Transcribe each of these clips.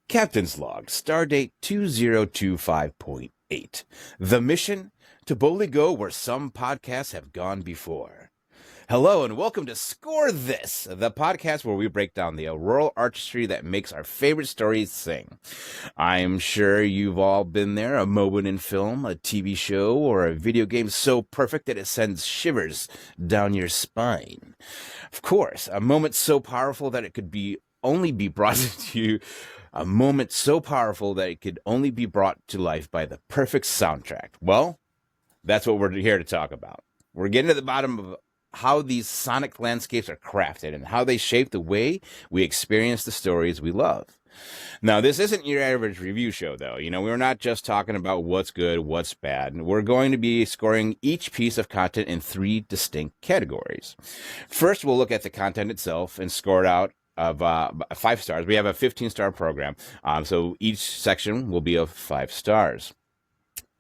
Captain's Log, Stardate 2025.8. The mission? To boldly go where some podcasts have gone before. Hello and welcome to Score This, the podcast where we break down the auroral artistry that makes our favorite stories sing. I'm sure you've all been there, a moment in film, a TV show, or a video game so perfect that it sends shivers down your spine. Of course, a moment so powerful that it could only be brought to you. A moment so powerful that it could only be brought to life by the perfect soundtrack. Well, that's what we're here to talk about. We're getting to the bottom of how these sonic landscapes are crafted and how they shape the way we experience the stories we love. Now, this isn't your average review show, though. We're not just talking about what's good, what's bad. We're going to be scoring each piece of content in three distinct categories. First, we'll look at the content itself and score it out of 5 stars. We have a 15-star program, so each section will be of 5 stars.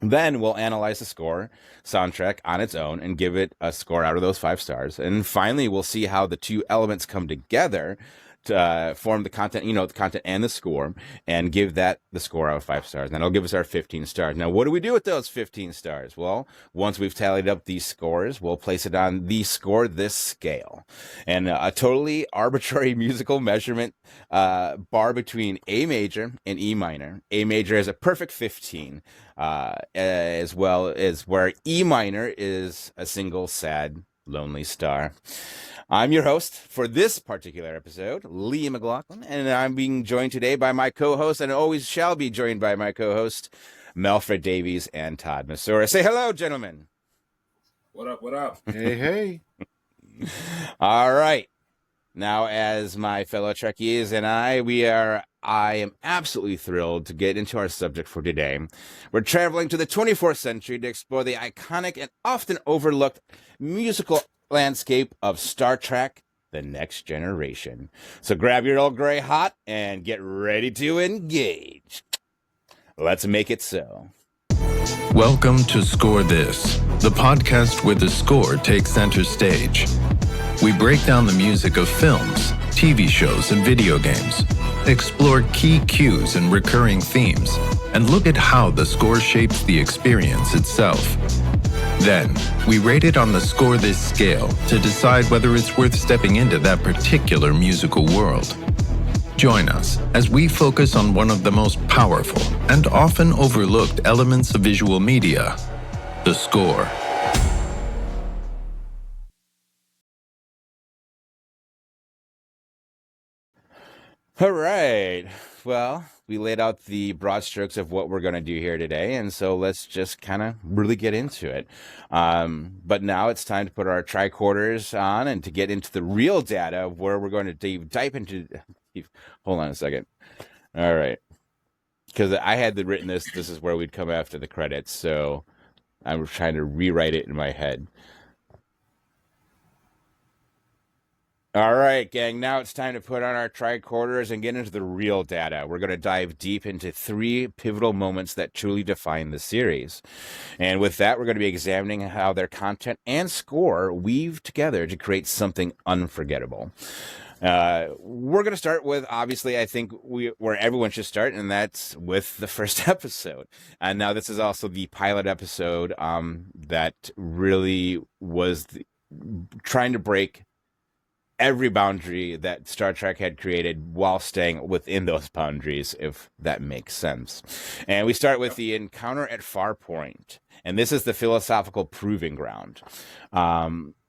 Then we'll analyze the score soundtrack on its own and give it a score out of those 5 stars. And finally, we'll see how the two elements come together to form the content, the content and the score, and give that the score out of 5 stars. And that'll give us our 15 stars. Now, what do we do with those 15 stars? Well, once we've tallied up these scores, we'll place it on the Score This scale. And a totally arbitrary musical measurement bar between A major and E minor. A major is a perfect 15, as well as where E minor is a single, sad, lonely star. I'm your host for this particular episode, Lee McLaughlin, and I'm being joined today by my co-host, and always shall be joined by my co-host, Melfred Davies and Todd Masura. Say hello, gentlemen. What up, what up? Hey. All right. Now, as my fellow Trekkies and I am absolutely thrilled to get into our subject for today. We're traveling to the 24th century to explore the iconic and often overlooked musical landscape of Star Trek: The Next Generation. So grab your old gray hot and get ready to engage. Let's make it so. Welcome to Score This, the podcast where the score takes center stage. We break down the music of films, TV shows, and video games, explore key cues and recurring themes, and look at how the score shapes the experience itself. Then, we rate it on the Score This scale to decide whether it's worth stepping into that particular musical world. Join us as we focus on one of the most powerful and often overlooked elements of visual media, the score. All right. Well, we laid out the broad strokes of what we're going to do here today, and so let's just kind of really get into it. But now it's time to put our tricorders on and to get into the real data of where we're going to dive into. Hold on a second. All right. Because I had written this is where we'd come after the credits, so I'm trying to rewrite it in my head. All right, gang, now it's time to put on our tricorders and get into the real data. We're going to dive deep into 3 pivotal moments that truly define the series. And with that, we're going to be examining how their content and score weave together to create something unforgettable. We're going to start with, obviously, I think where everyone should start, and that's with the first episode. And now this is also the pilot episode that really was trying to break every boundary that Star Trek had created while staying within those boundaries, if that makes sense. And we start with the encounter at Farpoint, and this is the philosophical proving ground.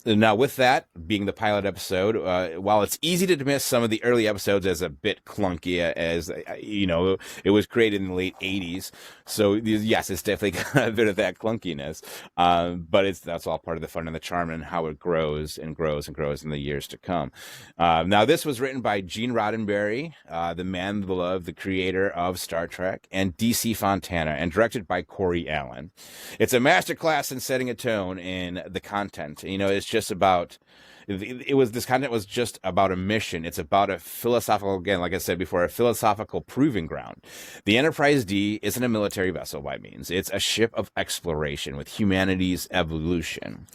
Now, with that being the pilot episode, while it's easy to dismiss some of the early episodes as a bit clunky, as it was created in the late 80s. So, yes, it's definitely got a bit of that clunkiness. But that's all part of the fun and the charm and how it grows and grows and grows in the years to come. Now, this was written by Gene Roddenberry, the man beloved, the creator of Star Trek, and D.C. Fontana, and directed by Corey Allen. It's a masterclass in setting a tone in the content. It's it was this content was just about a mission. It's about a philosophical, again, like I said before, a philosophical proving ground. The Enterprise D isn't a military vessel by means. It's a ship of exploration with humanity's evolution.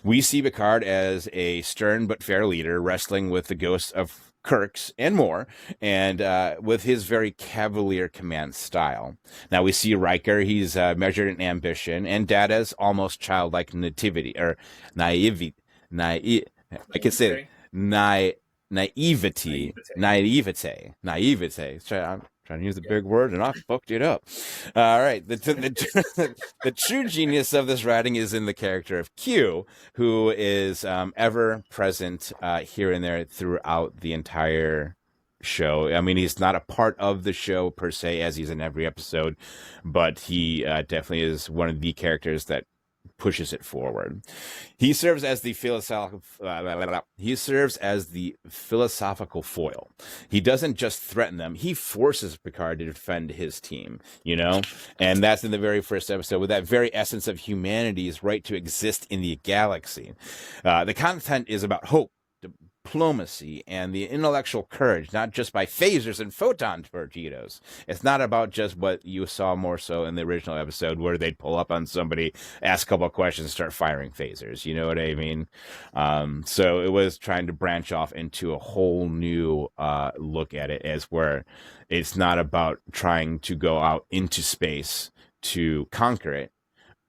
We see Picard as a stern but fair leader wrestling with the ghosts of Kirk's and more, and with his very cavalier command style. Now we see Riker, he's measured in ambition, and Data's almost childlike nativity, or naivety, I can say it, naivety. I'm trying to use a big word, and I fucked it up. All right. The true genius of this writing is in the character of Q, who is ever present here and there throughout the entire show. I mean, he's not a part of the show per se, as he's in every episode, but he definitely is one of the characters that pushes it forward. He serves as the philosophical foil. He doesn't just threaten them, he forces Picard to defend his team, you know? And that's in the very first episode, with that very essence of humanity's right to exist in the galaxy. The content is about hope, diplomacy, and the intellectual courage, not just by phasers and photon torpedoes. It's not about just what you saw more so in the original episode, where they'd pull up on somebody, ask a couple of questions, start firing phasers. You know what I mean? So it was trying to branch off into a whole new look at it, as where it's not about trying to go out into space to conquer it,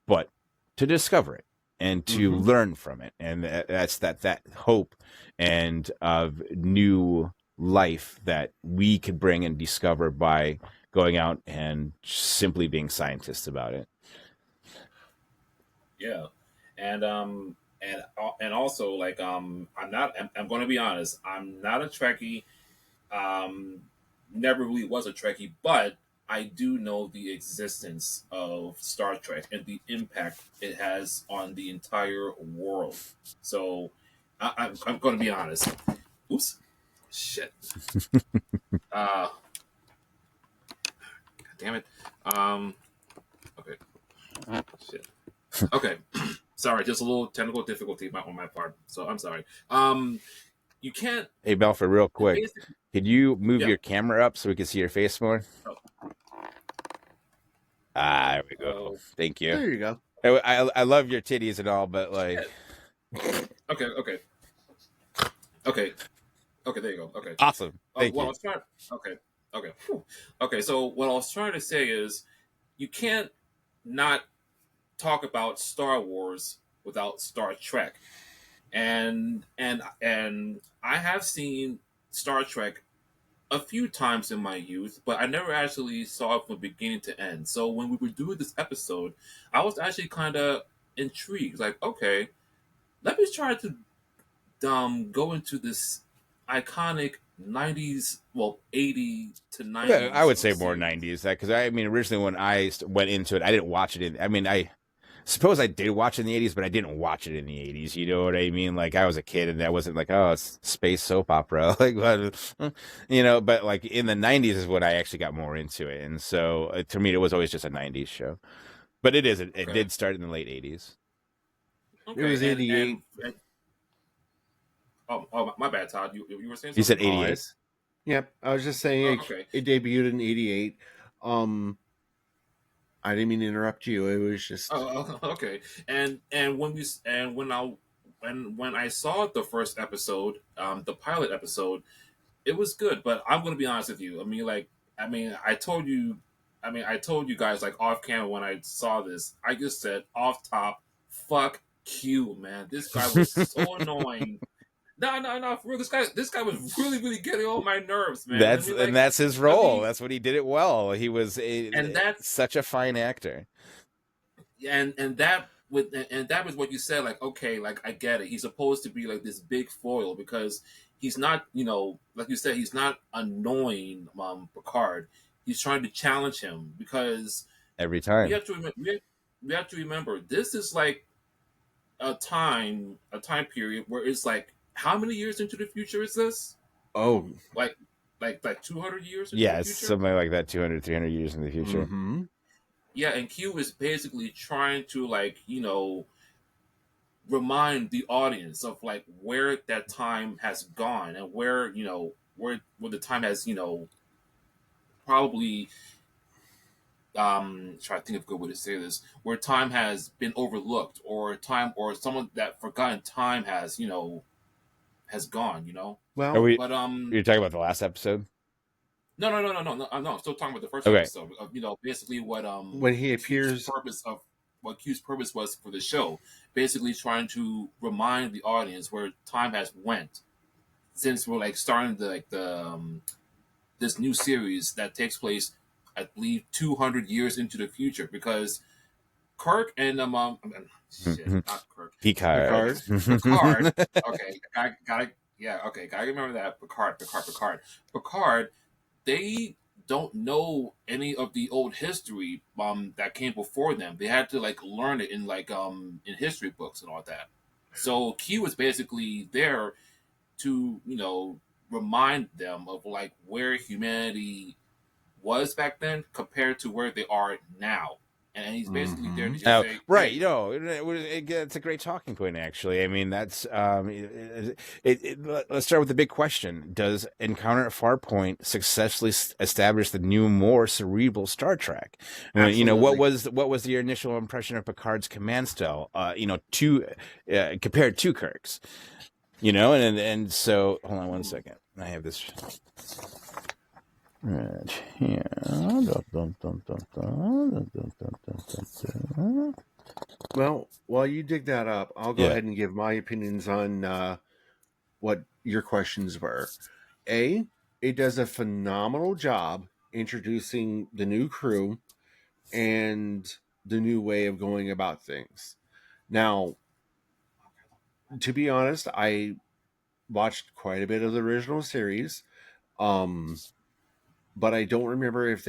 but to discover it and to learn from it. And that's that hope and of new life that we could bring and discover by going out and simply being scientists about it. Yeah, and also, like, I'm going to be honest, I'm not a Trekkie. Never really was a Trekkie, but I do know the existence of Star Trek and the impact it has on the entire world. So I'm going to be honest. Oops, shit. God damn it. Okay. Shit. Okay. Sorry, just a little technical difficulty on my part. So I'm sorry. You can't. Hey, Belford, real quick, could you move your camera up so we can see your face more? Oh. There we go. Thank you. There you go. I love your titties and all, but like. Okay. There you go. Okay. Awesome. Thank you. Okay. So what I was trying to say is, you can't not talk about Star Wars without Star Trek, and I have seen Star Trek a few times in my youth, but I never actually saw it from beginning to end. So when we were doing this episode, I was actually kind of intrigued. Like, okay, let me try to go into this iconic 90s, well, 80 to 90s. Yeah, I would say more 90s, because I mean, originally when I went into it, I didn't watch it. I suppose I did watch it in the 80s, but I didn't watch it in the 80s. You know what I mean? Like, I was a kid, and I wasn't like, oh, it's space soap opera. Like, you know, but like in the 90s is when I actually got more into it. And so to me, it was always just a 90s show. But it is. It did start in the late 80s. Okay. It was 88. Oh, my bad, Todd. You were saying something? You said 88. Yep. I was just saying it debuted in 88. I didn't mean to interrupt you. It was just okay. And when I saw the first episode, the pilot episode, it was good. But I'm going to be honest with you. I told you guys, like, off camera when I saw this. I just said off top, fuck Q, man. This guy was so annoying. No, for real. This guy was really, really getting on my nerves, man. That's his role. That's what he did it well. He was such a fine actor. And that was what you said. Like, okay, like, I get it. He's supposed to be like this big foil, because he's not, like you said, he's not annoying Picard. He's trying to challenge him, because every time we have to remember this is like a time period where it's like, how many years into the future is this? Oh, like 200 years into yeah, the future? Something like that, 200, 300 years in the future. Mm-hmm. Yeah, and Q is basically trying to, like, remind the audience of like where that time has gone and where where the time has probably try to think of a good way to say this, where time has been overlooked, or time, or someone that forgotten time has has gone. Well, But You're talking about the last episode? no. I'm still talking about the first Okay. episode of basically what when he Q's appears, Q's purpose was for the show, basically trying to remind the audience where time has went since we're like starting the this new series that takes place, I believe, 200 years into the future, because Kirk and shit, not Kirk. Picard. Picard. Okay, gotta remember that. Picard. They don't know any of the old history that came before them. They had to like learn it in in history books and all that. So Q was basically there to remind them of like where humanity was back then compared to where they are now. And he's basically there to just say, right. hey, It's a great talking point, actually. I mean, that's let's start with the big question: does Encounter at Farpoint successfully establish the new, more cerebral Star Trek? What was your initial impression of Picard's command style? Compared to Kirk's, and so hold on one second. I have this. Right here. well, while you dig that up, I'll go ahead and give my opinions on what your questions were. It does a phenomenal job introducing the new crew and the new way of going about things. Now, to be honest, I watched quite a bit of the original series. But I don't remember if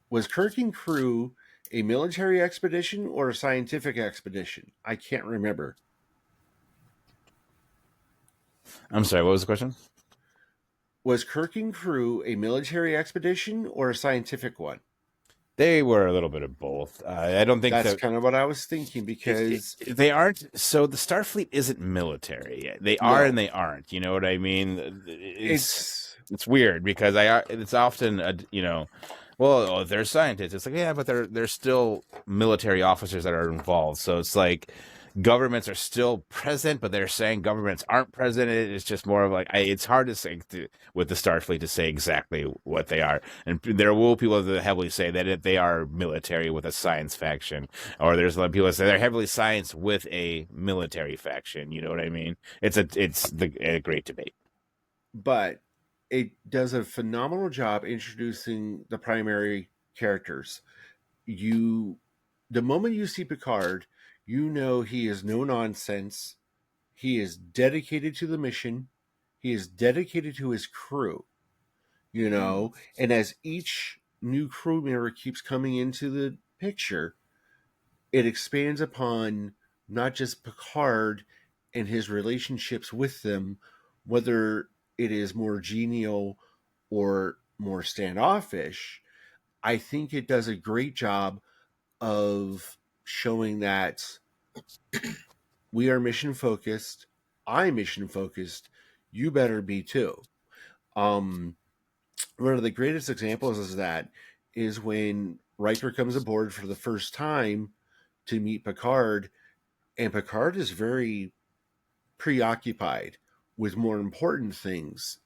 was Kirk and crew a military expedition or a scientific expedition. I can't remember. I'm sorry, what was the question? Was Kirk and crew a military expedition or a scientific one? They were a little bit of both. I don't think that's kind of what I was thinking, because they aren't. So the Starfleet isn't military. They are and they aren't. You know what I mean? It's weird because it's often well, they're scientists. It's like, yeah, but they're still military officers that are involved. So it's like governments are still present, but they're saying governments aren't present. It's just more of like, it's hard to say with the Starfleet to say exactly what they are. And there will people that heavily say that they are military with a science faction, or there's a lot of people that say they're heavily science with a military faction. You know what I mean? It's a great debate. But it does a phenomenal job introducing the primary characters. The moment you see Picard, you know he is no nonsense. He is dedicated to the mission. He is dedicated to his crew. And as each new crew member keeps coming into the picture, it expands upon not just Picard and his relationships with them, whether it is more genial or more standoffish. I think it does a great job of showing that we are mission focused. I'm mission focused. You better be too. One of the greatest examples of that is when Riker comes aboard for the first time to meet Picard, and Picard is very preoccupied with more important things.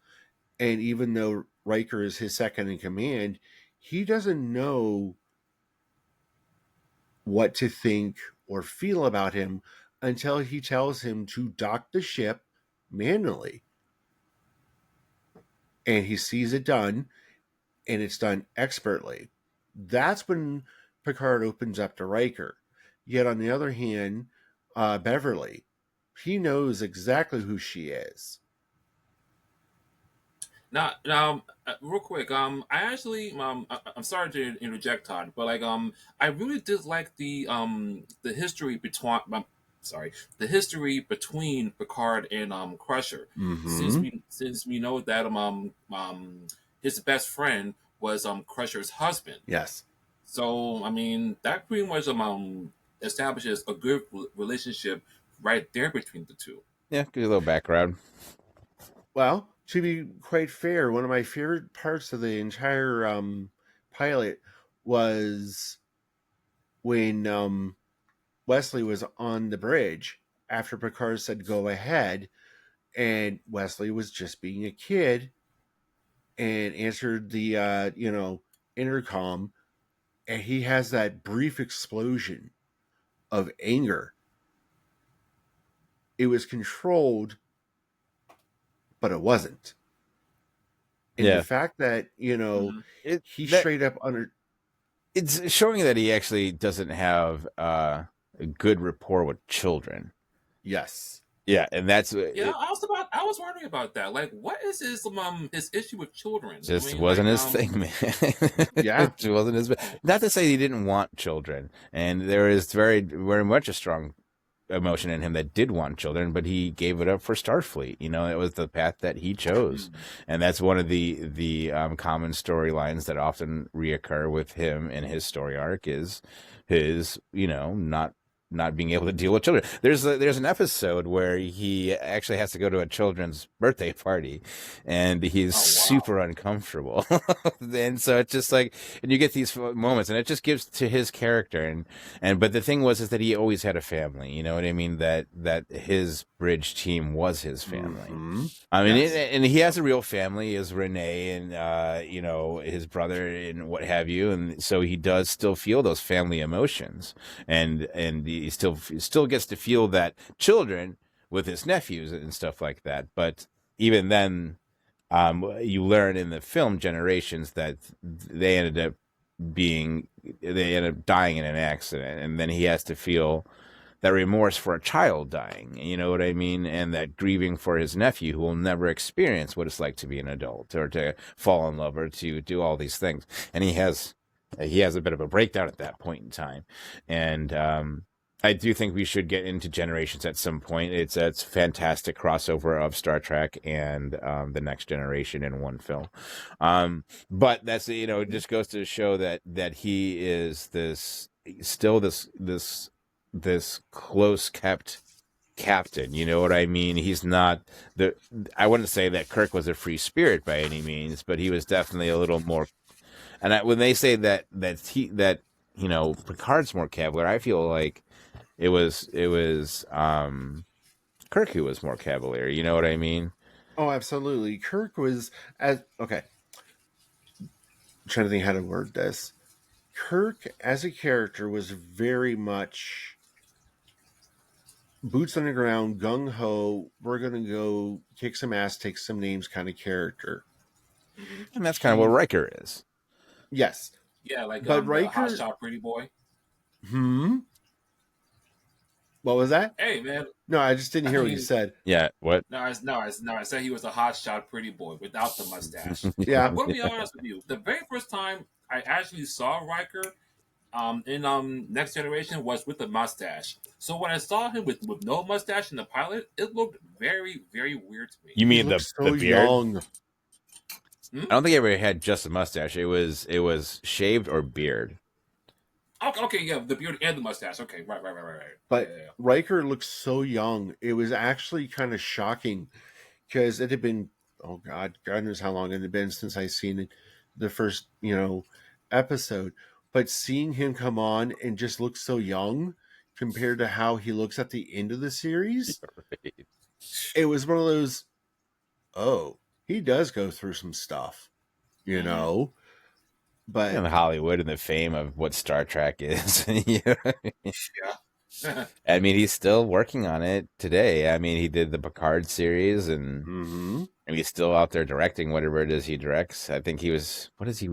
And even though Riker is his second in command, he doesn't know what to think or feel about him until he tells him to dock the ship manually. And he sees it done, and it's done expertly. That's when Picard opens up to Riker. Yet on the other hand, Beverly, he knows exactly who she is. Now, real quick, I actually, I'm sorry to interject, Todd, but I really did like the history between, the history between Picard and Crusher. Mm-hmm. Since we know that his best friend was Crusher's husband. Yes. So I mean that pretty much establishes a good relationship right there between the two. Yeah, give you a little background. Well, to be quite fair, one of my favorite parts of the entire pilot was when Wesley was on the bridge after Picard said go ahead, and Wesley was just being a kid and answered the intercom, and he has that brief explosion of anger. It was controlled, but it wasn't. And Yeah. the fact that Mhm. he straight up under It's showing that he actually doesn't have a good rapport with children. yes. Yeah, and that's Yeah, I was wondering about that. Like, what is his issue with children? just I mean, wasn't like, his thing, man. Yeah. It wasn't his. Not to say he didn't want children, and there is very, very much a strong emotion in him that did want children, but he gave it up for Starfleet. You know, it was the path that he chose, and that's one of the common storylines that often reoccur with him in his story arc is his, not being able to deal with children. There's an episode where he actually has to go to a children's birthday party, and he's Oh, wow. super uncomfortable. And so it's just like, and you get these moments, and it just gives to his character. But the thing is that he always had a family. You know what I mean? That his bridge team was his family. Mhm. I mean, Yes. and he has a real family, is Renee and his brother and what have you, and so he does still feel those family emotions, and he still gets to feel that children with his nephews and stuff like that. But even then, you learn in the film Generations that they ended up dying in an accident, and then he has to feel that remorse for a child dying, you know what I mean? And that grieving for his nephew who will never experience what it's like to be an adult or to fall in love or to do all these things. And he has a bit of a breakdown at that point in time. And I do think we should get into Generations at some point. It's a fantastic crossover of Star Trek and the Next Generation in one film. But that's, it just goes to show that he is this close kept captain. You know what I mean? He's not I wouldn't say that Kirk was a free spirit by any means, but he was definitely a little more. And when they say that Picard's more cavalier, I feel like it was Kirk who was more cavalier. You know what I mean? Oh, absolutely. Kirk was okay. I'm trying to think how to word this. Kirk as a character was very much boots on the ground, gung ho. We're gonna go kick some ass, take some names kind of character. And that's kind of what Riker is. Yes. Yeah, like But the Riker- hotshot pretty boy. What was that? Hey, man. No, I just didn't hear what you said. Yeah. What? No, I said he was a hotshot pretty boy without the mustache. Yeah. I'm going to be honest with you. The very first time I actually saw Riker in Next Generation was with the mustache. So when I saw him with no mustache in the pilot, it looked very, very weird to me. You mean He the looks so beard? young. I don't think he ever had just a mustache. It was shaved or beard. Okay, yeah, the beard and the mustache. Okay, right. But Yeah. Riker looks so young. It was actually kind of shocking because it had been, oh God knows how long it had been since I seen it, the first, episode. But seeing him come on and just look so young compared to how he looks at the end of the series, it was one of those, oh, he does go through some stuff, But in Hollywood and the fame of what Star Trek is. Yeah. I mean, he's still working on it today. I mean, he did the Picard series, and he's still out there directing whatever it is he directs. I think he was. What is he?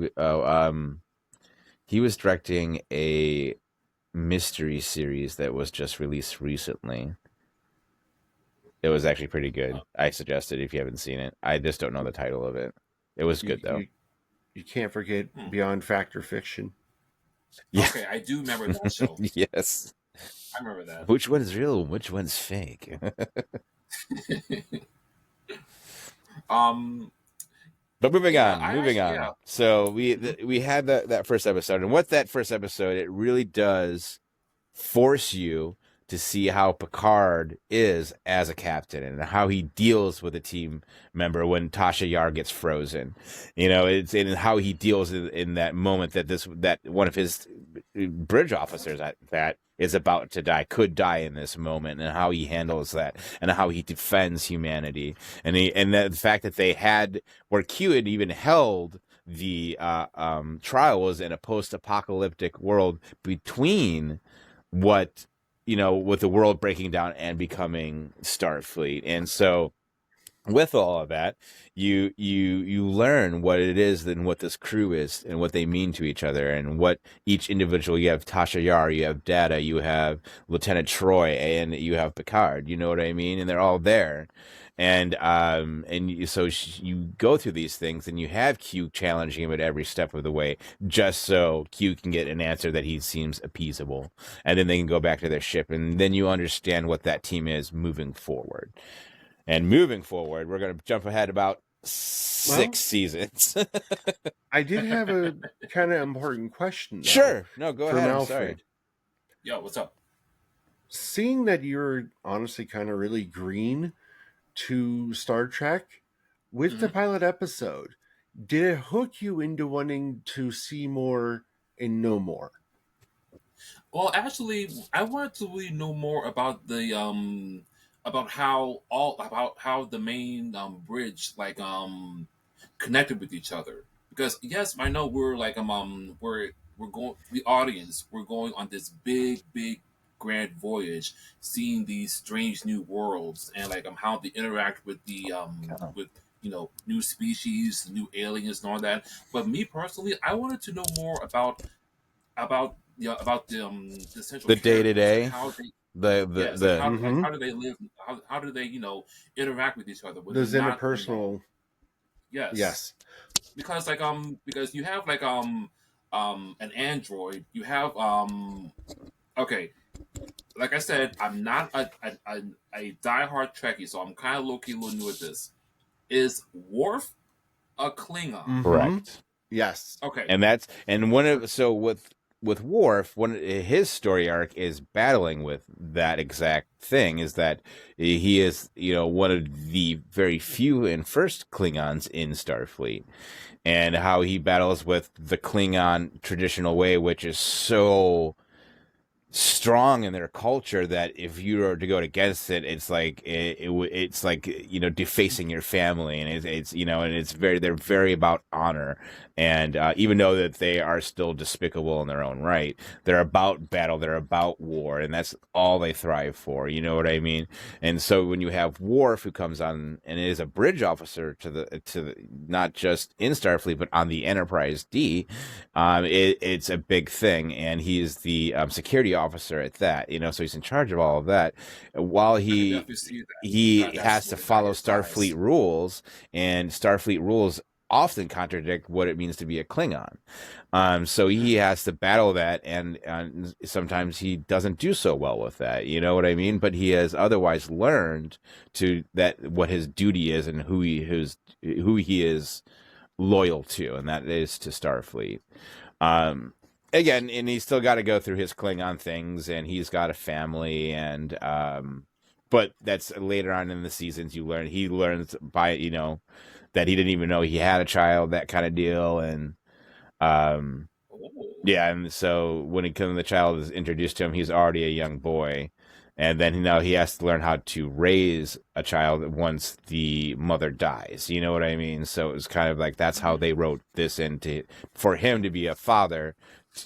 He was directing a mystery series that was just released recently. It was actually pretty good. I suggest it if you haven't seen it. I just don't know the title of it. It was good though. You can't forget Beyond Fact or Fiction. Yeah. Okay, I do remember that show. Yes. I remember that. Which one's real and which one's fake? But moving on. Yeah. So we had that first episode, and what that first episode, it really does force you to see how Picard is as a captain and how he deals with a team member when Tasha Yar gets frozen. It's in how he deals in that moment that one of his bridge officers that is about to die could die in this moment, and how he handles that and how he defends humanity, and the fact that they had where Q had even held the trial was in a post-apocalyptic world between what with the world breaking down and becoming Starfleet. And so with all of that, you learn what it is and what this crew is and what they mean to each other and what each individual. You have Tasha Yar, you have Data, you have Lieutenant Troy, and you have Picard. You know what I mean? And they're all there. And so you go through these things, and you have Q challenging him at every step of the way, just so Q can get an answer that he seems appeasable, and then they can go back to their ship, and then you understand what that team is moving forward. And moving forward, we're going to jump ahead about 6 seasons. I did have a kind of important question, though, Sure. No, go ahead. I'm Alfred. sorry. Yo, what's up? Seeing that you're honestly kind of really green to Star Trek, with the pilot episode, did it hook you into wanting to see more and know more? Well, actually, I wanted to really know more about the about how the main bridge connected with each other. Because yes, I know we're we're going the audience. We're going on this big grand voyage, seeing these strange new worlds and how they interact with the with new species, new aliens, and all that. But me personally, I wanted to know more about the central The characters, day-to-day, how they how do they live, how do they interact with each other when Those they're not, interpersonal. yes, because because you have an android, you have okay, like I said, I'm not a diehard Trekkie, so I'm kind of low key a little new at this. Is Worf a Klingon? correct. Yes. Okay, And with Worf, his story arc is battling with that exact thing. Is that he is one of the very few and first Klingons in Starfleet, and how he battles with the Klingon traditional way, which is so strong in their culture that if you were to go against it, it's like it's like defacing your family, and it's and they're very about honor, and even though that they are still despicable in their own right, they're about battle, they're about war, and that's all they thrive for. You know what I mean? And so when you have Worf, who comes on and is a bridge officer to the not just in Starfleet but on the Enterprise D, it's a big thing, and he is the security officer at that, so he's in charge of all of that, while he has to follow Starfleet rules, and Starfleet rules often contradict what it means to be a Klingon. So he has to battle that, and sometimes he doesn't do so well with that. You know what I mean? But he has otherwise learned what his duty is and who he is loyal to, and that is to Starfleet. Again, and he's still got to go through his Klingon things, and he's got a family, and but that's later on in the seasons. He learns by that he didn't even know he had a child, that kind of deal, and yeah, and so when the child is introduced to him, he's already a young boy, and then he has to learn how to raise a child once the mother dies. You know what I mean? So it was kind of like that's how they wrote this for him to be a father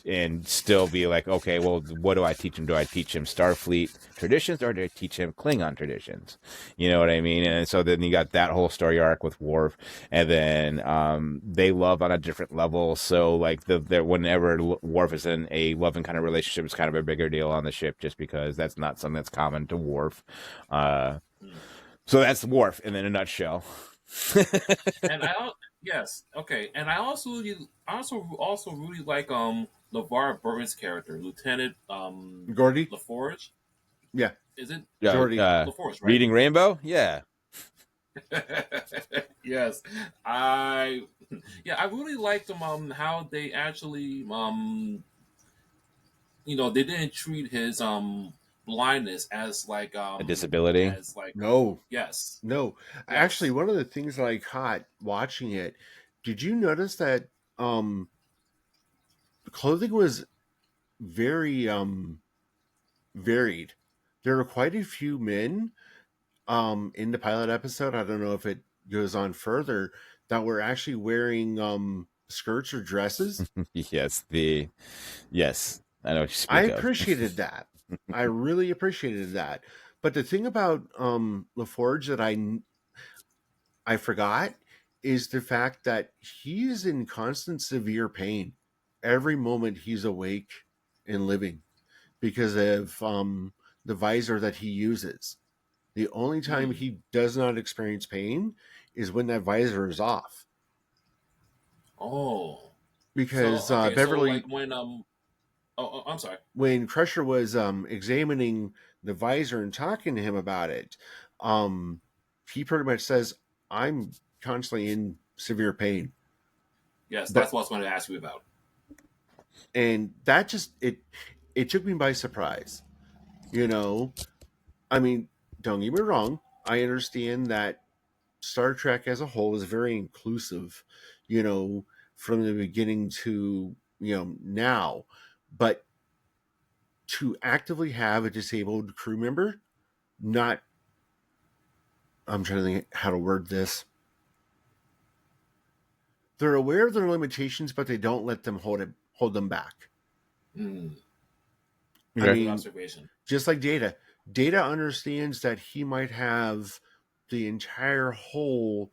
and still be like, okay, well, what do I teach him? Do I teach him Starfleet traditions, or do I teach him Klingon traditions? You know what I mean? And so then you got that whole story arc with Worf, and then they love on a different level. So like whenever Worf is in a loving kind of relationship, it's kind of a bigger deal on the ship, just because that's not something that's common to Worf. So that's Worf in a nutshell. And yes, okay, and I also really like LeVar Burton's character, Lieutenant Gordy? LaForge. Yeah. Is it Jordy. LaForge, right? Reading Rainbow? Yeah. Yes. I really liked them how they actually they didn't treat his blindness as like A disability. as like No, yes, no. Actually, yes. one of the things that I caught watching it, did you notice that the clothing was very varied? There were quite a few men in the pilot episode. I don't know if it goes on further, that were actually wearing skirts or dresses. Yes, yes, I know what you I speak of. appreciated that. I really appreciated that. But the thing about LaForge that I forgot is the fact that he is in constant severe pain every moment he's awake and living because of the visor that he uses. The only time Hmm. he does not experience pain is when that visor is off. Oh, so Because okay, so like Beverly, when I'm sorry. when Crusher was examining the visor and talking to him about it, um, he pretty much says, "I'm constantly in severe pain." Yes, But that's what I was going to ask you about. and that just it took me by surprise. You know, I mean, don't get me wrong. I understand that Star Trek as a whole is very inclusive. You know, from the beginning to now, but to actively have a disabled crew member, not, I'm trying to think how to word this. They're aware of their limitations, but they don't let them hold them back. Hmm. I Okay. Good mean, observation. just like Data. Data understands that he might have the entire whole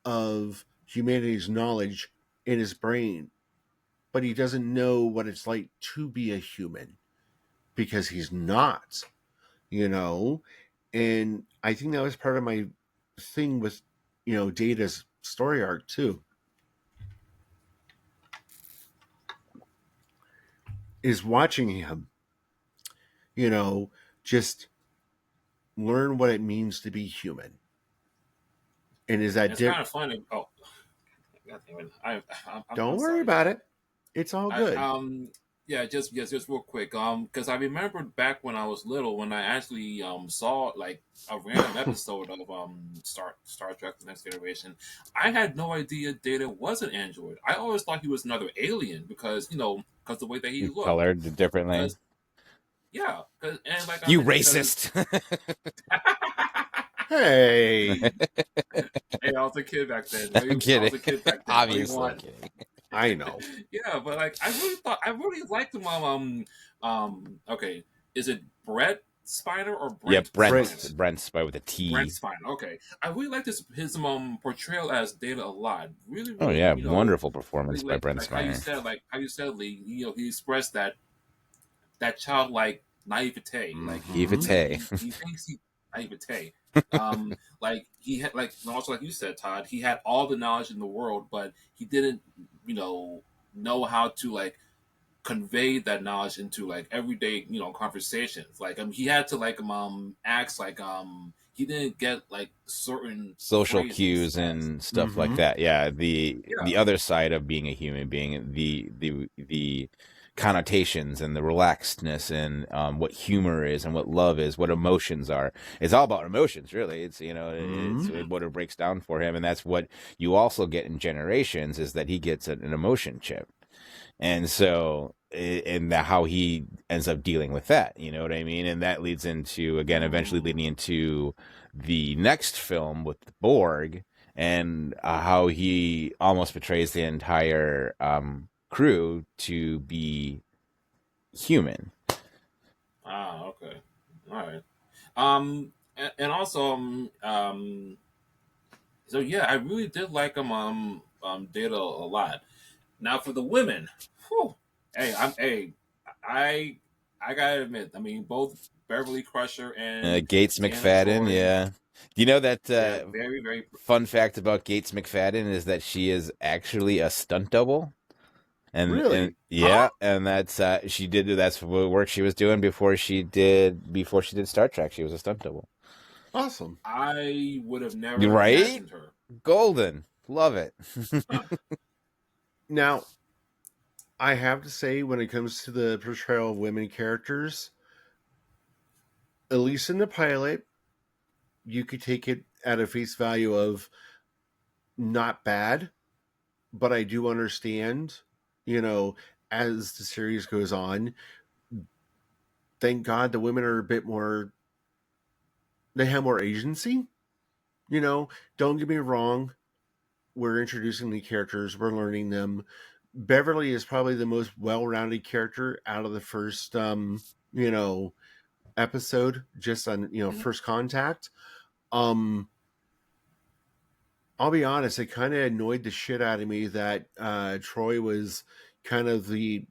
of humanity's knowledge in his brain, but he doesn't know what it's like to be a human because he's not, you know? And I think that was part of my thing with, Data's story arc too, is watching him, you know, just learn what it means to be human. And is that It's kind of funny. Oh, God damn it. Don't I'm worry sorry, about Todd. it. It's all I good. yeah, just real quick. Because I remembered back when I was little, when I actually saw like a random episode of Star Trek: The Next Generation. I had no idea Data was an android. I always thought he was another alien because because the way that he looked. Colored differently. Because yeah, cause, and like You because racist. Hey, hey, I was a kid back then. I'm I was kidding. a kid back then. What do you Obviously, I'm want? kidding. I know. Yeah, but like I really liked him. Okay, is it Brett Spiner or Yeah, Brent Spiner? Brent's by with a Brent T. Spiner. Okay, I really liked his portrayal as Data a lot. Really, Oh really, yeah, wonderful performance really by Brent like how you Spiner. said Lee. He expressed that childlike naivete. Like Mm-hmm. he thinks he naivete. Like he had also like you said, Todd. He had all the knowledge in the world, but he didn't, know how to like convey that knowledge into like everyday, conversations. Like he had to like acts like he didn't get like certain Social phrases cues as and stuff like Mm-hmm. that. Yeah, the yeah. other side of being a human being, the connotations and the relaxedness and what humor is and what love is, what emotions are. It's all about emotions, really. It's it's Mm-hmm. what it breaks down for him, and that's what you also get in Generations is that he gets an emotion chip. And so and how he ends up dealing with that, you know what I mean? And that leads into, again, eventually leading into the next film with Borg, and how he almost betrays the entire crew to be human. Ah, okay, all right. And also so yeah, I really did like Data a lot. Now for the women, whew, hey, I I gotta admit, I mean both Beverly Crusher and Gates Deanna McFadden, Troy, yeah. Do you know that they're very, very. fun fact about Gates McFadden is that she is actually a stunt double? And Really Huh? yeah, and that's what work she was doing before she did Star Trek. She was a stunt double. awesome. I would have You never right? imagined her. Golden. Love it. Huh. Now, I have to say, when it comes to the portrayal of women characters, at least in the pilot, you could take it at a face value of not bad, but I do understand, as the series goes on, thank God the women are a bit more, they have more agency. Don't get me wrong. We're introducing the characters, we're learning them. Beverly is probably the most well-rounded character out of the first, episode, just on, first contact. I'll be honest, it kind of annoyed the shit out of me that Troy was kind of the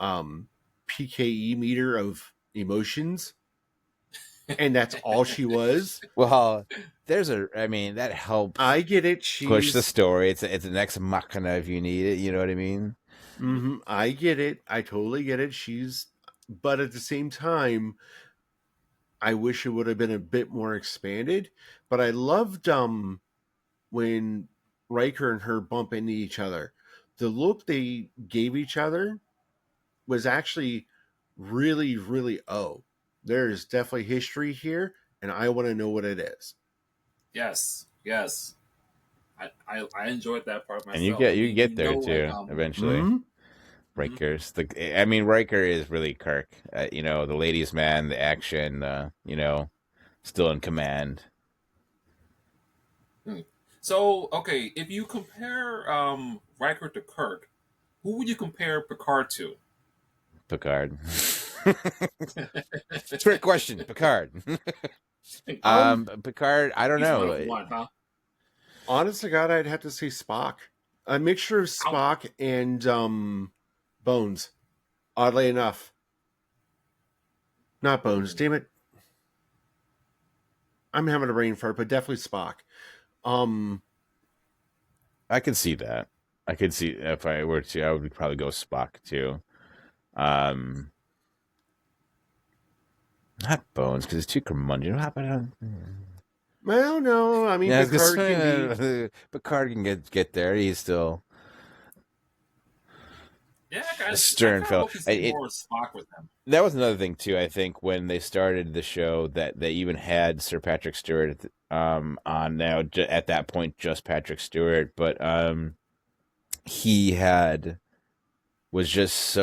PKE meter of emotions, and that's all she was. Well, that helps. I get it. Push the story. It's an ex machina if you need it. You know what I mean? Mm-hmm. I get it. I totally get it. But at the same time, I wish it would have been a bit more expanded. But I loved when Riker and her bump into each other. The look they gave each other was actually really, really, there is definitely history here, and I want to know what it is. Yes. I enjoyed that part myself. And you get there too, eventually. Mm-hmm. Riker's Riker is really Kirk. The ladies' man, the action, still in command. So, okay, if you compare Riker to Kirk, who would you compare Picard to? Picard. Trick question, Picard. Picard, I don't know. One, huh? Honest to God, I'd have to say Spock. A mixture of Spock and Bones. Oddly enough. Not Bones, damn it. I'm having a brain fart, but definitely Spock. I can see that. I could see if I were to, I would probably go Spock too. Not Bones, because it's too curmudgeon. What happened? Well, no, I mean, Picard can get there. He's still stern fellow. More Spock with him. That was another thing too. I think when they started the show, that they even had Sir Patrick Stewart on. Now at that point, just Patrick Stewart, but he was just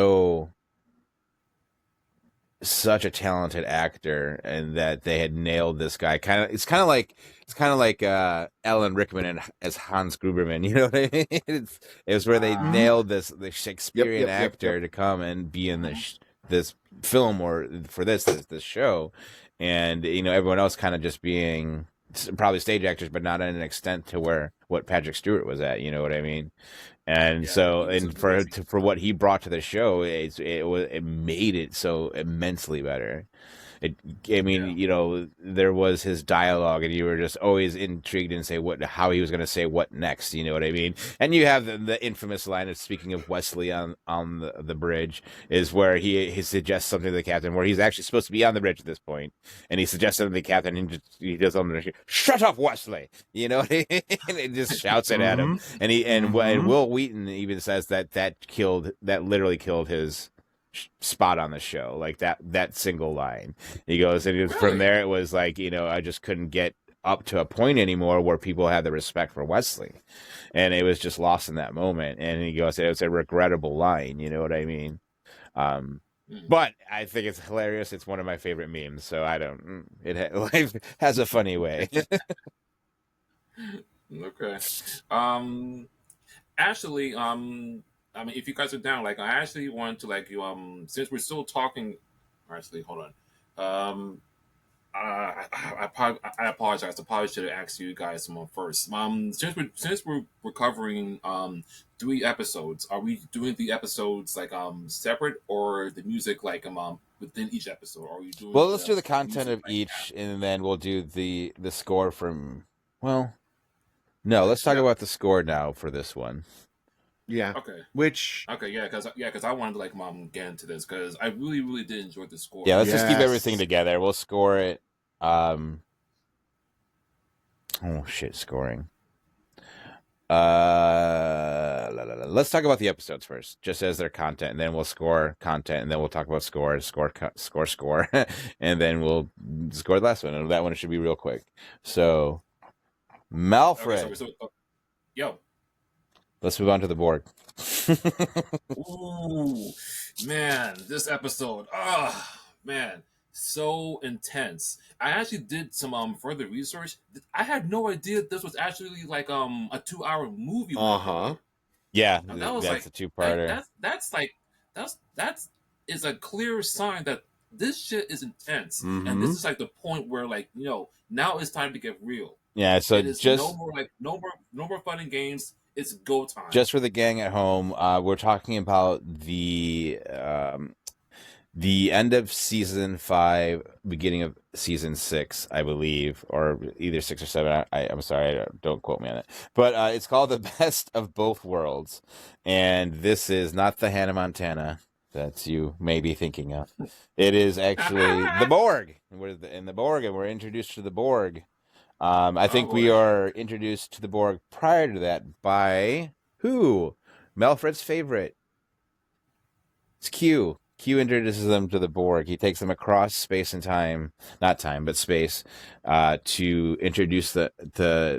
such a talented actor, and that they had nailed this guy. It's kind of like Alan Rickman as Hans Gruberman. You know what I mean? It was where they nailed the Shakespearean actor to come and be in this film or for this show, and everyone else kind of just being probably stage actors, but not at an extent to what Patrick Stewart was at. You know what I mean? And for what he brought to the show, it made it so immensely better. There was his dialogue, and you were just always intrigued and say how he was going to say what next. You know what I mean? And you have the infamous line of, speaking of Wesley on the bridge, is where he suggests something to the captain, where he's actually supposed to be on the bridge at this point, and he suggests something to the captain, and he does something. Shut up, Wesley! You know what I mean? And it just shouts it at him, and and Will Wheaton even says that literally killed his spot on the show, like that single line. He goes, and from there it was like, I just couldn't get up to a point anymore where people had the respect for Wesley, and it was just lost in that moment. And he goes, it's a regrettable line, you know what I mean? But I think it's hilarious. It's one of my favorite memes, so life has a funny way. Okay. Actually, if you guys are down, I actually want to since we're still talking. Actually, hold on. I apologize. I probably should have asked you guys some first. Since we're covering 3 episodes, are we doing the episodes separate, or the music within each episode? Or are you doing? Well, let's do the content of each, and then we'll do the score from. Well, no, let's talk about the score now for this one. Yeah. Okay. Yeah, because I wanted to get into this because I really, really did enjoy the score. Yeah, let's just keep everything together. We'll score it. Scoring. let's talk about the episodes first, just as their content, and then we'll score content, and then we'll talk about score, and then we'll score the last one. And that one should be real quick. So, Malfred. Okay, yo. Let's move on to the Borg. Ooh, man, this episode. Man, so intense. I actually did some further research. I had no idea this was actually like a 2-hour movie. Yeah, that was that's like a two-parter. That's is a clear sign that this shit is intense, and this is like the point where now it's time to get real. Yeah, so just no more fun and games. It's go time. Just for the gang at home, we're talking about the end of season 5, beginning of season 6, I believe, or either 6 or 7. I'm sorry, don't quote me on it. But it's called The Best of Both Worlds, and this is not the Hannah Montana that you may be thinking of. It is actually the Borg. We're in the Borg, and we're introduced to the Borg. I think we are introduced to the Borg prior to that by who? Melfred's favorite. It's Q. Q introduces them to the Borg. He takes them across space and time, not time, but space, to introduce the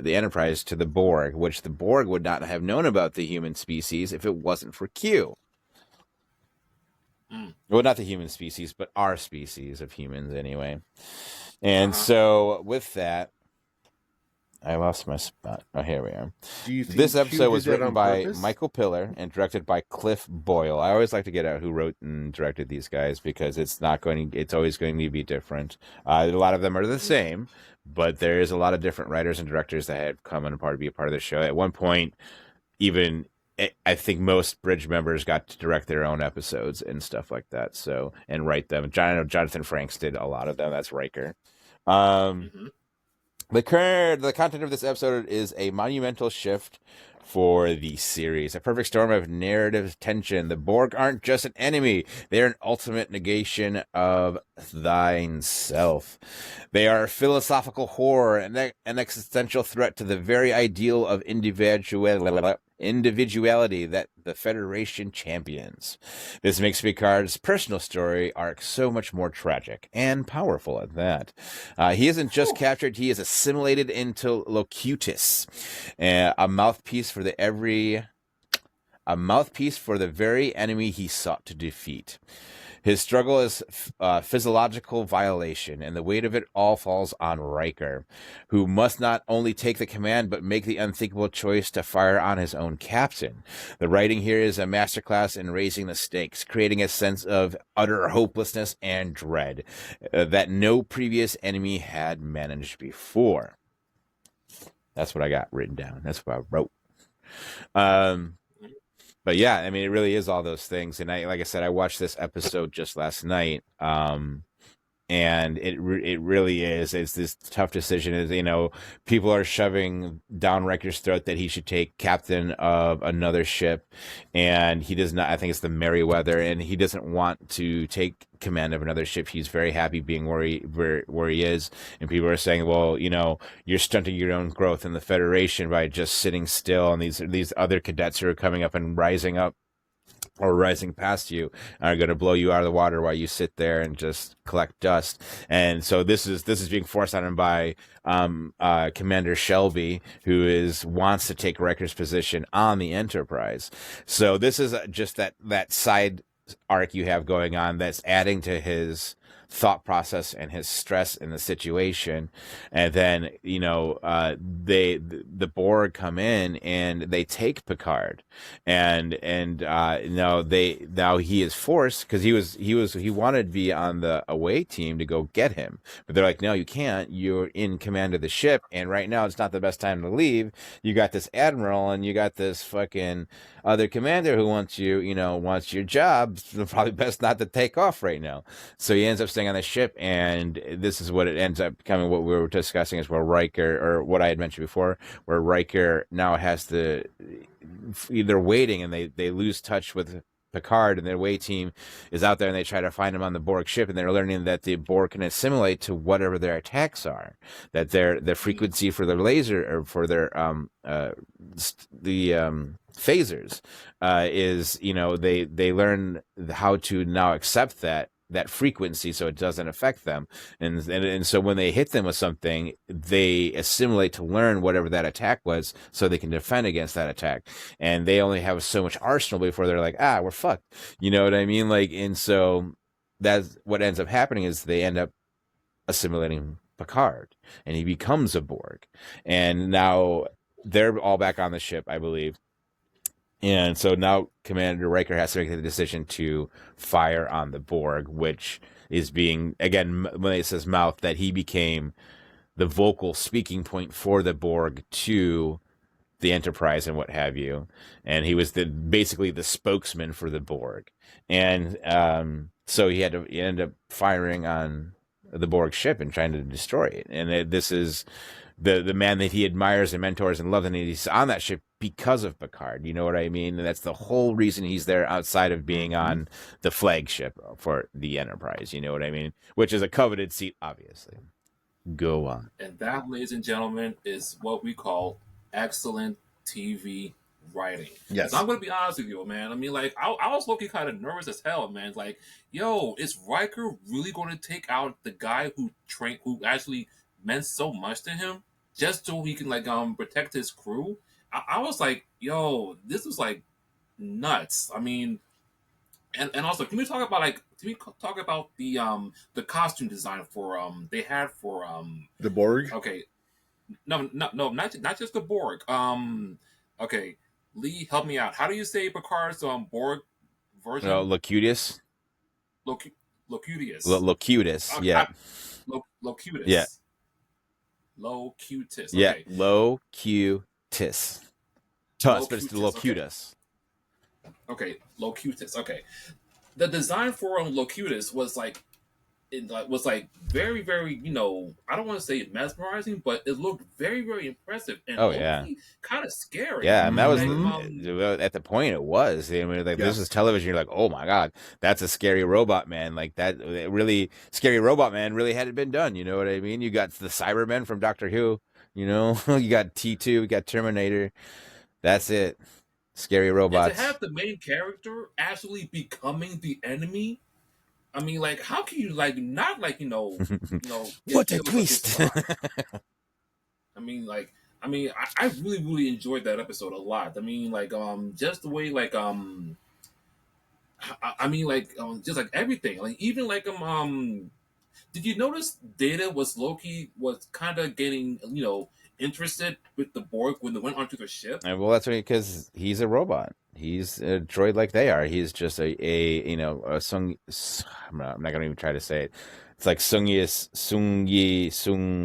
Enterprise to the Borg, which the Borg would not have known about the human species if it wasn't for Q. Well, not the human species, but our species of humans anyway. And so with that, I lost my spot. Oh, here we are. This episode was written by Michael Piller and directed by Cliff Boyle. I always like to get out who wrote and directed these guys because it's always going to be different. A lot of them are the same, but there is a lot of different writers and directors that have come on to be a part of the show. At one point, even I think most Bridge members got to direct their own episodes and stuff like that. So, and write them. Jonathan Frakes did a lot of them. That's Riker. The content of this episode is a monumental shift for the series. A perfect storm of narrative tension. The Borg aren't just an enemy. They're an ultimate negation of thine self. They are a philosophical horror and an existential threat to the very ideal of individuality that the Federation champions. This makes Picard's personal story arc so much more tragic and powerful at that. He isn't just captured, he is assimilated into Locutus, a mouthpiece for the very enemy he sought to defeat. His struggle is physiological violation, and the weight of it all falls on Riker, who must not only take the command, but make the unthinkable choice to fire on his own captain. The writing here is a masterclass in raising the stakes, creating a sense of utter hopelessness and dread that no previous enemy had managed before. That's what I got written down. That's what I wrote. But yeah, I mean, it really is all those things. And like I said, I watched this episode just last night. And it really is. It's this tough decision. Is people are shoving down Riker's throat that he should take captain of another ship, and he does not. I think it's the Merryweather, and he doesn't want to take command of another ship. He's very happy being where he is. And people are saying, well, you're stunting your own growth in the Federation by just sitting still, and these other cadets who are coming up and rising up or rising past you are going to blow you out of the water while you sit there and just collect dust. And so this is being forced on him by Commander Shelby, who wants to take Riker's position on the Enterprise. So this is just that side arc you have going on that's adding to his thought process and his stress in the situation. And then the Borg come in and they take Picard, and now he is forced, because he wanted to be on the away team to go get him, but they're like, no, you can't, you're in command of the ship, and right now it's not the best time to leave. You got this admiral and you got this fucking other commander who wants your job. It's probably best not to take off right now. So he ends up staying on the ship, and this is what it ends up becoming. What we were discussing is where Riker, or what I had mentioned before, where Riker now has to, they're waiting and they lose touch with Picard, and their away team is out there, and they try to find him on the Borg ship, and they're learning that the Borg can assimilate to whatever their attacks are, that their frequency for their laser, or for their phasers, is, you know, they learn how to now accept that frequency so it doesn't affect them, and so when they hit them with something, they assimilate to learn whatever that attack was so they can defend against that attack, and they only have so much arsenal before they're like, we're fucked, you know what I mean? Like, and so that's what ends up happening, is they end up assimilating Picard, and he becomes a Borg, and now they're all back on the ship, I believe. And so now Commander Riker has to make the decision to fire on the Borg, which is being, again, when it says mouth, that he became the vocal speaking point for the Borg to the Enterprise and what have you. And he was basically the spokesman for the Borg. And so he ended up firing on the Borg ship and trying to destroy it. And this is the man that he admires and mentors and loves, and he's on that ship because of Picard. You know what I mean? And that's the whole reason he's there, outside of being on the flagship for the Enterprise. You know what I mean? Which is a coveted seat, obviously. Go on. And that, ladies and gentlemen, is what we call excellent TV writing. Yes. I'm going to be honest with you, man. I mean, like, I was looking kind of nervous as hell, man. Like, yo, is Riker really going to take out the guy who actually meant so much to him just so he can, like, protect his crew? I was like, yo, this was, like, nuts. I mean, and also, can we talk about the costume design for they had for the Borg? Okay, no, not just the Borg. Okay, Lee, help me out. How do you say Picard's Borg version? Locutus. Locutus. Locutus. Yeah. Locutus. Yeah. Locutus. Yeah. Okay. Locutus. But it's Locutus. Okay, Locutus. Okay, the design for Locutus was like, very, very, you know, I don't want to say mesmerizing, but it looked very, very impressive and kind of scary. Yeah, and that was at the point it was. I mean, like, this is television. You're like, oh my god, that's a scary robot man. Like, that really scary robot man really hadn't been done. You know what I mean? You got the Cybermen from Doctor Who. You know, you got T2, you got Terminator. That's it. Scary robots. And to have the main character actually becoming the enemy, I mean, like, how can you, like, not, like, you know, what a twist. I mean, I really, really enjoyed that episode a lot. I mean, like, just the way, like, just like everything, like, even like, did you notice Data was kind of getting, you know, interested with the Borg when they went onto the ship? And, well, that's because he's a robot. He's a droid like they are. He's just a Sung. I'm not going to even try to say it. It's like Sung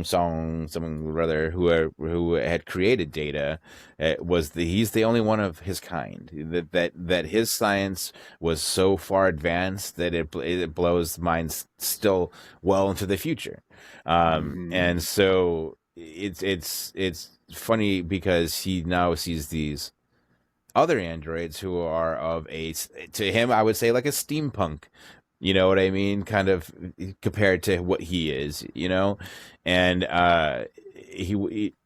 Song, someone rather, who had created Data. He's the only one of his kind. That his science was so far advanced that it blows minds still well into the future. And so it's funny because he now sees these other androids who are to him, I would say, like a steampunk, you know what I mean, kind of compared to what he is, you know. And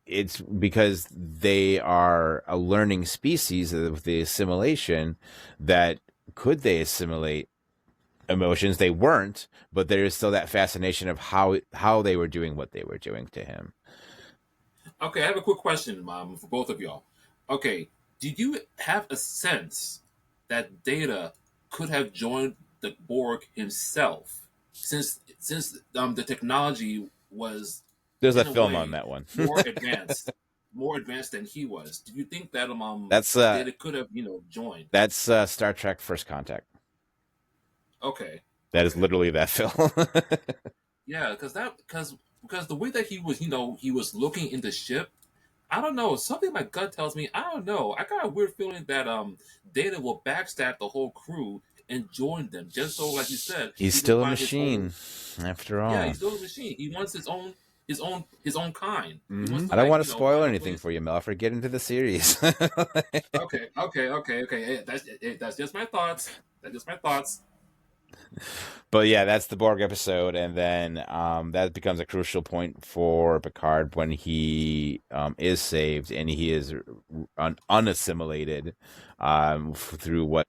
it's because they are a learning species of the assimilation, that could they assimilate emotions? They weren't, but there is still that fascination of how they were doing what they were doing to him. Okay, I have a quick question, for both of y'all. Okay, did you have a sense that Data could have joined the Borg himself, since the technology was, there's a film on that one, more advanced than he was? Do you think that that's Data could have, you know, joined? That's Star Trek First Contact. Okay, that is literally that film. Yeah, because the way that he was, you know, he was looking in the ship, I don't know, something my gut tells me, I don't know, I got a weird feeling that Data will backstab the whole crew and join them, just so, like you said, he's still a machine after all. Yeah, he's still a machine. He wants his own kind. I don't want to spoil anything for you, Mel. I'll get into the series. Okay. Hey, that's just my thoughts. But yeah, that's the Borg episode, and then that becomes a crucial point for Picard when he is saved and he is unassimilated through what.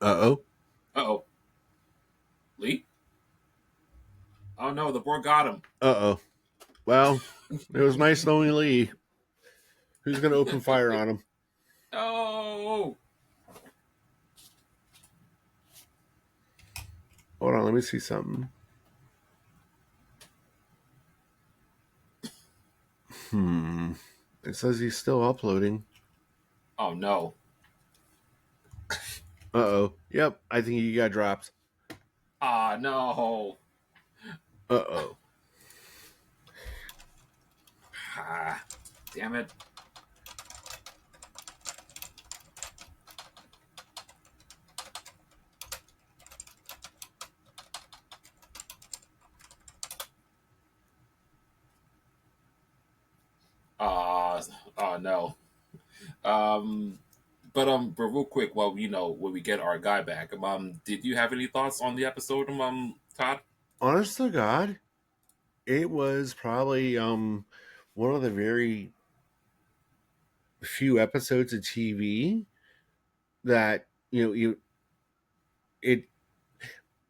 Uh-oh. Uh-oh. Lee? Oh no, the Borg got him. Uh-oh. Well, it was nice knowing Lee. Who's going to open fire on him? Oh! Hold on, let me see something. It says he's still uploading. Oh no. Uh-oh. Yep, I think he got dropped. Ah, no. Uh-oh. Ah, damn it. Oh no. But real quick, well, when we get our guy back, did you have any thoughts on the episode, Todd? Honest to God, it was probably one of the very few episodes of TV that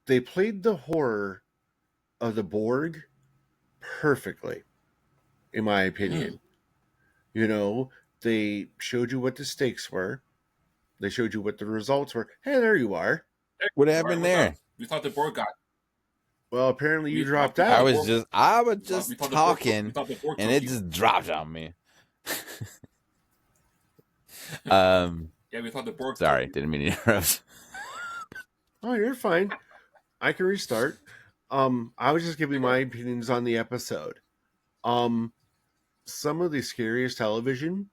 they played the horror of the Borg perfectly, in my opinion. They showed you what the stakes were. They showed you what the results were. Hey, there you are. What happened there? We thought the Borg got. Well, apparently you dropped I out. was just talking, Borg and it took you. just dropped on me. Yeah, we thought the Borg. Sorry, didn't mean to interrupt. Oh, you're fine. I can restart. I was just giving my opinions on the episode. Some of the scariest television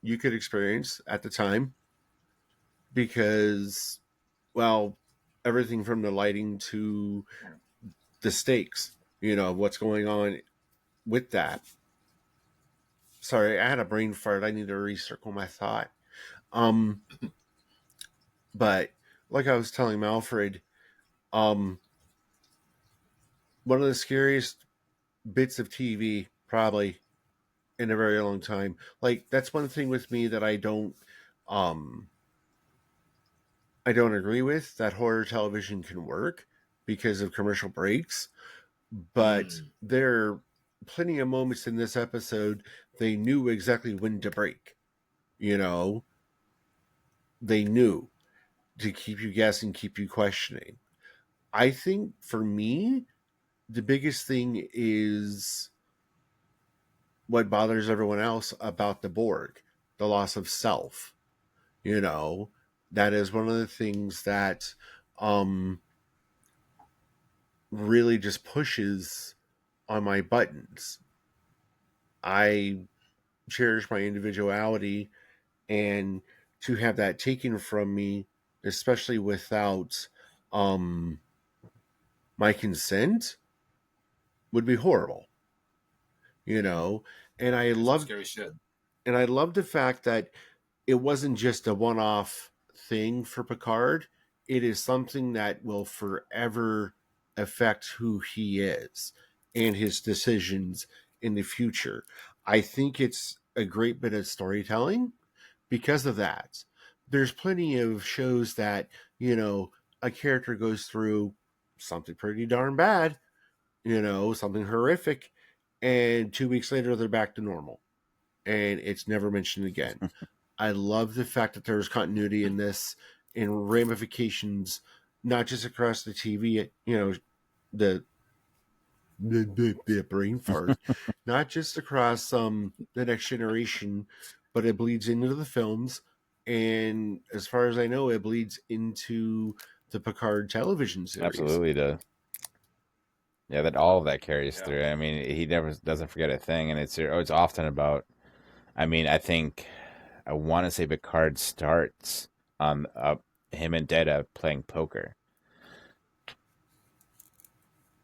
you could experience at the time, because, well, everything from the lighting to the stakes, what's going on with that. Sorry, I had a brain fart. I need to recircle my thought. But like I was telling Malfred, one of the scariest bits of TV probably in a very long time. Like, that's one thing with me that I don't agree with, that horror television can work because of commercial breaks. But there are plenty of moments in this episode they knew exactly when to break. They knew to keep you guessing, keep you questioning. I think for me, the biggest thing is what bothers everyone else about the Borg, the loss of self. That is one of the things that really just pushes on my buttons. I cherish my individuality, and to have that taken from me, especially without my consent, would be horrible. And I love scary shit. And I love the fact that it wasn't just a one-off thing for Picard. It is something that will forever affect who he is and his decisions in the future. I think it's a great bit of storytelling because of that. There's plenty of shows that, a character goes through something pretty darn bad, something horrific, and 2 weeks later they're back to normal and it's never mentioned again. I love the fact that there's continuity in this and ramifications, not just across the TV, the brain fart, not just across the Next Generation, but it bleeds into the films. And as far as I know, it bleeds into the Picard television series. Absolutely does. Yeah, that all of that carries through. I mean, he never doesn't forget a thing, and it's often about. I mean, I want to say Picard starts on him and Data playing poker.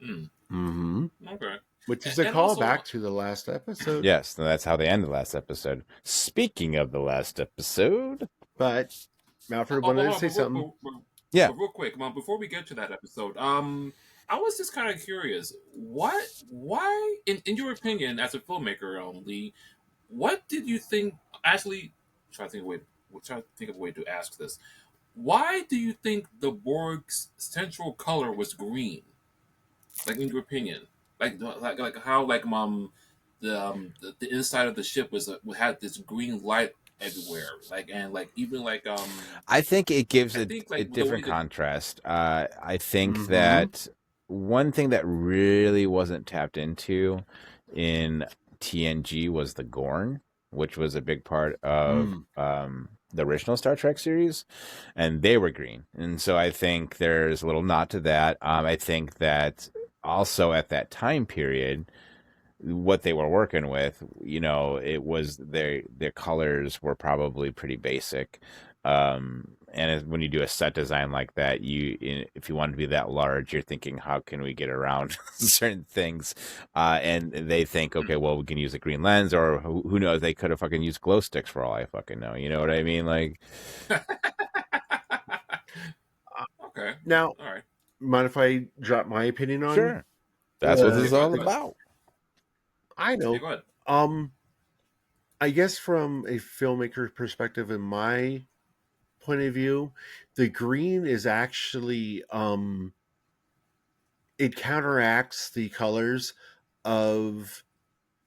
Okay. Which is a And also, callback to the last episode. Yes, that's how they ended the last episode. Speaking of the last episode, But Malford wanted to say something. yeah, but real quick, before we get to that episode, I was just kind of curious. Why, in your opinion, as a filmmaker, Lee, what did you think? Actually, try to think of a way to ask this. Why do you think the Borg's central color was green? Like, in your opinion, like how the inside of the ship had this green light everywhere, I think it gives I a, think a like the way different that contrast. I think Mhm. that one thing that really wasn't tapped into in TNG was the Gorn, which was a big part of the original Star Trek series, and they were green. And so I think there's a little nod to that. I think that also at that time period, what they were working with, it was their colors were probably pretty basic. When you do a set design like that, if you want to be that large, you're thinking, how can we get around certain things? And they think, okay, well, we can use a green lens, or who knows? They could have fucking used glow sticks for all I fucking know. You know what I mean? Like, okay, Now, all right. mind if I drop my opinion on? sure, that's what Uh, this is all about. I know. Yeah, go ahead. I guess from a filmmaker perspective, in my point of view, the green is actually it counteracts the colors of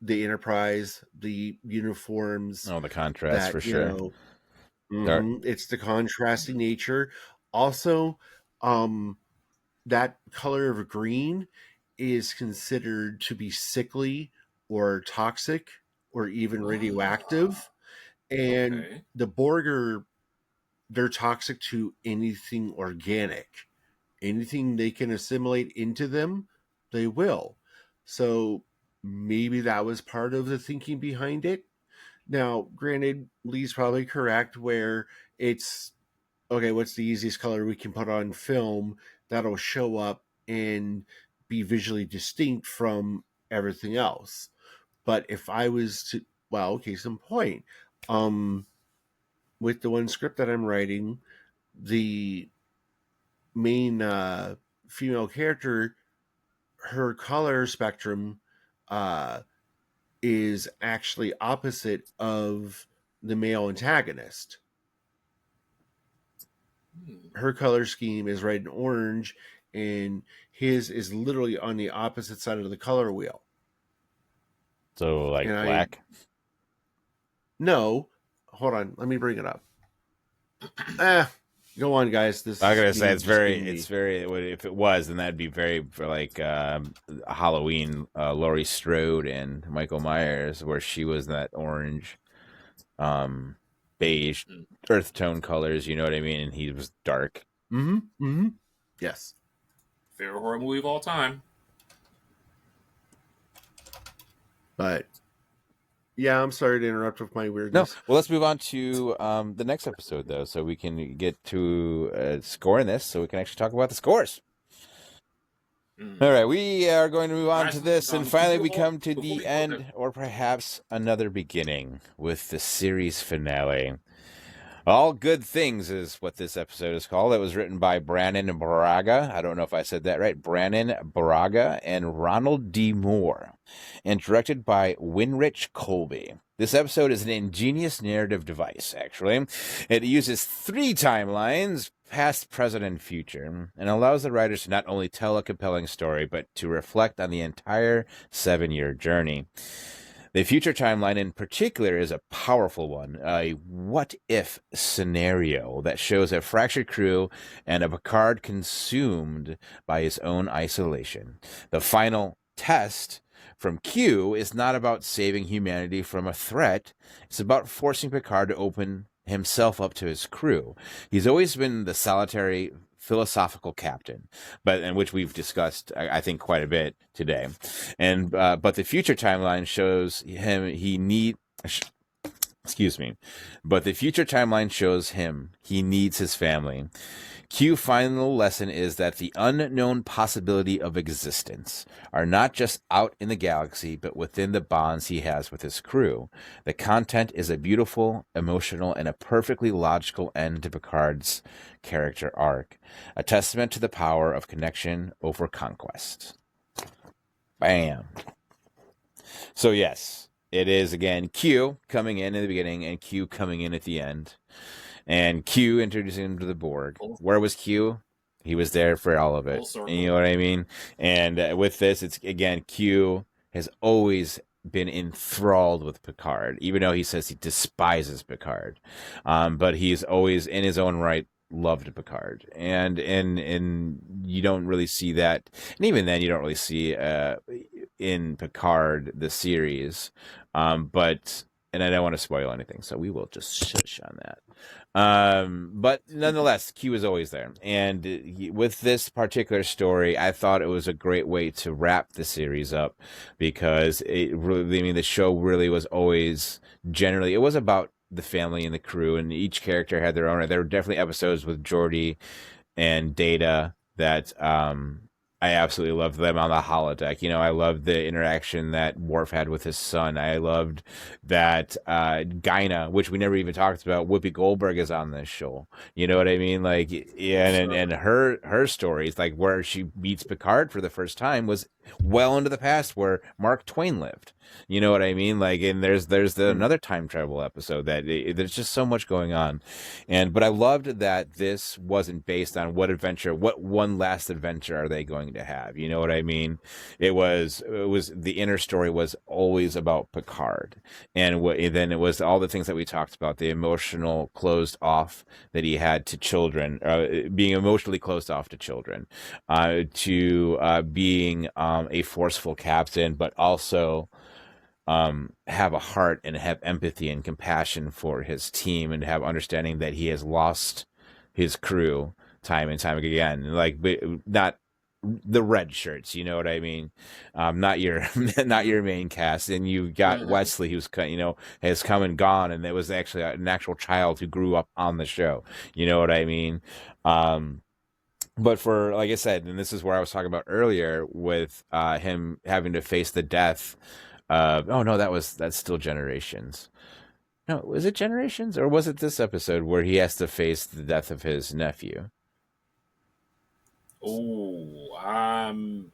the Enterprise, the uniforms. Oh, the contrast That for sure. It's the contrasting nature. Also, that color of green is considered to be sickly or toxic or even radioactive. And Okay. the Borg they're toxic to anything organic. Anything they can assimilate into them, they will. So maybe that was part of the thinking behind it. Now, granted, Lee's probably correct where it's okay, what's the easiest color we can put on film that'll show up and be visually distinct from everything else. But if I was to, well, case in point, with the one script that I'm writing, the main female character, her color spectrum is actually opposite of the male antagonist. Her color scheme is red and orange, and his is literally on the opposite side of the color wheel. So, like, And black? No, hold on, let me bring it up. Go on, guys. This I'm gonna is say me it's just very, being me. it's very. If it was, then that'd be very for like Halloween, Laurie Strode and Michael Myers, where she was that orange, beige, earth tone colors. You know what I mean? And he was dark. Yes. Favorite horror movie of all time. But yeah, I'm sorry to interrupt with my No, weirdness. well, let's move on to the next episode though, so we can get to scoring this, so we can actually talk about the scores. All right, we are going to move on to this, and finally we come to the end, or perhaps another beginning, with the series finale. All Good Things is what this episode is called. It was written by Brannon Braga. I don't know if I said that right. Brannon Braga and Ronald D. Moore. And directed by Winrich Colby. This episode is an ingenious narrative device, actually. It uses 3 timelines, past, present, and future, and allows the writers to not only tell a compelling story, but to reflect on the entire 7-year journey. The future timeline in particular is a powerful one, a what-if scenario that shows a fractured crew and a Picard consumed by his own isolation. The final test from Q is not about saving humanity from a threat. It's about forcing Picard to open himself up to his crew. He's always been the solitary philosophical captain, and which we've discussed, I think, quite a bit today. And but the future timeline shows him But the future timeline shows him he needs his family. Q's final lesson is that the unknown possibility of existence are not just out in the galaxy, but within the bonds he has with his crew. The content is a beautiful, emotional, and a perfectly logical end to Picard's character arc, a testament to the power of connection over conquest. Bam. So yes, it is again Q coming in the beginning and Q coming in at the end. And Q introducing him to the Borg. Where was Q? He was there for all of it. You know what I mean? And with this, it's again, Q has always been enthralled with Picard, even though he says he despises Picard. But he's always, in his own right, loved Picard. And you don't really see that. And even then, you don't really see in Picard, the series. But I don't want to spoil anything, so we will just shush on that. But nonetheless, Q is always there. And with this particular story, I thought it was a great way to wrap the series up, because it really, I mean, the show really was always generally, it was about the family and the crew, and each character had their own. There were definitely episodes with Geordi and Data that, I absolutely loved them on the holodeck. You know, I loved the interaction that Worf had with his son. I loved that Gyna, which we never even talked about. Whoopi Goldberg is on this show. You know what I mean? Like, yeah, and her stories, like where she meets Picard for the first time, was well into the past, where Mark Twain lived. You know what I mean? Like, and there's another time travel episode that there's just so much going on, but I loved that this wasn't based on what one last adventure are they going to have. You know what I mean? It was the inner story was always about Picard, and then it was all the things that we talked about, the emotional closed off that he had to children, being emotionally closed off to children, to being a forceful captain, but also have a heart and have empathy and compassion for his team, and have understanding that he has lost his crew time and time again. Like, not the red shirts, you know what I mean? Not your main cast. And you got Wesley, who's, you know, has come and gone, and it was actually an actual child who grew up on the show. You know what I mean? But for, like I said, and this is where I was talking about earlier with him having to face the death. Oh no, that's still Generations. No, was it Generations, or was it this episode where he has to face the death of his nephew? Oh, I'm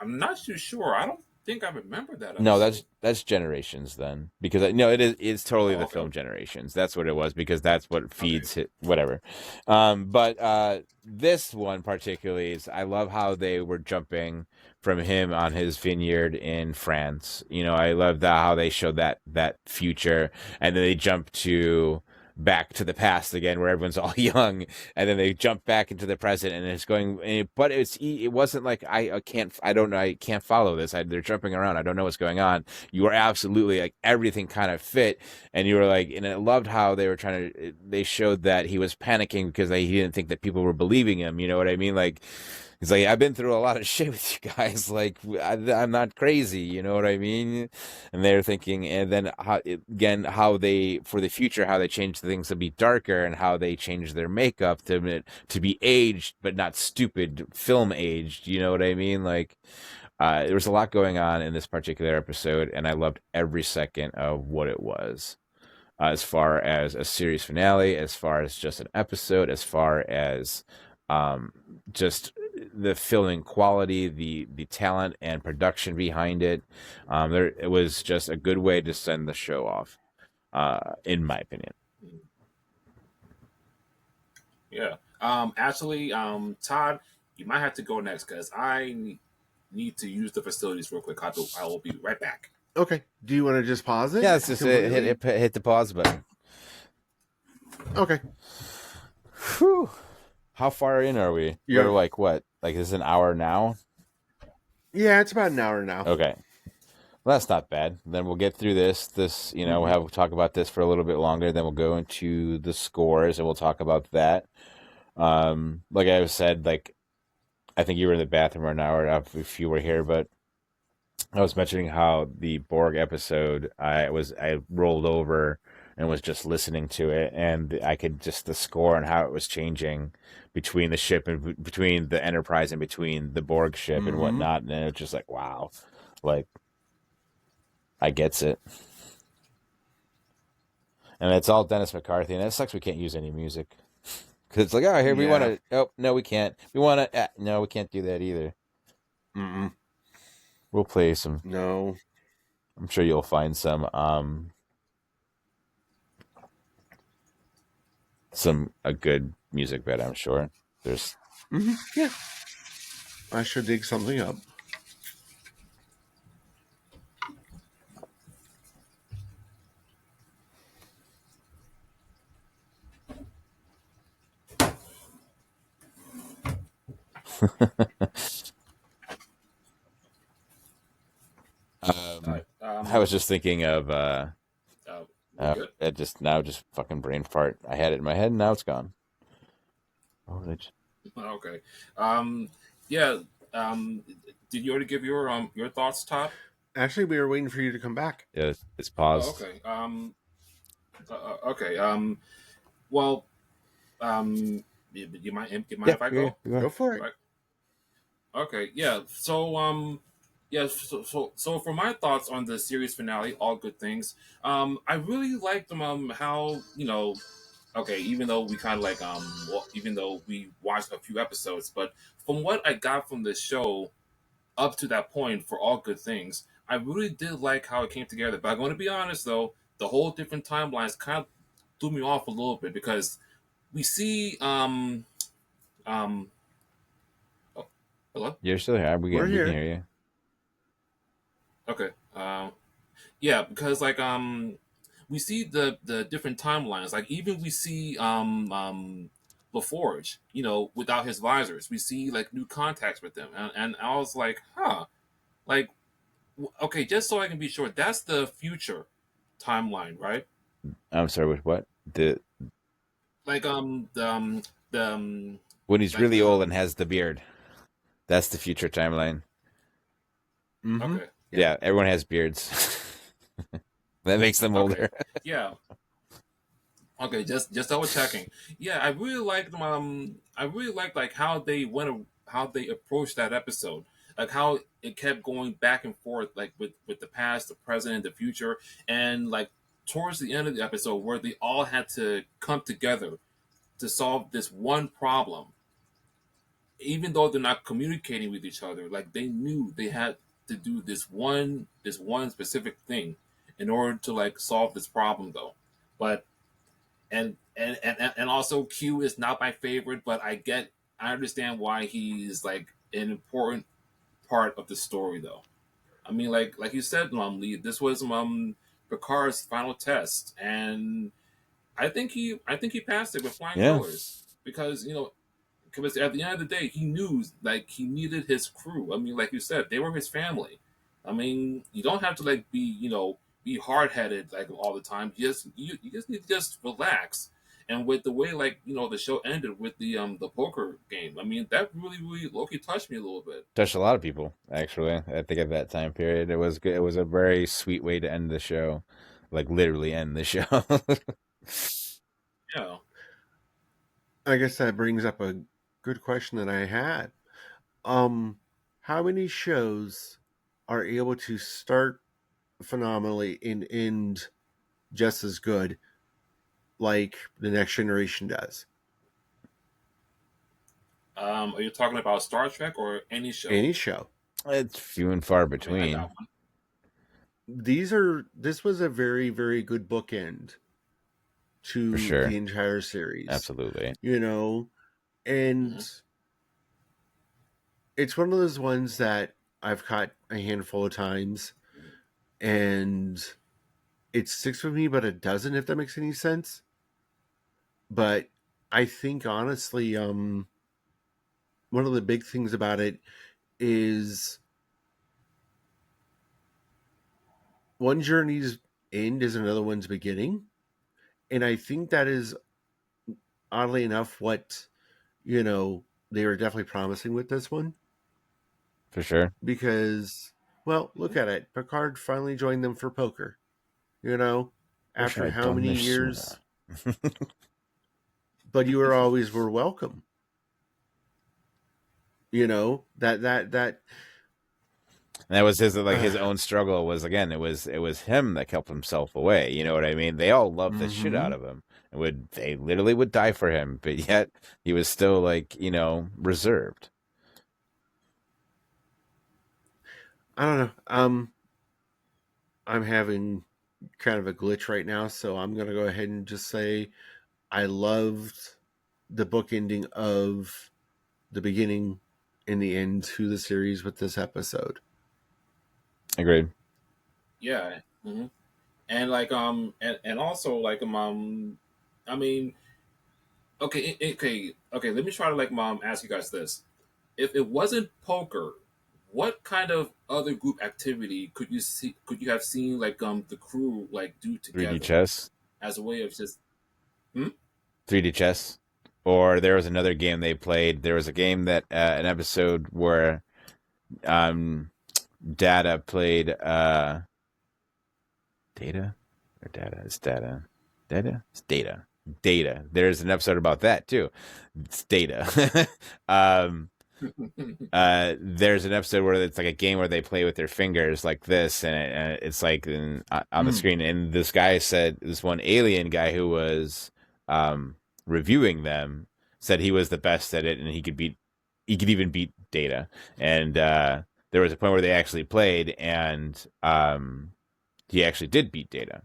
not too sure. I don't think I remember that episode. No, that's Generations then, because it's totally the film Generations. That's what it was, because that's what feeds it, whatever. But this one particularly is, I love how they were jumping from him on his vineyard in France. You know, I love how they showed that future, and then they jump back to the past again, where everyone's all young, and then they jump back into the present, and it's going. But it wasn't like I can't follow this. They're jumping around. I don't know what's going on. You were absolutely, like, everything kind of fit, and you were like, and I loved how they showed that he was panicking because he didn't think that people were believing him. You know what I mean? Like, he's like, I've been through a lot of shit with you guys. Like, I'm not crazy. You know what I mean? And they're thinking, and then how they, for the future, how they change things to be darker, and how they change their makeup to be aged, but not stupid, film aged. You know what I mean? Like, there was a lot going on in this particular episode, and I loved every second of what it was. As far as a series finale, as far as just an episode, as far as just the filming quality, the talent and production behind it. It was just a good way to send the show off, in my opinion. Yeah. Actually, Todd, you might have to go next, because I need to use the facilities real quick. I will be right back. Okay. Do you want to just pause it? Yeah, let's just hit the pause button. Okay. Whew. How far in are we? Yeah. We're like, what? Like, is it an hour now? Yeah, it's about an hour now. Okay. Well, that's not bad. Then we'll get through this, you know, we'll talk about this for a little bit longer. Then we'll go into the scores, and we'll talk about that. Like I said, like, I think you were in the bathroom right now, or if you were here, but I was mentioning how the Borg episode, I rolled over and was just listening to it, and I could just the score and how it was changing between the ship and between the Enterprise and between the Borg ship and whatnot, and it was just like, wow, like I gets it. And it's all Dennis McCarthy, and it sucks we can't use any music. Because it's like, oh, here, we want to... Oh, no, we can't. We want to... no, we can't do that either. We'll play some... No. I'm sure you'll find some a good music bed, I'm sure. There's... Yeah. I should dig something up. I was just thinking of it just fucking brain fart. I had it in my head and now it's gone. Okay. Yeah. Did you already give your thoughts, Todd? Actually, we were waiting for you to come back. Yeah, it's paused. Okay. Okay. Well, you mind if I go? Go for it. Right. Okay. Yeah. So yeah. So for my thoughts on the series finale, All Good Things. I really liked how okay, even though we kind of like even though we watched a few episodes, but from what I got from the show up to that point for All Good Things, I really did like how it came together. But I'm going to be honest though, the whole different timelines kind of threw me off a little bit because we see oh, hello? You're still here. We can hear you. Okay. Yeah, because like we see the different timelines. Like even we see LaForge, without his visors. We see like new contacts with them, and I was like, huh, like okay, just so I can be sure, that's the future timeline, right? I'm sorry, with what? Like when he's really old and has the beard. That's the future timeline. Okay. Yeah, everyone has beards. That makes them older. Yeah. Okay, just double checking. Yeah, I really liked like how they approached that episode. Like how it kept going back and forth, like with the past, the present, and the future, and like towards the end of the episode where they all had to come together to solve this one problem. Even though they're not communicating with each other, like they knew they had to do this one specific thing in order to like solve this problem though. But and also Q is not my favorite, but I understand why he's like an important part of the story though. I mean, like you said, Lee, this was Picard's final test, and I think he passed it with flying colors because because at the end of the day, he knew like he needed his crew. I mean, like you said, they were his family. I mean, you don't have to like be hard headed like all the time. You just need to just relax. And with the way like the show ended with the poker game, I mean that really low-key touched me a little bit. Touched a lot of people actually. I think at that time period, it was good. It was a very sweet way to end the show, like literally end the show. Yeah. I guess that brings up a good question that I had. How many shows are able to start phenomenally and end just as good like the Next Generation does? Are you talking about Star Trek or any show? Any show. It's few and far between. I This was a very, very good bookend to the entire series. Absolutely. And it's one of those ones that I've caught a handful of times and it sticks with me, but it doesn't, if that makes any sense. But I think honestly, one of the big things about it is one journey's end is another one's beginning. And I think that is, oddly enough, what, they were definitely promising with this one. For sure. Because, well, look at it. Picard finally joined them for poker. after I'd how done many this years? sooner. But you were welcome. You know, that And that was his own struggle. Was again, it was him that kept himself away. You know what I mean? They all loved the shit out of him, and they literally would die for him, but yet he was still like, reserved. I don't know. I'm having kind of a glitch right now, so I'm gonna go ahead and just say I loved the book ending of the beginning and the end to the series with this episode. Agreed. Yeah. Mm-hmm. And like and also like I mean, okay, let me try to like ask you guys this. If it wasn't poker, what kind of other group activity could you have seen like the crew like do 3D together chess. as a way of just 3D chess. Or there was another game they played. There was a game that an episode where Data played Data or Data? It's Data. Data? It's Data. Data. There's an episode about that too. It's Data. There's an episode where it's like a game where they play with their fingers like this, and it's like on the screen. And this guy said, this one alien guy who was reviewing them said he was the best at it, and he could even beat Data. And there was a point where they actually played, and he actually did beat Data.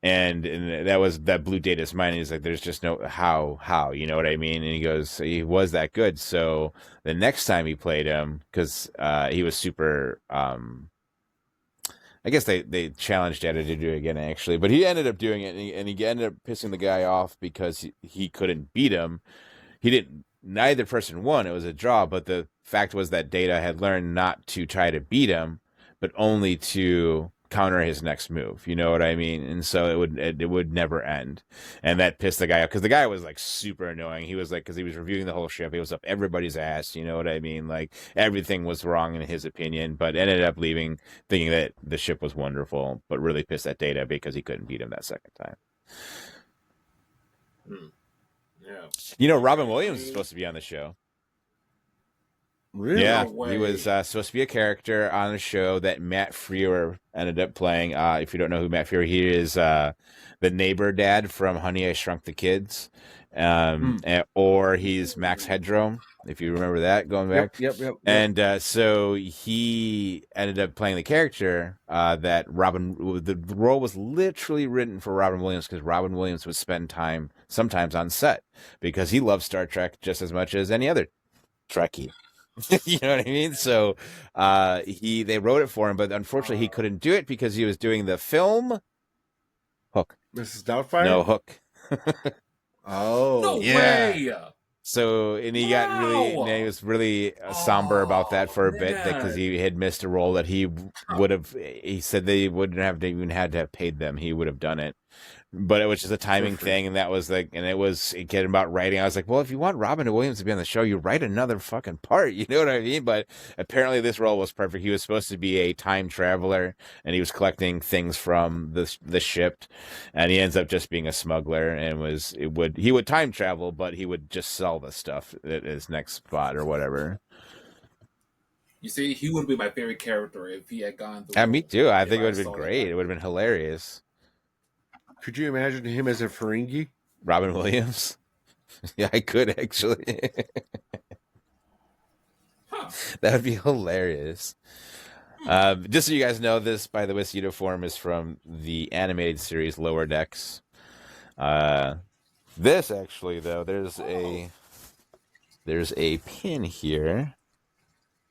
And that blew Data's mind. He's like, there's just no how, you know what I mean? And he goes, he was that good. So the next time he played him, because he was super, I guess they challenged Data to do it again, actually. But he ended up doing it, and he ended up pissing the guy off because he couldn't beat him. Neither person won. It was a draw, but the fact was that Data had learned not to try to beat him, but only to counter his next move, you know what I mean? And so it would never end, and that pissed the guy off, because the guy was like super annoying. He was like, because he was reviewing the whole ship, he was up everybody's ass, you know what I mean? Like everything was wrong in his opinion, but ended up leaving thinking that the ship was wonderful, but really pissed at Data because he couldn't beat him that second time. Yeah. Robin Williams is supposed to be on the show. Really? Yeah, No he was supposed to be a character on the show that Matt Freer ended up playing. If you don't know who Matt Freer, he is the neighbor dad from Honey, I Shrunk the Kids, or he's Max Headroom, if you remember that, going back. Yep. And so he ended up playing the character that the role was literally written for Robin Williams, because Robin Williams would spend time sometimes on set because he loves Star Trek just as much as any other Trekkie. You know what I mean? So they wrote it for him, but unfortunately he couldn't do it because he was doing the film Hook. Mrs. Doubtfire? No, Hook. Oh. No Yeah. way. So, and he was really somber about that for a bit, because he had missed a role that he said they wouldn't have even had to have paid them. He would have done it. But it was just a timing thing, and that was it getting about writing. I was like, well, if you want Robin Williams to be on the show, you write another fucking part, you know what I mean? But apparently this role was perfect. He was supposed to be a time traveler, and he was collecting things from the ship, and he ends up just being a smuggler, and he would time travel, but he would just sell the stuff at his next spot or whatever. You see, he would be my favorite character if he had gone through. Yeah, me too. I think it would have been great. It would have been hilarious. Could you imagine him as a Ferengi? Robin Williams? Yeah, I could actually. That would be hilarious. Just so you guys know, this, by the way, this uniform is from the animated series Lower Decks. This actually, though, there's a pin here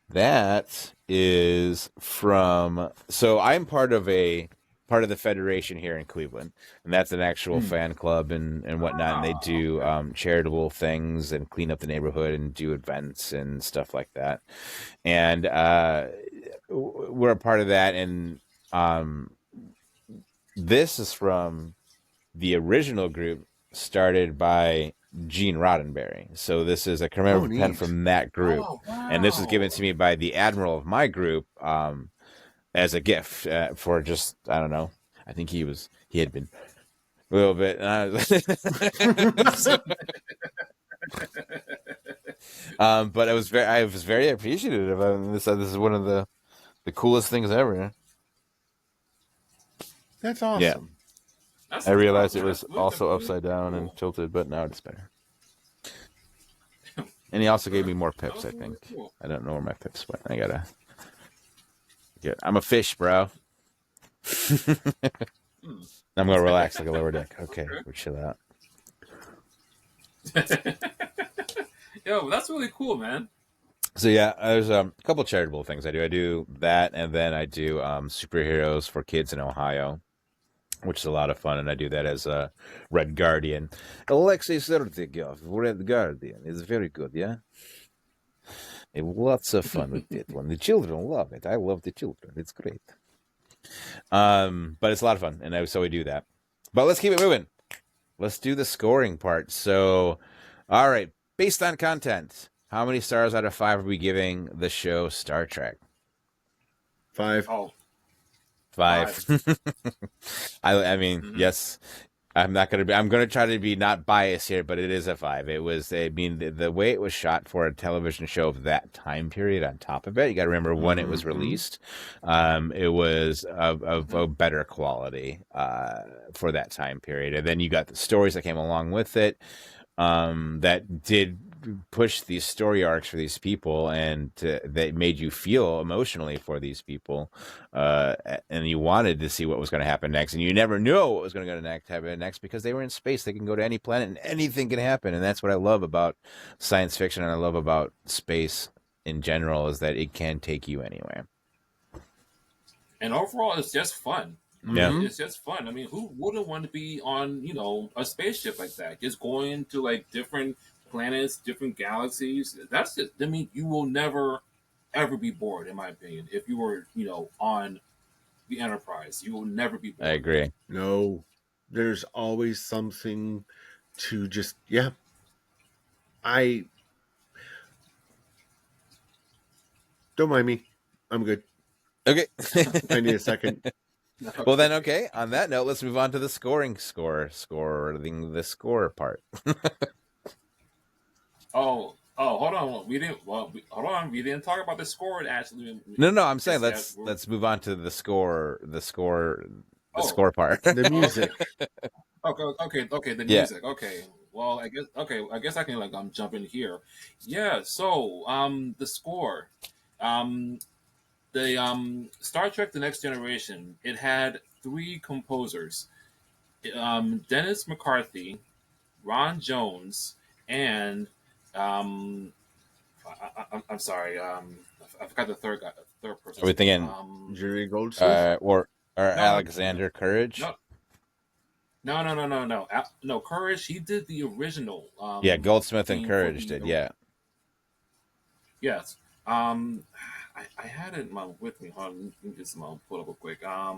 that is from. So I'm part of the Federation here in Cleveland, and that's an actual fan club and whatnot, and they do charitable things and clean up the neighborhood and do events and stuff like that, and we're a part of that. And this is from the original group started by Gene Roddenberry. So this is a commemorative pen from that group. Oh, wow. And this was given to me by the admiral of my group as a gift for just, I don't know. I think he had been A little bit. But I was very appreciative of it. This is one of the coolest things ever. That's awesome. That's I realized it that's was really- also that's really upside down cool. and tilted, but now it's better. And he also gave me more That pips, was I really think. cool. I don't know where my pips went. I gotta get. I'm a fish, bro. I'm gonna relax like a lower deck. Okay, we'll chill out. Yo, that's really cool, man. So yeah, there's a couple charitable things I do. I do that, and then I do superheroes for kids in Ohio, which is a lot of fun, and I do that as a Red Guardian. Alexei Serdigov, Red Guardian, is very good, yeah? Lots of fun with that one. The children love it. I love the children. It's great. But it's a lot of fun, and so we do that. But let's keep it moving. Let's do the scoring part. So, all right, based on content, how many stars out of 5 are we giving the show Star Trek? 5. Oh, 5. I mean, Mhm. yes. I'm gonna try to be not biased here, but it is a 5. It was, I mean, the way it was shot for a television show of that time period. On top of it, you got to remember when it was released. It was of a better quality for that time period, and then you got the stories that came along with it that did push these story arcs for these people, and that made you feel emotionally for these people, and you wanted to see what was going to happen next, and you never knew what was going to happen next because they were in space. They can go to any planet and anything can happen, and that's what I love about science fiction, and I love about space in general, is that it can take you anywhere. and overall, it's just fun. Yeah. It's just fun. I mean, who wouldn't want to be on, a spaceship like that? Just going to like different planets, different galaxies. That's just. I mean, you will never, ever be bored, in my opinion. If you were, on the Enterprise, you will never be bored. I agree. No, there's always something to just, yeah. I don't mind me. I'm good. Okay. I need a second. Well then, okay. On that note, let's move on to the scoring the score part. Oh, hold on. We didn't. Well, hold on. We didn't talk about the score. Actually, No. I'm saying Yes, let's move on to the score Oh. score part. The music. Okay. The Yeah. music. Okay. Well, I guess I can jump in here. Yeah. So the score, the Star Trek: The Next Generation. It had 3 composers, Dennis McCarthy, Ron Jones, and I'm sorry. I forgot the third guy. Third person. Are we thinking Jerry Goldsmith. or Alexander Courage? No. No, Courage. He did the original. Yeah, Goldsmith and theme Courage for the- did. Yeah. Yes. I had it with me. Hold on, let me just pull it up real quick. I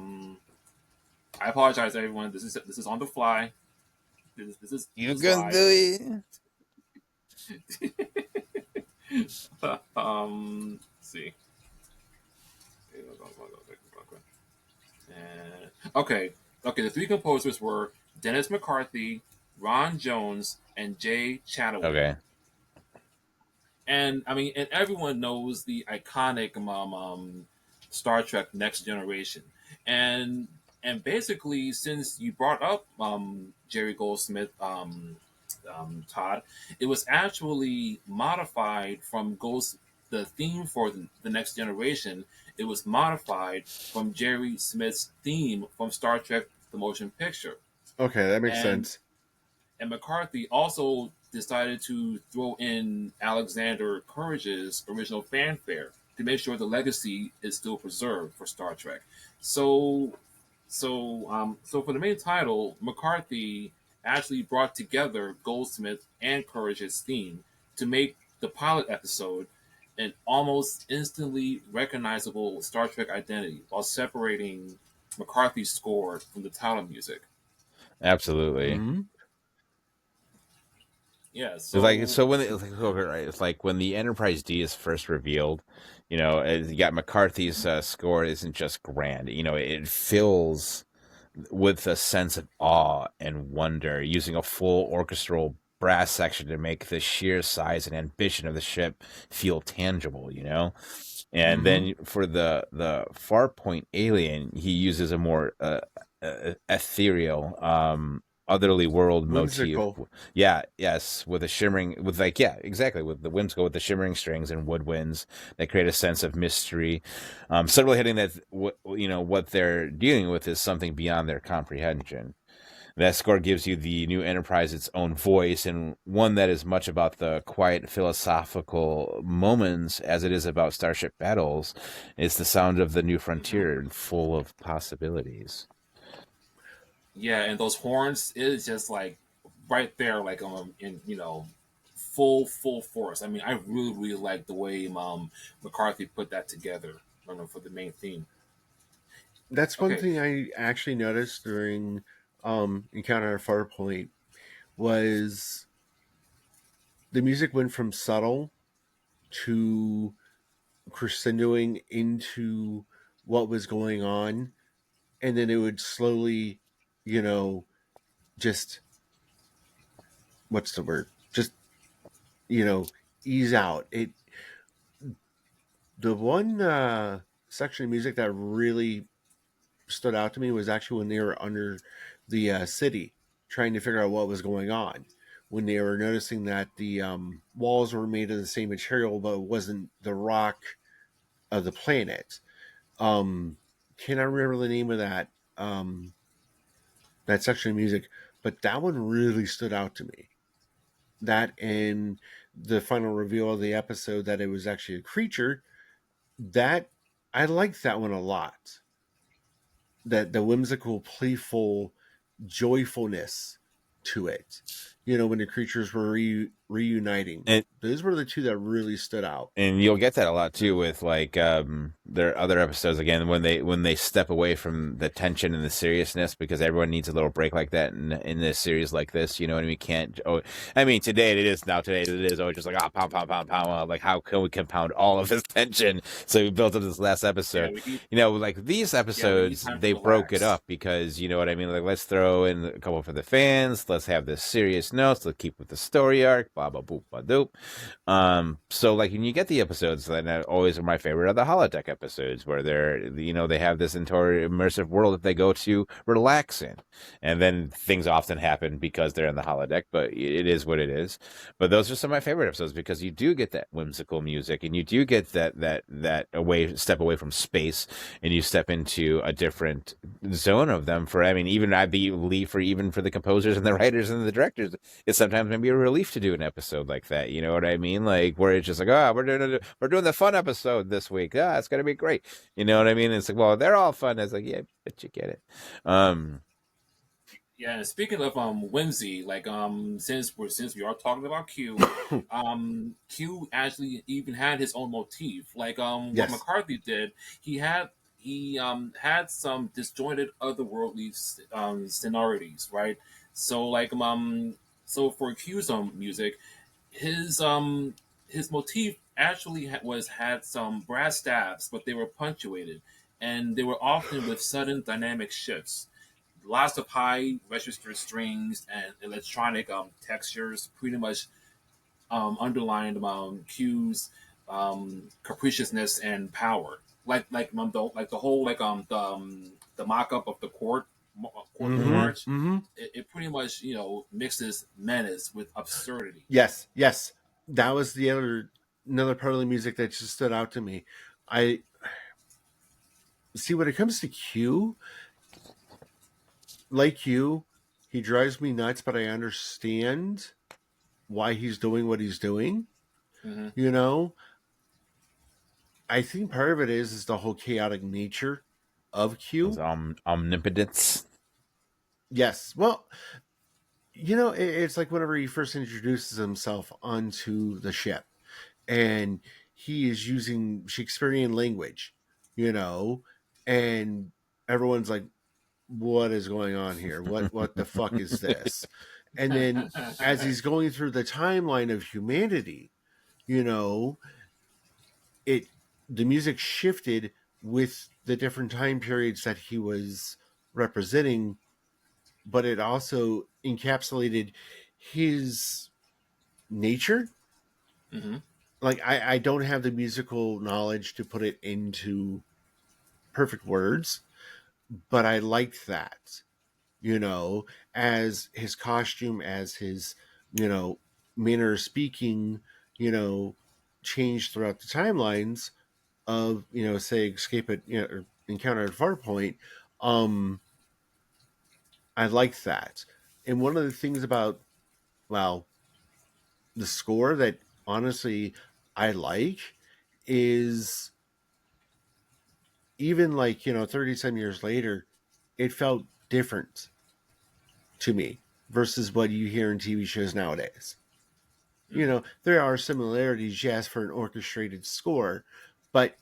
apologize, everyone. This is on the fly. This is You this is can live. do it. Let's see. Okay. The 3 composers were Dennis McCarthy, Ron Jones, and Jay Chataway. Okay. And I mean, and everyone knows the iconic Star Trek Next Generation, and basically, since you brought up Jerry Goldsmith, Todd, it was actually modified from the theme for the Next Generation. It was modified from Jerry Smith's theme from Star Trek: The Motion Picture. Okay, that makes And- sense. And McCarthy also decided to throw in Alexander Courage's original fanfare to make sure the legacy is still preserved for Star Trek. So for the main title, McCarthy actually brought together Goldsmith and Courage's theme to make the pilot episode an almost instantly recognizable Star Trek identity, while separating McCarthy's score from the title music. Absolutely. Mhm. Yeah, It's like when the Enterprise D is first revealed, you got McCarthy's score isn't just grand. It fills with a sense of awe and wonder, using a full orchestral brass section to make the sheer size and ambition of the ship feel tangible, you know? And then for the Farpoint alien, he uses a more ethereal, otherly world motif. Whimsical. Yeah, yes, with a shimmering, with like, yeah, exactly, with the whimsical, with the shimmering strings and woodwinds that create a sense of mystery. So really hitting that, what they're dealing with is something beyond their comprehension. That score gives you the new Enterprise its own voice, and one that is much about the quiet philosophical moments as it is about starship battles. It's the sound of the new frontier and full of possibilities. Yeah, and those horns is just like right there, like in full force. I mean, I really like the way McCarthy put that together. For the main theme. That's one Okay. thing I actually noticed during Encounter at Farpoint was the music went from subtle to crescendoing into what was going on, and then it would slowly, you know, just what's the word? Just you know, ease out. The one section of music that really stood out to me was actually when they were under the city trying to figure out what was going on. When they were noticing that the walls were made of the same material, but it wasn't the rock of the planet. Can't I remember the name of that section of music? But that one really stood out to me. That and the final reveal of the episode that it was actually a creature. That I liked that one a lot. That the whimsical, playful joyfulness to it. When the creatures were reuniting. And Those were the two that really stood out. and you'll get that a lot too with like their other episodes again when they step away from the tension and the seriousness, because everyone needs a little break like that in this series like this, you know what I mean? Today it is always just like pound pound pound pound, like how can we compound all of this tension? So we built up this last episode. Like these episodes, they broke it up because, you know what I mean, like let's throw in a couple for the fans, let's have this serious notes, let's keep with the story arc, blah blah boop blah doop. So like when you get the episodes that always are my favorite are the holodeck episodes where they have this entire immersive world that they go to relax in, and then things often happen because they're in the holodeck, but it is what it is. But those are some of my favorite episodes because you do get that whimsical music, and you do get that step away from space, and you step into a different zone of them. Even I believe for the composers and the writers and the directors, it's sometimes maybe a relief to do an episode like that. You know what I mean? Like where it's just like, we're doing the fun episode this week. It's gonna be great. You know what I mean? It's like, well, they're all fun. It's like, yeah, but you get it. Yeah, and speaking of whimsy, like since we are talking about Q, Q actually even had his own motif. Like Yes. what McCarthy did, he had some disjointed otherworldly sonorities, right? So like so for Q's music, his motif actually had some brass stabs, but they were punctuated, and they were often with sudden dynamic shifts. Lots of high register strings and electronic textures pretty much underlined Q's capriciousness and power. The whole the mock up of the court march. It pretty much mixes menace with absurdity. Yes. That was another part of the music that just stood out to me. I see when it comes to Q, like you, he drives me nuts, but I understand why he's doing what he's doing. I think part of it is the whole chaotic nature of Q. Omnipotence. Yes. Well, it's like whenever he first introduces himself onto the ship and he is using Shakespearean language, and everyone's like, what is going on here? What the fuck is this? And then as he's going through the timeline of humanity, the music shifted with the different time periods that he was representing, but it also encapsulated his nature. Mm-hmm. Like I don't have the musical knowledge to put it into perfect words, but I liked that, you know, as his costume, as his, you know, manner of speaking, you know, changed throughout the timelines of, you know, say escape at, you know, or encounter at Farpoint. um I liked that. And one of the things about, well, the score that honestly I like is, even like, you know, 30 some years later, it felt different to me versus what you hear in TV shows nowadays. You Mm-hmm. know, there are similarities, yes, for an orchestrated score, but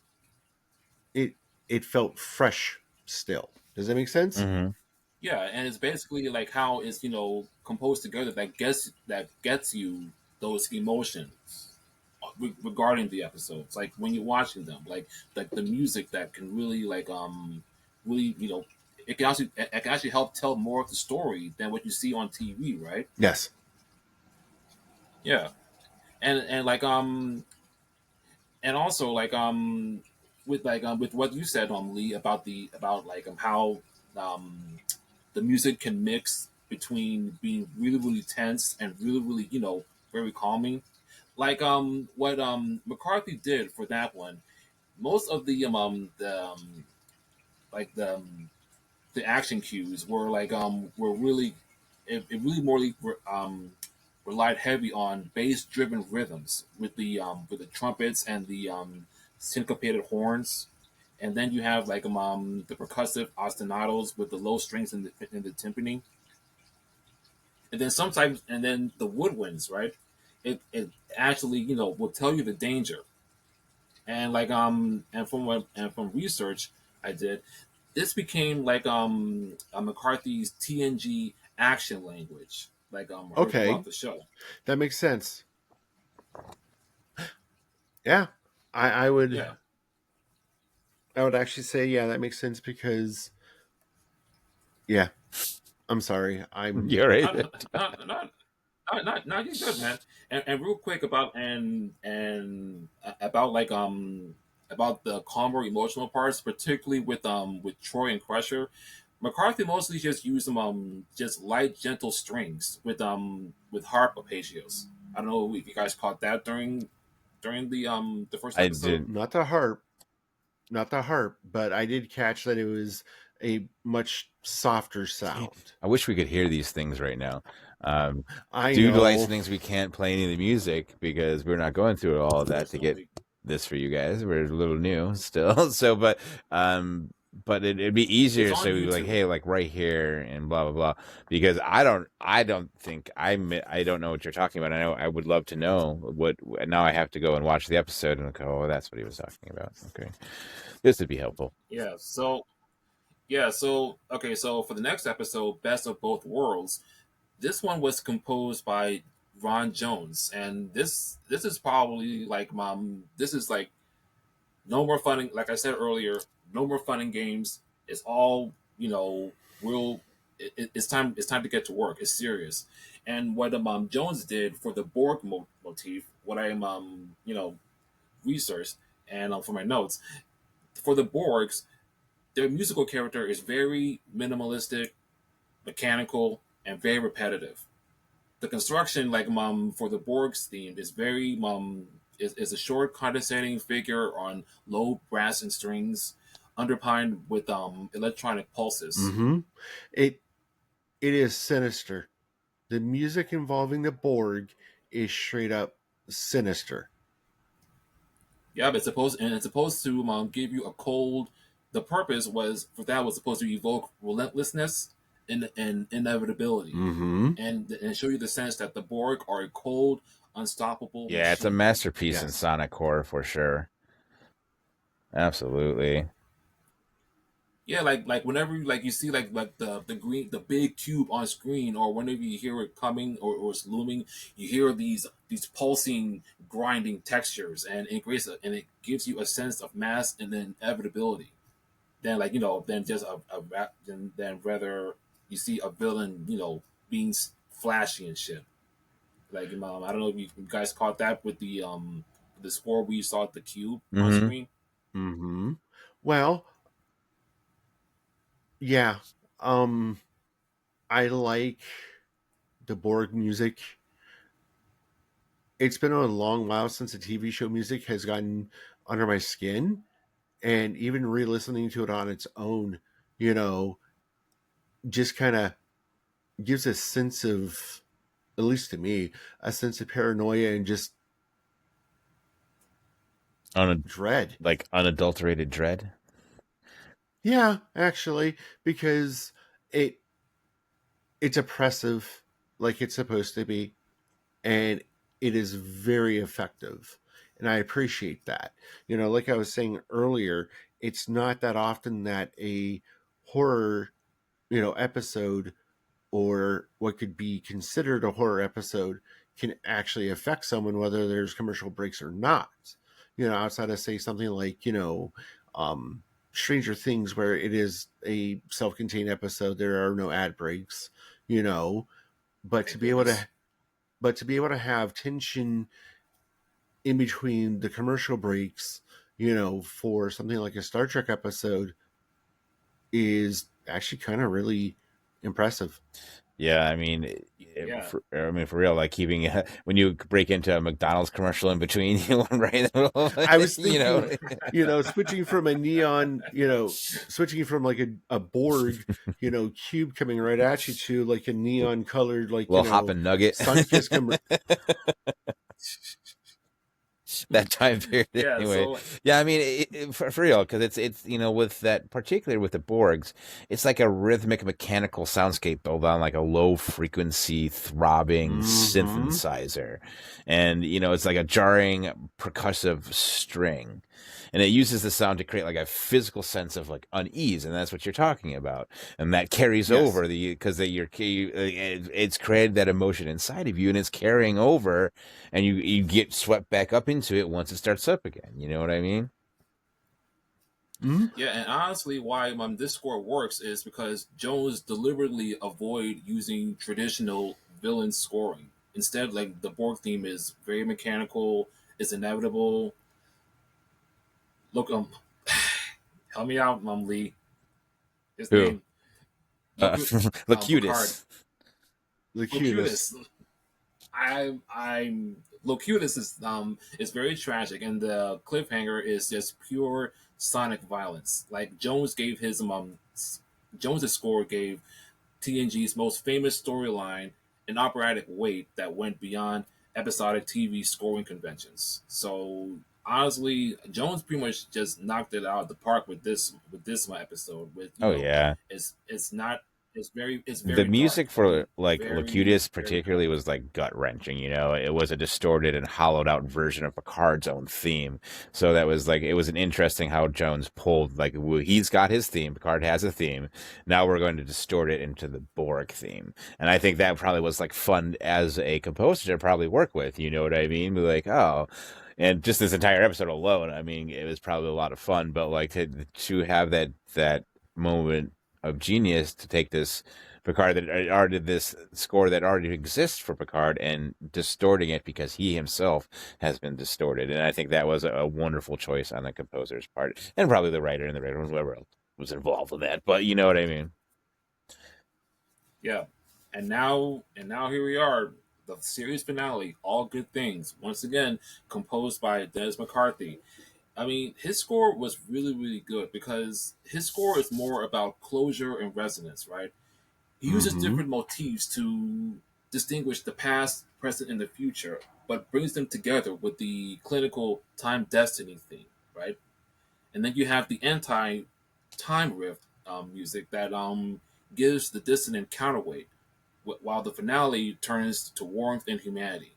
it it felt fresh still. Does that make sense? Mm-hmm. Yeah, and it's basically like how it's composed together that gets you those emotions regarding the episodes. Like when you're watching them, like the music that can really really it can actually help tell more of the story than what you see on TV, right? Yes. Yeah, and also with what you said, Lee, about how um the music can mix between being really really tense and really really very calming, like what McCarthy did for that one. Most of like the action cues were really it really more relied heavy on bass driven rhythms with the trumpets and the syncopated horns, and then you have the percussive ostinatos with the low strings in the timpani, and then sometimes and then the woodwinds, right? It actually will tell you the danger, and from research I did, this became McCarthy's TNG action language, Okay, throughout the show. that makes sense. Yeah, I would Yeah. I would actually say, yeah, that makes sense because, yeah, I'm sorry, I'm You're right. Not you good, man. And real quick about about the calmer emotional parts, particularly with Troy and Crusher. McCarthy mostly just used just light, gentle strings with harp arpeggios. I don't know if you guys caught that during the first I episode. did. not the harp, not the harp, but I did catch that it was a much softer sound. I wish we could hear these things right now. Um, I due to know. licensing, we can't play any of the music because we're not going through all of that to get Unfortunately. this for you guys. We're a little new still, so but it'd be It's easier to on say we like, YouTube. hey, like right here and blah blah blah. Because I don't think I don't know what you're talking about. I know I would love to know what. Now I have to go and watch the episode and go, oh, that's what he was talking about. Okay, this would be helpful. Yeah. So okay, so for the next episode, Best of Both Worlds, this one was composed by Ron Jones, and this is probably this is like no more fun. Like I said earlier, no more fun and games. It's all real. It's time to get to work. It's serious. And what Jones did for the Borg motif, what I am researched and for my notes for the Borgs, their musical character is very minimalistic, mechanical, and very repetitive. The construction, for the Borg's theme, is very is a short, condescending figure on low brass and strings, underpinned with electronic pulses. Mm-hmm. It it is sinister. The music involving the Borg is straight up sinister. Yeah, but it's supposed to give you a cold. The purpose was for that was supposed to evoke relentlessness and inevitability, Mm-hmm. and show you the sense that the Borg are a cold, unstoppable Yeah, it's a machine. masterpiece in Yes. sonic horror for sure. Absolutely. Yeah, like whenever you see the green the big cube on screen, or whenever you hear it coming or it's looming, you hear these pulsing, grinding textures, and it gives you a sense of mass and then inevitability. than like than just than rather you see a villain being flashy and shit. Like I don't know if you guys caught that with the score we saw at the cube on Mm-hmm. screen. Mm-hmm. Well, yeah. I like the Borg music. It's been a long while since the TV show music has gotten under my skin, and even re-listening to it on its own, you know, just kind of gives a sense of, at least to me, a sense of paranoia and just dread. Like unadulterated dread. Yeah, actually, because it it's oppressive like it's supposed to be, and it is very effective. And I appreciate that. Like I was saying earlier, it's not that often that a horror, episode, or what could be considered a horror episode, can actually affect someone, whether there's commercial breaks or not. Outside of, say, something like, um, Stranger Things, where it is a self-contained episode, there are no ad breaks, you know, but Thank to be able goodness. to, but to be able to have tension in between the commercial breaks, for something like a Star Trek episode, is actually kind of really impressive. Yeah, I mean, Yeah. for real, like keeping when you break into a McDonald's commercial in between, right in the middle of I was it, you know. thinking, switching from a neon, switching from like a Borg, cube coming right at you, to like a neon colored, like, Little hopping nugget. Sunkist That time period, Yeah. anyway. So Yeah, I mean, for real, because it's with that, particularly with the Borgs, it's like a rhythmic mechanical soundscape built on like a low frequency throbbing synthesizer, and it's like a jarring percussive string, and it uses the sound to create like a physical sense of like unease, and that's what you're talking about, and that carries Yes. over because it's created that emotion inside of you, and it's carrying over, and you get swept back up into it once it starts up again. You know what I mean? yeah, and honestly, why this score works is because Jones deliberately avoid using traditional villain scoring. Instead, like the Borg theme is very mechanical, it's inevitable. Look, help me out, Lee. His Who? name, Picard. Locutus. Locutus. I'm Locutus is very tragic, and the cliffhanger is just pure sonic violence. Like Jones's score gave TNG's most famous storyline an operatic weight that went beyond episodic TV scoring conventions. So honestly, Jones pretty much just knocked it out of the park with this episode. With Yeah. It's not it's The very music dark, for like very Locutus very particularly was like gut wrenching. It was a distorted and hollowed out version of Picard's own theme. So that was like, it was an interesting how Jones pulled, like, he's got his theme, Picard has a theme. Now we're going to distort it into the Borg theme. And I think that probably was like fun as a composer to probably work with. You know what I mean? Like, oh. And just this entire episode alone, I mean, it was probably a lot of fun. But like to have that moment of genius to take this Picard that already did this score that already exists for Picard and distorting it because he himself has been distorted. And I think that was a wonderful choice on the composer's part, and probably the writer and the writer, whoever else was involved with that. But you know what I mean? Yeah. And now here we are, the series finale, All Good Things, once again composed by Dennis McCarthy. I mean, his score was really, really good because his score is more about closure and resonance, right? He uses different motifs to distinguish the past, present, and the future, but brings them together with the clinical time destiny theme, right? And then you have the anti time rift music that gives the dissonant counterweight, while the finale turns to warmth and humanity.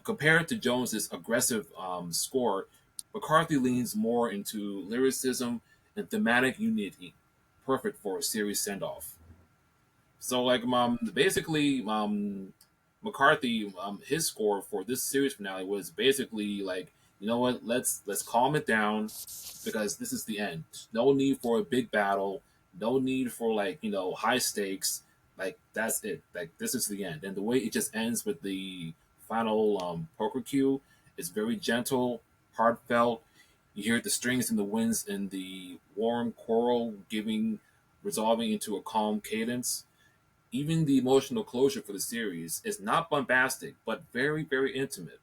Compared to Jones's aggressive score, McCarthy leans more into lyricism and thematic unity, perfect for a series send off. So, like, basically, McCarthy, his score for this series finale was basically like, you know what, let's calm it down because this is the end. No need for a big battle. No need for high stakes. Like that's it. Like this is the end. And the way it just ends with the final poker cue is very gentle, heartfelt. You hear the strings and the winds and the warm choral resolving into a calm cadence. Even the emotional closure for the series is not bombastic, but very, very intimate.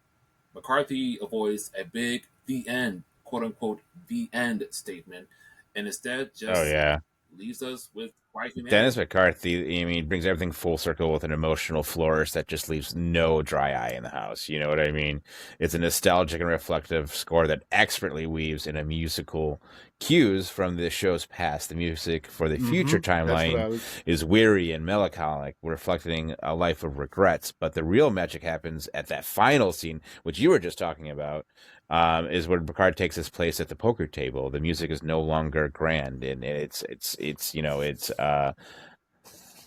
McCarthy avoids a big "the end," quote unquote, "the end" statement, and instead Oh just yeah. leaves us with quiet Dennis humanity. McCarthy, I mean, brings everything full circle with an emotional flourish that just leaves no dry eye in the house. You know what I mean? It's a nostalgic and reflective score that expertly weaves in a musical cues from the show's past. The music for the future That's what timeline I was. is weary and melancholic, reflecting a life of regrets. But the real magic happens at that final scene, which you were just talking about, is when Picard takes his place at the poker table. The music is no longer grand, and it's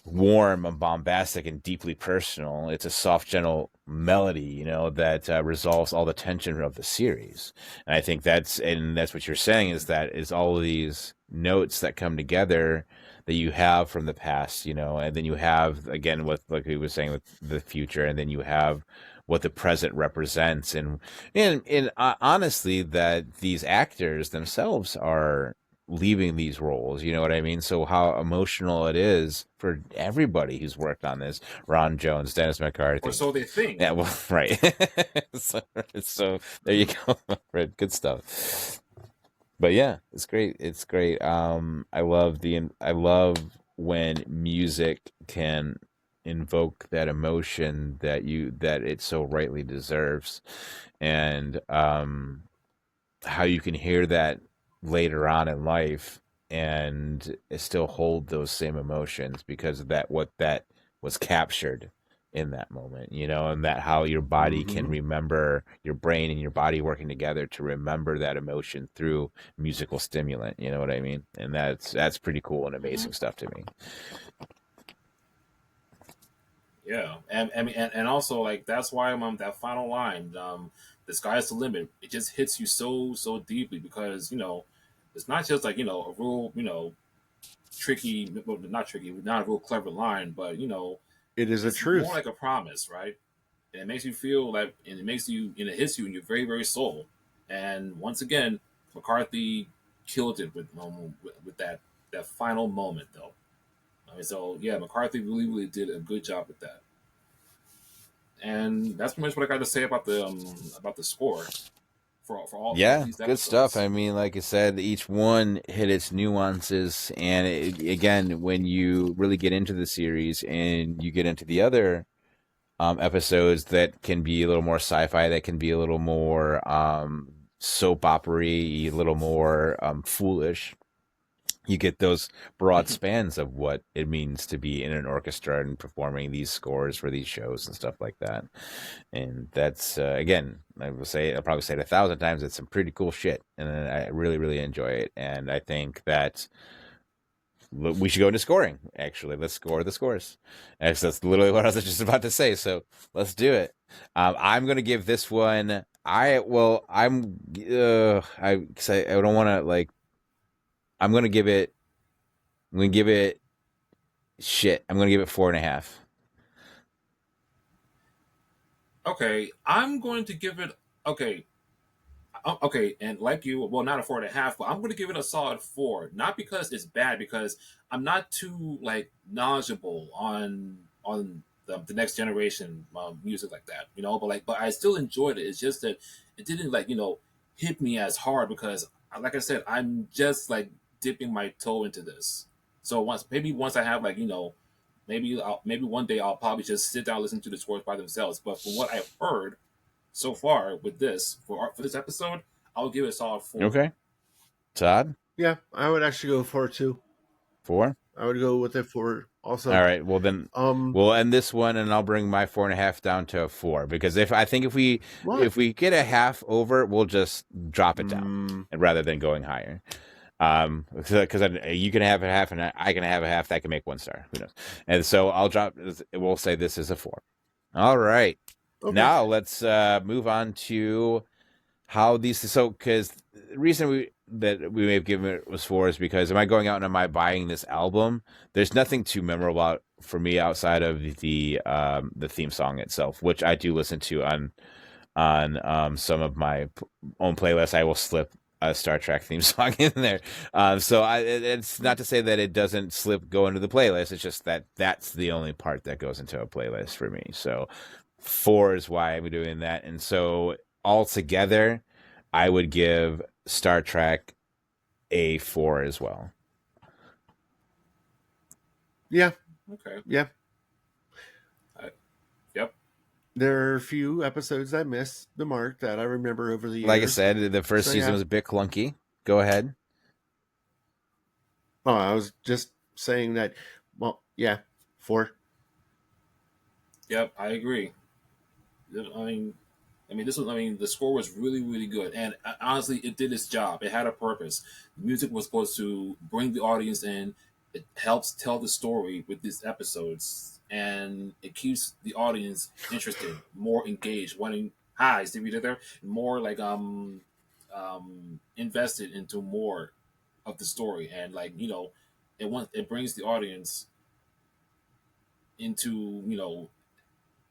warm and bombastic and deeply personal. It's a soft, gentle melody, that resolves all the tension of the series. And I think that's what you're saying is all of these notes that come together that you have from the past, and then you have again with like we were saying with the future, and then you have what the present represents, and honestly, that these actors themselves are leaving these roles. You know what I mean? So how emotional it is for everybody who's worked on this. Ron Jones, Dennis Or McCarthy. so they think. Yeah, well, right. so there you go. Right, good stuff. But yeah, it's great. It's great. I love when music can invoke that emotion that it so rightly deserves. And how you can hear that later on in life and still hold those same emotions because of what that was captured in that moment, and that how your body can remember, your brain and your body working together to remember that emotion through musical stimulant. You know what I mean? And that's pretty cool and amazing stuff to me. Yeah, and I mean, and also like that's why that final line, "the sky's the limit." It just hits you so deeply because it's not just like a real tricky, well, not tricky, not a real clever line, but It is a it's more truth. like a promise, right? And it makes you feel like, and it makes you, and it hits you in your very very soul. And once again, McCarthy killed it with that final moment, though. I mean, so yeah, McCarthy really did a good job with that. And that's pretty much what I got to say about the score for all Yeah, these good stuff. episodes. I mean, like I said, each one hit its nuances. And again, when you really get into the series and you get into the other episodes that can be a little more sci-fi, that can be a little more soap opera-y, a little more foolish, you get those broad spans of what it means to be in an orchestra and performing these scores for these shows and stuff like that. And that's again, I'll probably say it 1,000 times. It's some pretty cool shit, and I really, really enjoy it. And I think that we should go into scoring. Actually, let's score the scores. Actually, that's literally what I was just about to say. So let's do it. I'm going to give this one. I because I don't want to like. I'm going to give it. I'm going to give it shit. I'm going to give it 4.5. Okay, I'm going to give it okay. Okay, and like you, well, not a 4.5, but I'm going to give it a solid 4. Not because it's bad, because I'm not too like knowledgeable on the next generation music like that, but I still enjoyed it. It's just that it didn't hit me as hard because, like I said, I'm just like dipping my toe into this. So once I have maybe one day I'll probably just sit down and listen to the scores by themselves. But from what I've heard so far with this for this episode, I'll give it a solid 4. Okay, Todd, Yeah, I would actually go for 2. 4. I would go with it for All also. right. Well, then Um, we'll end this one, and I'll bring my 4.5 down to a 4 because if what? we get a half over, we'll just drop it down Mm, rather than going higher. Because you can have a half and I can have a half. That can make 1 star. Who knows? And so I'll drop. We'll say this is a 4. All right. okay. Now let's move on to how these, so because the reason that we may have given it was 4 is because am I going out and am I buying this album? There's nothing too memorable for me outside of the theme song itself, which I do listen to on some of my own playlists. I will slip a Star Trek theme song in there. So it's not to say that it doesn't go into the playlist. It's just that that's the only part that goes into a playlist for me. So 4 is why I'm doing that. And so altogether, I would give Star Trek a 4 as well. Yeah. Okay. Yeah. Yep. There are a few episodes that missed the mark that I remember over the years. Like I said, the first season was a bit clunky. Go ahead. Oh, I was just saying that. Well, yeah, 4. Yep, I agree. The score was really, really good, and honestly, it did its job. It had a purpose. The music was supposed to bring the audience in. It helps tell the story with these episodes, and it keeps the audience interested, more engaged, wanting. Hi, see what you did there? More like invested into more of the story, and it brings the audience into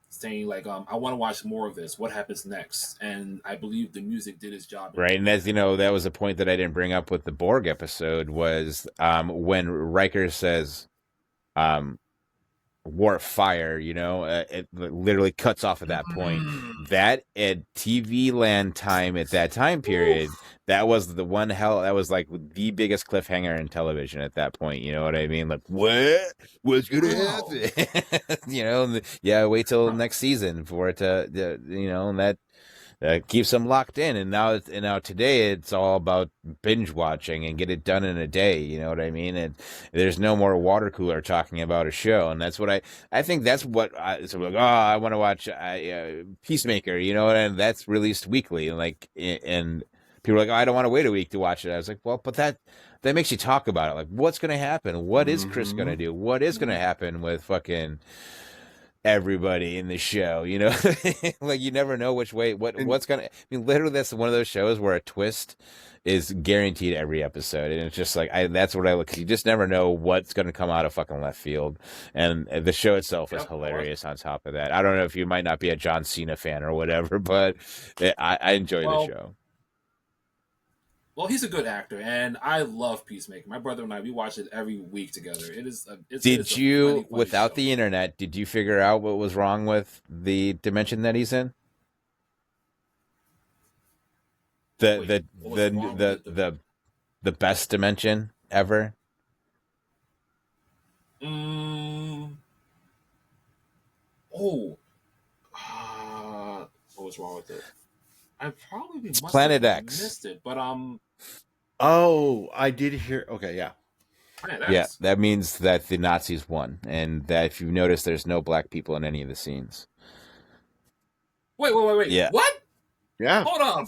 saying like I want to watch more of this. What happens next? And I believe the music did its job. Right, and as you know, that was a point that I didn't bring up with the Borg episode was when Riker says warp fire, it literally cuts off at that point. That at TV land time at that time period, that was the one that was like the biggest cliffhanger in television at that point. You know what I mean? Like, what's gonna happen? Wait till next season for it to, and that keeps them locked in. And now today it's all about binge watching and get it done in a day. You know what I mean? And there's no more water cooler talking about a show. And that's what I think that's what I want to watch Peacemaker, and that's released weekly. And people are like, oh, I don't want to wait a week to watch it. I was like, well, but that makes you talk about it. Like, what's going to happen? What is Chris going to do? What is going to happen with fucking everybody in the show, like you never know which way what's gonna. I mean, literally, that's one of those shows where a twist is guaranteed every episode, and it's just like that's what I look. Cause you just never know what's gonna come out of fucking left field, and the show itself is hilarious. On top of that, I don't know if you might not be a John Cena fan or whatever, but I enjoy the show. Well, he's a good actor, and I love Peacemaker. My brother and I, we watch it every week together. It is. Did you, without show. the internet, did you figure out what was wrong with the dimension that he's in? The best dimension ever. What was wrong with it? I probably must Planet have X. Missed it, but Oh, I did hear. Okay, yeah. Yeah, that means that the Nazis won, and that if you've noticed, there's no black people in any of the scenes. Wait. Yeah. What? Yeah. Hold on.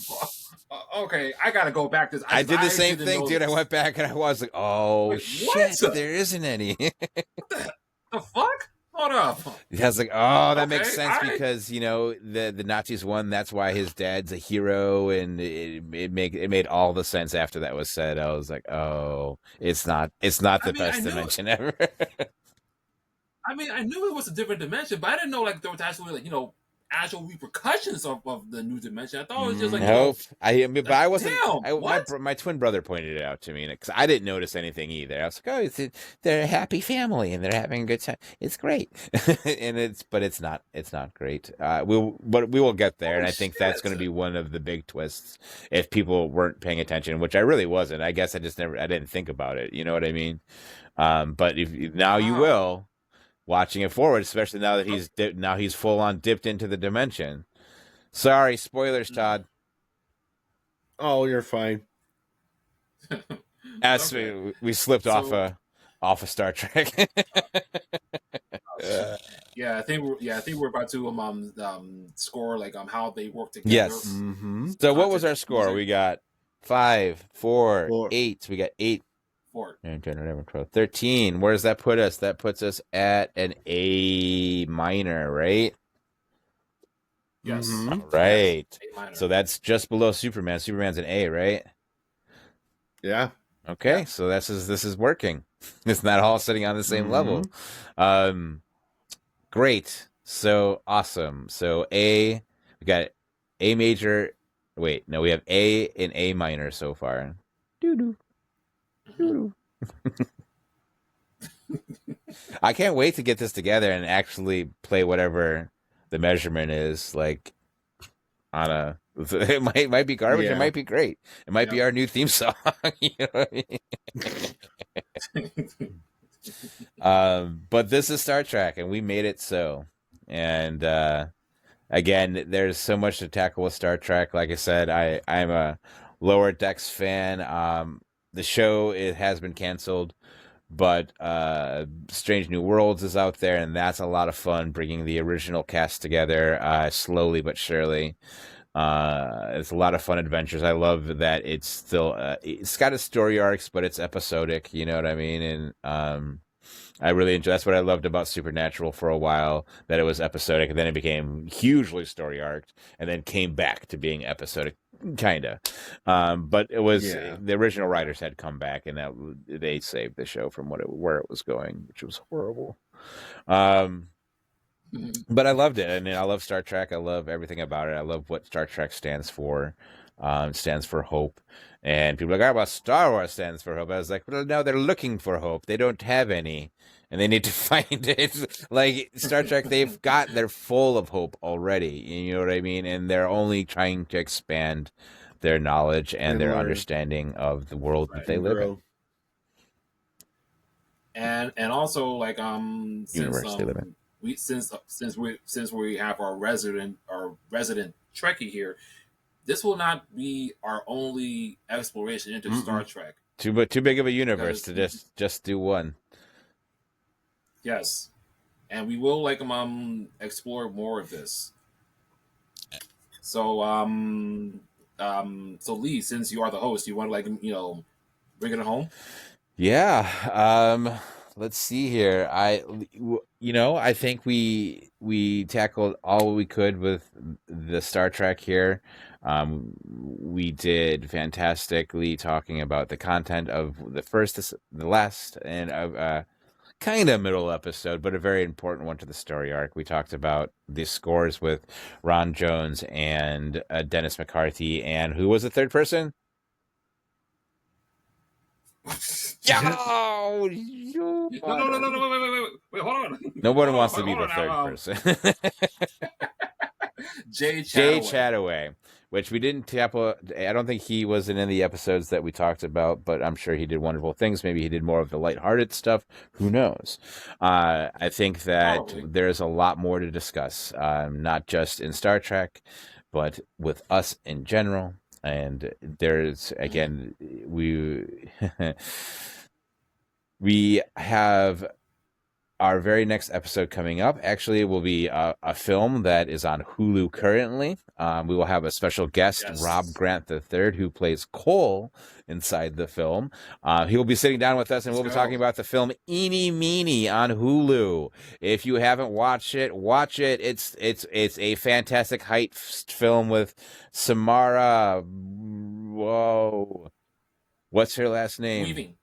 Okay, I gotta go back to this. I did the same thing, dude. I went back and I was like, oh, shit, there isn't any. What the fuck? Hold up. I was like, oh, that makes sense because the Nazis won. That's why his dad's a hero, and it made all the sense after that was said. I was like, oh, it's not the best dimension ever. I mean, I knew it was a different dimension, but I didn't know there was actually actual repercussions of the new dimension. I thought it was just nope. But I wasn't. Damn, my twin brother pointed it out to me because I didn't notice anything either. I was like, oh, they're a happy family and they're having a good time. It's great, but it's not great. But we will get there, and I think that's going to be one of the big twists if people weren't paying attention, which I really wasn't. I guess I didn't think about it. You know what I mean? But you will. Watching it forward, especially now that he's full on dipped into the dimension. Sorry, spoilers, Todd. Oh, you're fine. As we slipped off of Star Trek. Yeah, I think we're about to score how they work together. Yes. Mm-hmm. So what was our score? We got 5, 4, 8. We got 8. 13. Where does that put us? That puts us at an A minor, right? Yes. Mhm. All right. Yes, A minor. So that's just below Superman. Superman's an A, right? Yeah. Okay, Yeah. so this is working. It's not all sitting on the same level. Great. So awesome. So we got A major. Wait, no, we have A and A minor so far. Doo-doo. Mhm. I can't wait to get this together and actually play whatever the measurement is. Like on a, it might be garbage. It Yeah. might be great. It might be Yeah. our new theme song. You know what I mean? But this is Star Trek, and we made it so. And again, there's so much to tackle with Star Trek. Like I said, I'm a Lower Decks fan. The show, it has been canceled, but Strange New Worlds is out there, and that's a lot of fun, bringing the original cast together slowly but surely. It's a lot of fun adventures. I love that it's still it's got its story arcs, but it's episodic. You know what I mean? And I really enjoy. That's what I loved about Supernatural for a while. That it was episodic, and then it became hugely story arced, and then came back to being episodic, kinda. But it was the original writers had come back, and that they saved the show from where it was going, which was horrible. But I loved it. I mean, I love Star Trek. I love everything about it. I love what Star Trek stands for. It stands for hope. And people are like, oh, well, Star Wars stands for hope. I was like, well, no, they're looking for hope. They don't have any. And they need to find it. Like Star Trek, they're full of hope already. You know what I mean? And they're only trying to expand their knowledge and their understanding of the world that they live in. And also like Universe they live in. Since we have our resident Trekkie here, this will not be our only exploration into Star Trek. Too big of a universe to just do one. Yes, and we will explore more of this. So so Lee, since you are the host, you want to bring it home? Yeah. Let's see here. I think we tackled all we could with the Star Trek here. We did fantastically talking about the content of the first, the last, and of kind of middle episode, but a very important one to the story arc. We talked about the scores with Ron Jones and Dennis McCarthy, and who was the third person? No, wait, hold on. No one wants to be the third person. Jay Chataway, which we didn't tackle. I don't think he was in any of the episodes that we talked about, but I'm sure he did wonderful things. Maybe he did more of the lighthearted stuff. Who knows? I think that there's a lot more to discuss, not just in Star Trek, but with us in general. And there's, again, we have our very next episode coming up. Actually, it will be a film that is on Hulu currently. We will have a special guest, Rob Grant III, who plays Cole inside the film. He will be sitting down with us, and we'll be talking about the film Eeny Meeny on Hulu. If you haven't watched it, watch it. It's a fantastic heist film with Samara. Whoa, what's her last name? Weaving.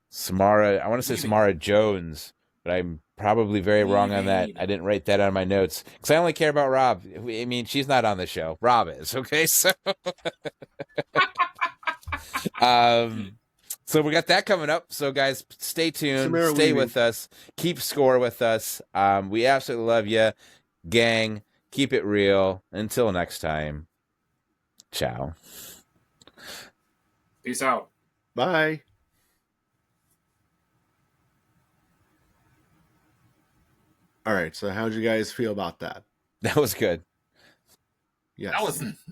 Samara. I want to say Samara Jones, but I'm probably very wrong on that. I didn't write that on my notes because I only care about Rob. I mean, she's not on the show. Rob is, okay? So, so we got that coming up. So, guys, stay tuned. Stay with us. Keep score with us. We absolutely love you. Gang, keep it real. Until next time, ciao. Peace out. Bye. All right, so how'd you guys feel about that? That was good. Yes.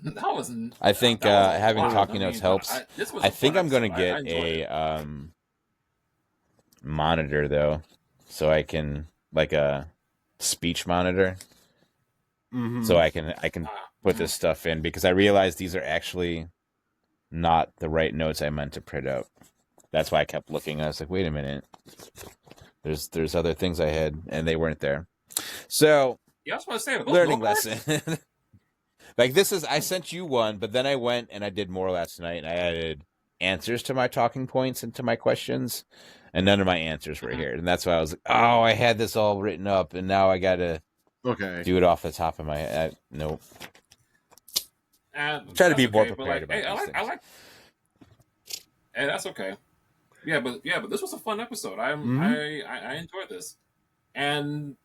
That was. I think having talking notes helps. I think I'm going to get a monitor though, so I can like a speech monitor, so I can put this stuff in because I realized these are actually not the right notes I meant to print out. That's why I kept looking. I was like, wait a minute. There's other things I had, and they weren't there. So Yeah, I was going to say, learning lesson. Like this is, I sent you one, but then I went and I did more last night, and I added answers to my talking points and to my questions, and none of my answers were here, and that's why I was like, oh, I had this all written up, and now I gotta do it off the top of my head. Nope. Try to be more prepared about these things. I like, and that's okay. Yeah, but this was a fun episode. I enjoyed this, and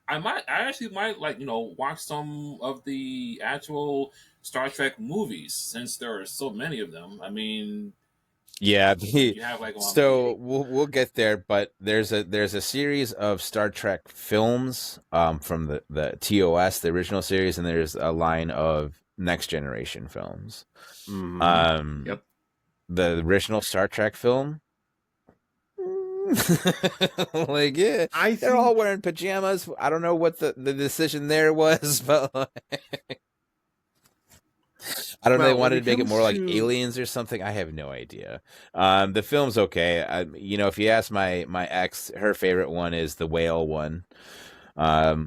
I actually might watch some of the actual Star Trek movies since there are so many of them. I mean, yeah. you have So we'll get there, but there's a series of Star Trek films from the TOS, the original series, and there's a line of Next Generation films. Yep. The original Star Trek film. Like, yeah, they're all wearing pajamas. I don't know what the decision there was, but I don't know. They wanted to make it more like Aliens or something. I have no idea. The film's okay. If you ask my ex, her favorite one is the whale one,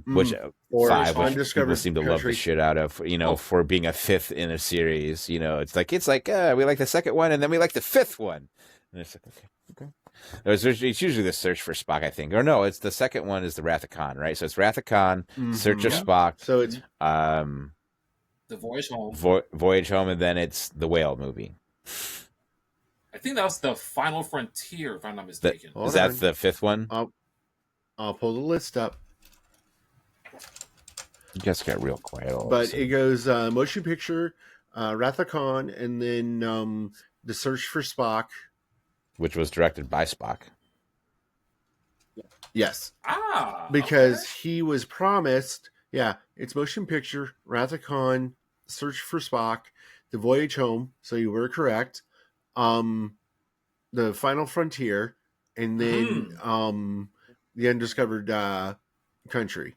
which 5, which people seem to love the shit out of. For being a 5th in a series. It's like we like the second one, and then we like the 5th one, and it's like okay. It's usually the Search for Spock, I think. Or no, it's the second one is the Wrath of Khan, right? So it's Wrath of Khan, Search of Spock. So it's The Voyage Home. Voyage Home, and then it's the whale movie. I think that was the Final Frontier, if I'm not mistaken. Is that the 5th one? I'll pull the list up. You guys got real quiet. But it goes motion picture, Wrath of Khan, and then The Search for Spock. Which was directed by Spock. Yes. Because he was promised, it's motion picture, Wrath of Khan, Search for Spock, The Voyage Home, so you were correct, The Final Frontier, and then The Undiscovered Country.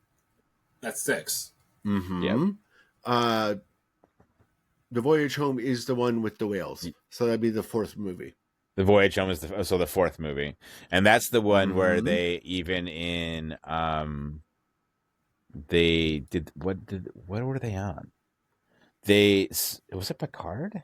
That's 6. Mm-hmm. Yep. The Voyage Home is the one with the whales, so that'd be the 4th movie. The Voyage Home is the 4th movie, and that's the one where they even in they did what were they on? Was it Picard?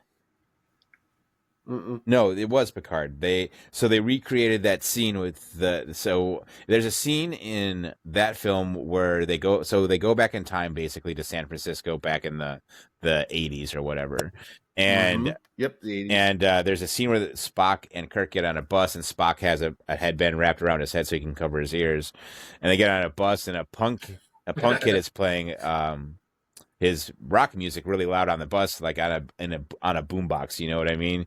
No, it was Picard. They recreated that scene with there's a scene in that film where they go back in time basically to San Francisco back in the 80s or whatever. And yep, the 80s. And there's a scene where Spock and Kirk get on a bus, and Spock has a headband wrapped around his head so he can cover his ears. And they get on a bus, and a punk kid is playing his rock music really loud on the bus, like on a boombox. You know what I mean?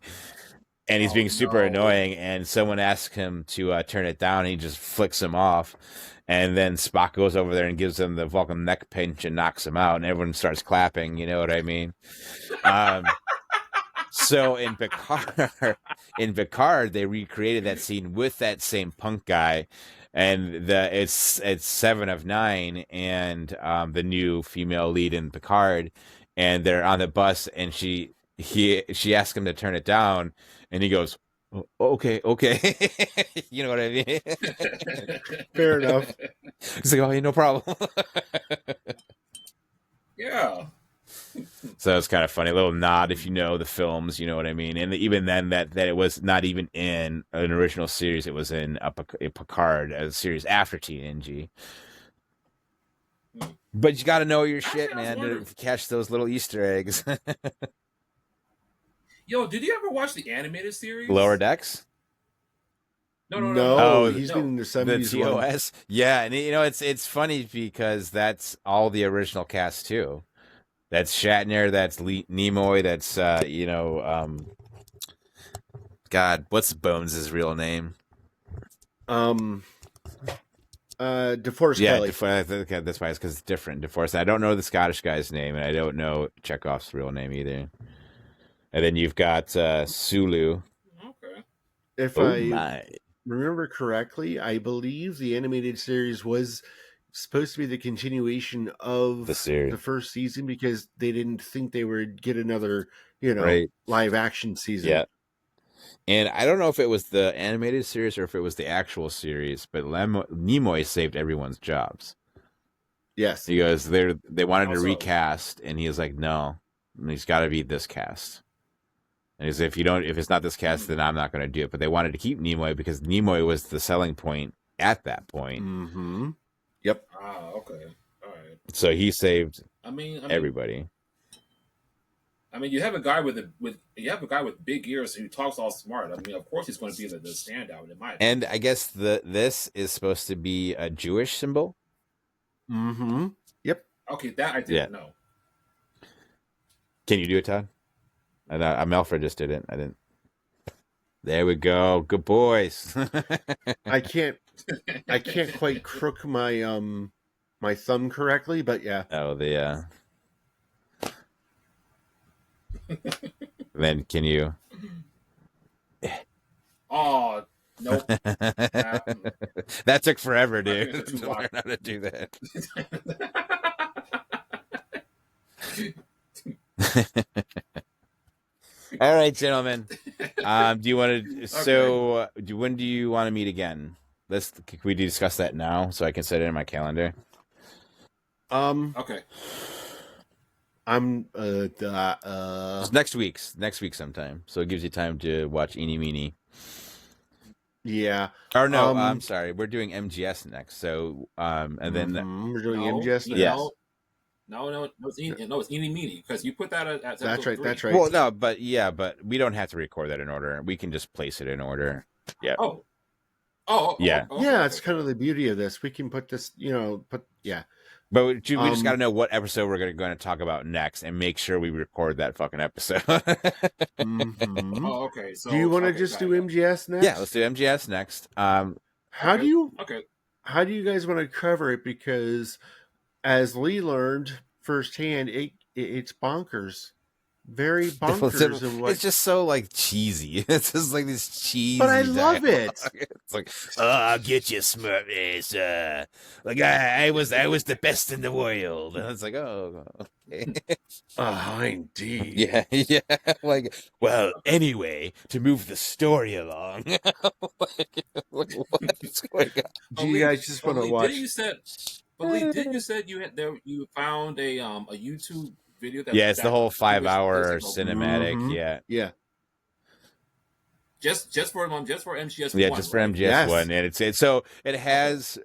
And he's being super annoying, and someone asks him to turn it down, and he just flicks him off. And then Spock goes over there and gives him the Vulcan neck pinch and knocks him out, and everyone starts clapping. You know what I mean? So in Picard, they recreated that scene with that same punk guy, and it's 7 of 9, and the new female lead in Picard, and they're on the bus, and she asks him to turn it down, and he goes, okay. You know what I mean? Fair enough. He's like, oh, no problem. Yeah. So it's kind of funny, a little nod if you know the films, you know what I mean? And even then, that it was not even in an original series, it was in a Picard, a series after TNG. But you got to know your shit, man, to catch those little Easter eggs. Yo, did you ever watch the animated series? Lower Decks? No. Oh, he's been in the 70s. The TOS? Yeah, and it's funny because that's all the original cast too. That's Shatner, that's Nimoy, that's God, what's Bones' real name? DeForest Kelly. Yeah, that's why it's because it's different. DeForest. I don't know the Scottish guy's name, and I don't know Chekhov's real name either. And then you've got Sulu. Okay. If I remember correctly, I believe the animated series was supposed to be the continuation of the first season because they didn't think they would get another, live action season. Yeah. And I don't know if it was the animated series or if it was the actual series, but Nimoy saved everyone's jobs. Yes. He goes, they wanted to Also- recast, and he was like, no, he's got to be this cast. And he said, if it's not this cast, then I'm not going to do it. But they wanted to keep Nimoy because Nimoy was the selling point at that point. Mm-hmm. Yep. Okay. All right. So he saved I mean, everybody. I mean, you have a guy with big ears who talks all smart. I mean, of course, he's going to be the standout in my opinion. And I guess this is supposed to be a Jewish symbol. Mm-hmm. Yep. Okay, that I didn't know. Can you do it, Todd? Melford just did it. I didn't. There we go. Good boys. I can't quite crook my my thumb correctly, but yeah. Oh, then can you? Oh, nope. That took forever, dude, Okay, to learn how to do that. All right, gentlemen. Do you want to? So, when do you want to meet again? Can we discuss that now so I can set it in my calendar? Okay. I'm It's next week sometime. So it gives you time to watch Eeny Meeny. Yeah. Or no, I'm sorry. We're doing MGS next. So and then we're doing MGS next. Yes. No, it's Eeny Meeny because you put that at That's right. 3. That's right. Well, no, but we don't have to record that in order. We can just place it in order. Yeah. Oh, Yeah. Yeah, it's kind of the beauty of this. We can put this, yeah. But we just got to know what episode we're going to talk about next and make sure we record that fucking episode. Mm-hmm. Oh, okay. So do you want to just do MGS next? Yeah, let's do MGS next. How do you guys want to cover it? Because as Lee learned firsthand, it's bonkers. Very bonkers. It's just so like cheesy. It's just like this cheesy. But I love it. It's like, I'll get you, Smurfies. Like I was the best in the world. And it's like, oh, okay. Indeed. Yeah. Like, well, anyway, to move the story along. What's going on? Do you guys just want to watch? Lee, didn't you said you found a YouTube video that it's the whole 5-hour cinematic. Mm-hmm. Yeah. Just for MGS. Yeah, just for MGS 1, and it has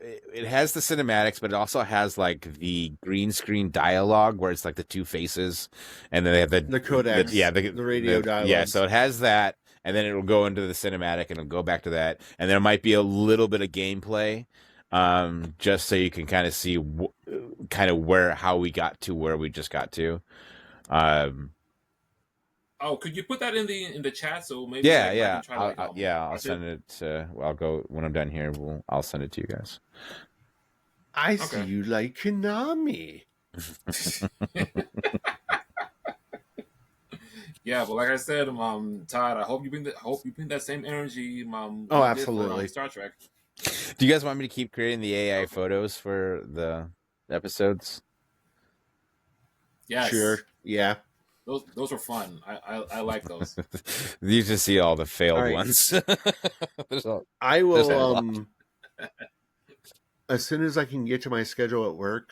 the cinematics, but it also has like the green screen dialogue where it's like the two faces, and then they have the codecs, the radio dialogue. Yeah, so it has that, and then it'll go into the cinematic, and it'll go back to that, and there might be a little bit of gameplay. Just so you can kind of see how we got to where we just got to. Could you put that in the chat so maybe? Yeah. I'll send it. I'll go when I'm done here. I'll send it to you guys. I see you like Konami. Yeah, but like I said, Todd, I hope you bring that same energy. Absolutely. Star Trek. Do you guys want me to keep creating the AI photos for the episodes? Yes. Sure. Yeah. Those are fun. I like those. You just see all the failed ones. I will. As soon as I can get to my schedule at work,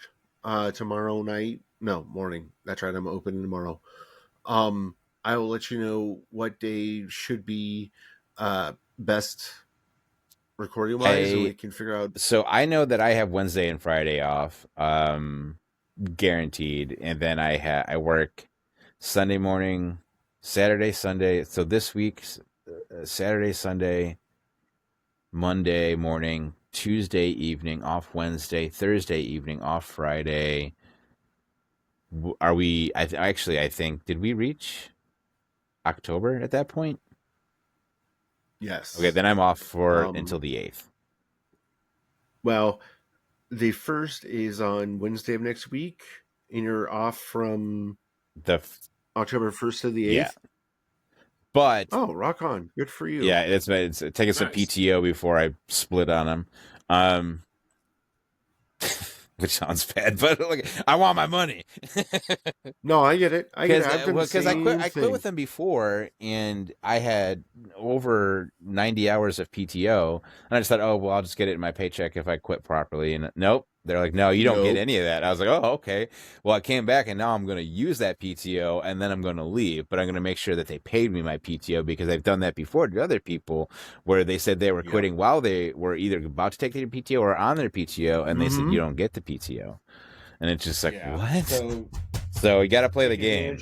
tomorrow morning. That's right. I'm open tomorrow. I will let you know what day should be best recording wise, and we can figure out. So I know that I have Wednesday and Friday off, guaranteed, and then I work Sunday morning, Saturday, Sunday. So this week, Saturday, Sunday, Monday morning, Tuesday evening off, Wednesday, Thursday evening off, Friday. Are we? I think did we reach October at that point? Yes. Okay, then I'm off for until the 8th. Well, the 1st is on Wednesday of next week, and you're off from the October 1st to the 8th. Yeah. But rock on, good for you. Yeah, it's taking some PTO before I split on them. Which sounds bad, but like I want my money. No, I get it. Because I quit with them before, and I had over 90 hours of PTO, and I just thought, I'll just get it in my paycheck if I quit properly. And nope, They're like, no, you don't get Nope. any of that. I was like, oh, okay. Well, I came back and now I'm going to use that PTO and then I'm going to leave, but I'm going to make sure that they paid me my PTO because I've done that before to other people where they said they were quitting while they were either about to take their PTO or on their PTO, and they said you don't get the PTO. And it's just like, what? So you got to play the game.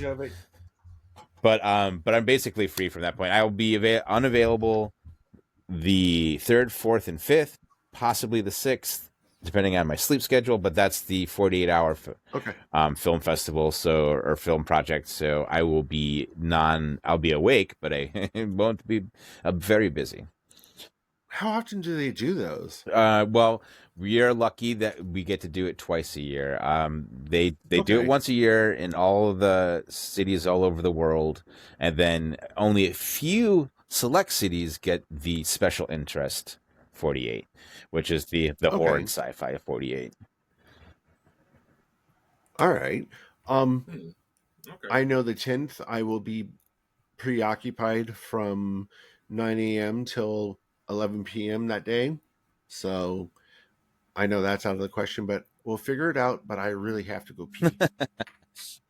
But I'm basically free from that point. I will be unavailable the 3rd, 4th, and 5th, possibly the 6th, depending on my sleep schedule. But that's the 48-hour film festival, or film project. So I will be I'll be awake, but I won't be. Very busy. How often do they do those? Well, we are lucky that we get to do it twice a year. They do it once a year in all of the cities all over the world, and then only a few select cities get the special interest 48, which is the horror and sci-fi 48. All right. I know the 10th I will be preoccupied from 9 a.m. till 11 p.m. that day. So I know that's out of the question, but we'll figure it out. But I really have to go pee.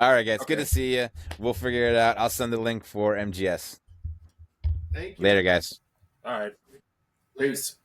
All right, guys. Good to see you. We'll figure it out. I'll send the link for MGS. Thank you. Later, guys. All right. Peace.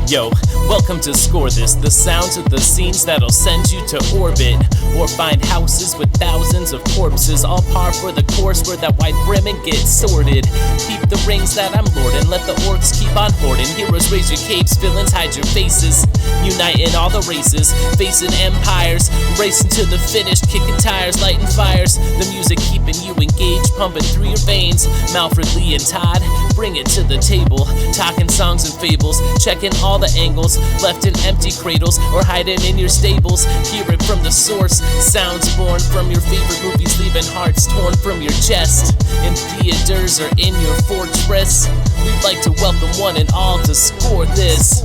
Yo, welcome to Score This, the sounds of the scenes that'll send you to orbit, or find houses with thousands of corpses, all par for the course where that white brim and get sorted. Keep the rings that I'm lording, let the orcs keep on hoarding. Heroes raise your capes, villains hide your faces, uniting all the races, facing empires, racing to the finish, kicking tires, lighting fires. The music keeping you engaged, pumping through your veins. Malfred, Lee, and Todd, bring it to the table, talking songs and fables, checking all the angles, left in empty cradles or hiding in your stables. Hear it from the source, sounds born from your favorite movies, leaving hearts torn from your chest. In theaters or in your fortress, we'd like to welcome one and all to Score This.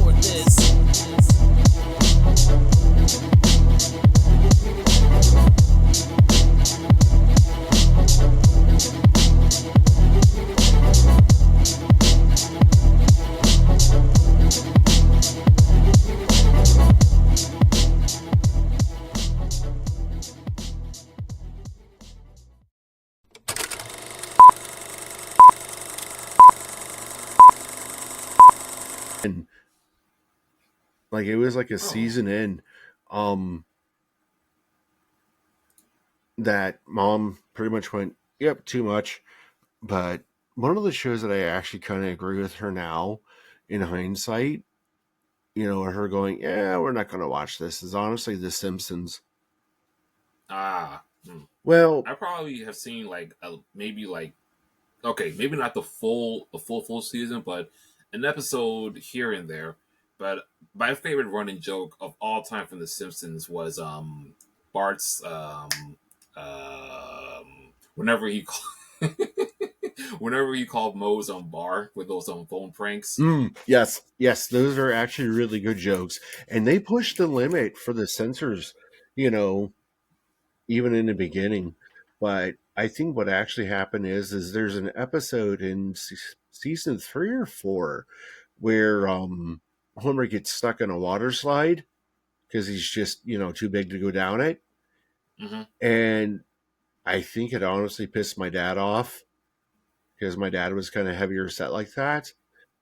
And like it was like a season in that mom pretty much went, yep, too much. But one of the shows that I actually kind of agree with her now in hindsight, her going, yeah, we're not going to watch this, is honestly The Simpsons. Well, I probably have seen maybe not the full season, but an episode here and there. But my favorite running joke of all time from The Simpsons was Bart's whenever he called Moe's on bar with those phone pranks. Yes, those are actually really good jokes, and they pushed the limit for the censors, even in the beginning. But I think what actually happened is there's an episode in season 3 or 4 where Homer gets stuck in a water slide because he's just too big to go down it. And I think it honestly pissed my dad off because my dad was kind of heavier set like that.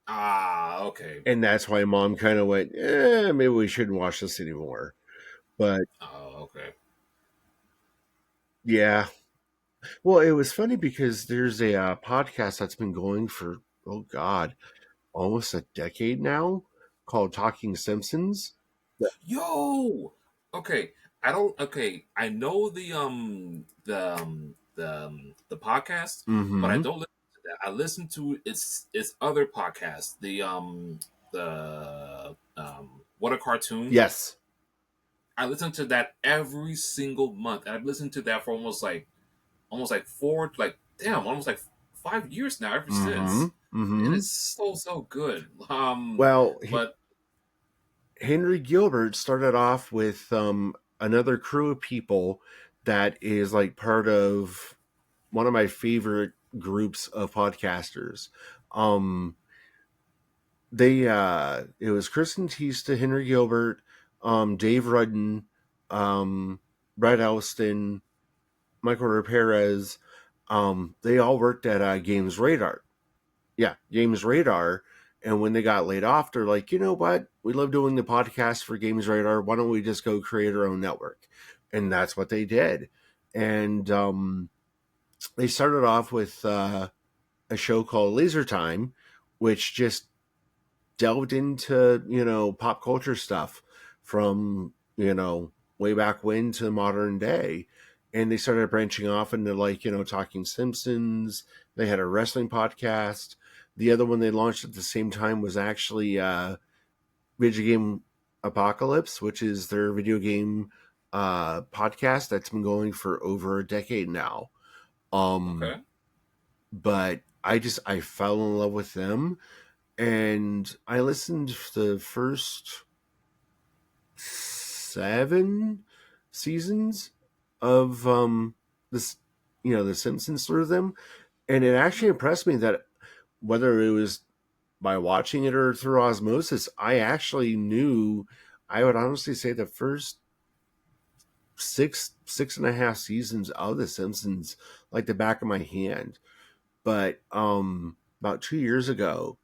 Okay. And that's why mom kind of went, maybe we shouldn't watch this anymore. But okay. Yeah. Well, it was funny because there's a podcast that's been going for, almost a decade now called Talking Simpsons. Yo! Okay. I know the podcast, but I don't listen to that. I listen to its other podcast, the What a Cartoon. Yes. I listen to that every single month. I've listened to that for almost 5 years now, ever since. And it's so good. But Henry Gilbert started off with a another crew of people that is like part of one of my favorite groups of podcasters. They it was Kristen Tista, Henry Gilbert, Dave Rudden, Brett Elston, Michael Perez. They all worked at Games Radar. Yeah, Games Radar. And when they got laid off, they're like, you know what? We love doing the podcast for Games Radar. Why don't we just go create our own network? And that's what they did. And they started off with a show called Laser Time, which just delved into, pop culture stuff from, way back when to modern day. And they started branching off into like, talking Simpsons. They had a wrestling podcast. The other one they launched at the same time was actually Video Game Apocalypse, which is their video game podcast that's been going for over a decade now. Okay. But I fell in love with them, and I listened to the first 7 seasons of this, the Simpsons through them, and it actually impressed me that whether it was by watching it or through osmosis, I actually knew. I would honestly say the first 6.5 seasons of The Simpsons like the back of my hand. But about 2 years ago,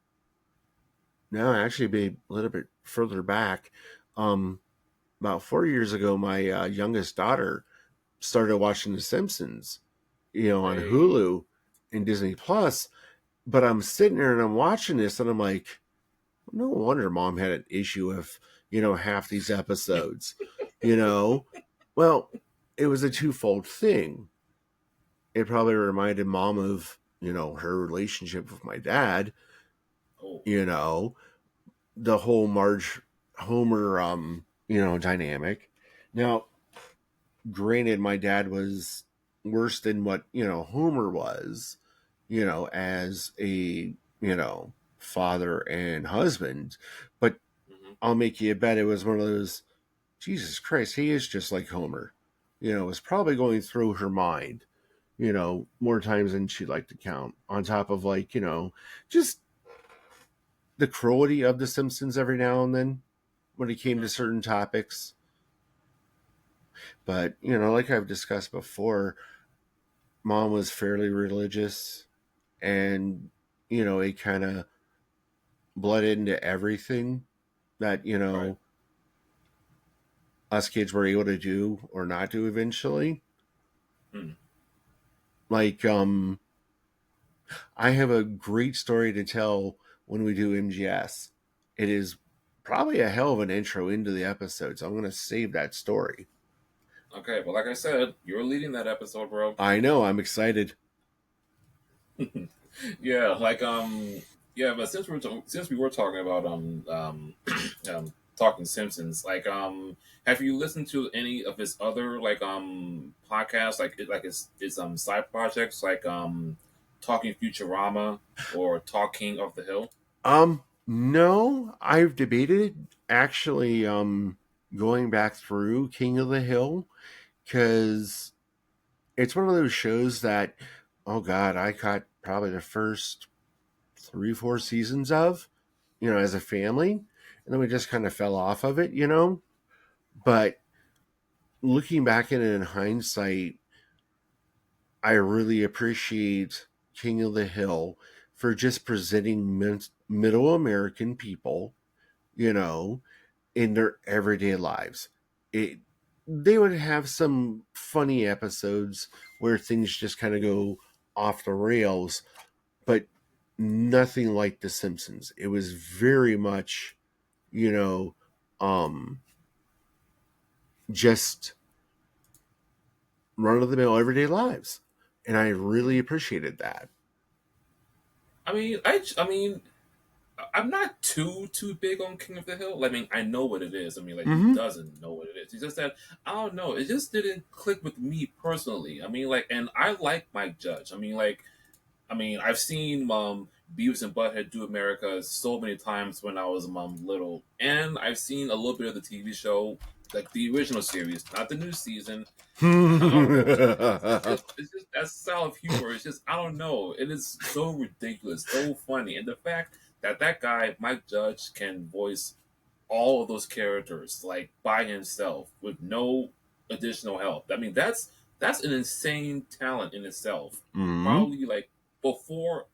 no, actually be a little bit further back, about 4 years ago, my youngest daughter started watching The Simpsons, on Hulu and Disney Plus. But I'm sitting there and I'm watching this and I'm like, no wonder Mom had an issue with, half these episodes, Well, it was a twofold thing. It probably reminded Mom of, her relationship with my dad, the whole Marge Homer, dynamic. Now, granted, my dad was worse than what, Homer was, as a, father and husband. But I'll make you a bet it was one of those, Jesus Christ, he is just like Homer. It was probably going through her mind, more times than she'd like to count, on top of like, just the cruelty of The Simpsons every now and then when it came to certain topics. But, like I've discussed before, Mom was fairly religious, and, it kind of bled into everything that, Right. us kids were able to do or not do eventually. Like, I have a great story to tell when we do MGS. It is probably a hell of an intro into the episode, so I'm going to save that story. Okay, well, like I said, you're leading that episode, bro. I know, I'm excited. Yeah, like yeah, but since we were talking about talking Simpsons, like have you listened to any of his other like podcasts, like his side projects, like Talking Futurama or Talking of the Hill? No, I've debated actually going back through King of the Hill, because it's one of those shows that, oh God, I caught probably the first 3-4 seasons of, as a family, and then we just kind of fell off of it, But looking back at it in hindsight, I really appreciate King of the Hill for just presenting middle American people, in their everyday lives. They would have some funny episodes where things just kind of go off the rails, but nothing like The Simpsons. It was very much, just run of the mill everyday lives. And I really appreciated that. I mean, I'm not too big on King of the Hill. I mean, I know what it is. I mean, like who doesn't know what it is? It's just that I don't know. It just didn't click with me personally. I mean, like, and I like Mike Judge. I mean, I've seen Beavis and Butthead Do America so many times when I was little, and I've seen a little bit of the TV show like the original series, not the new season. I don't know. It's just that style of humor. It's just I don't know. It is so ridiculous, so funny, and the fact that that guy Mike Judge can voice all of those characters like by himself with no additional help. I mean, that's an insane talent in itself. Mhm. Probably like before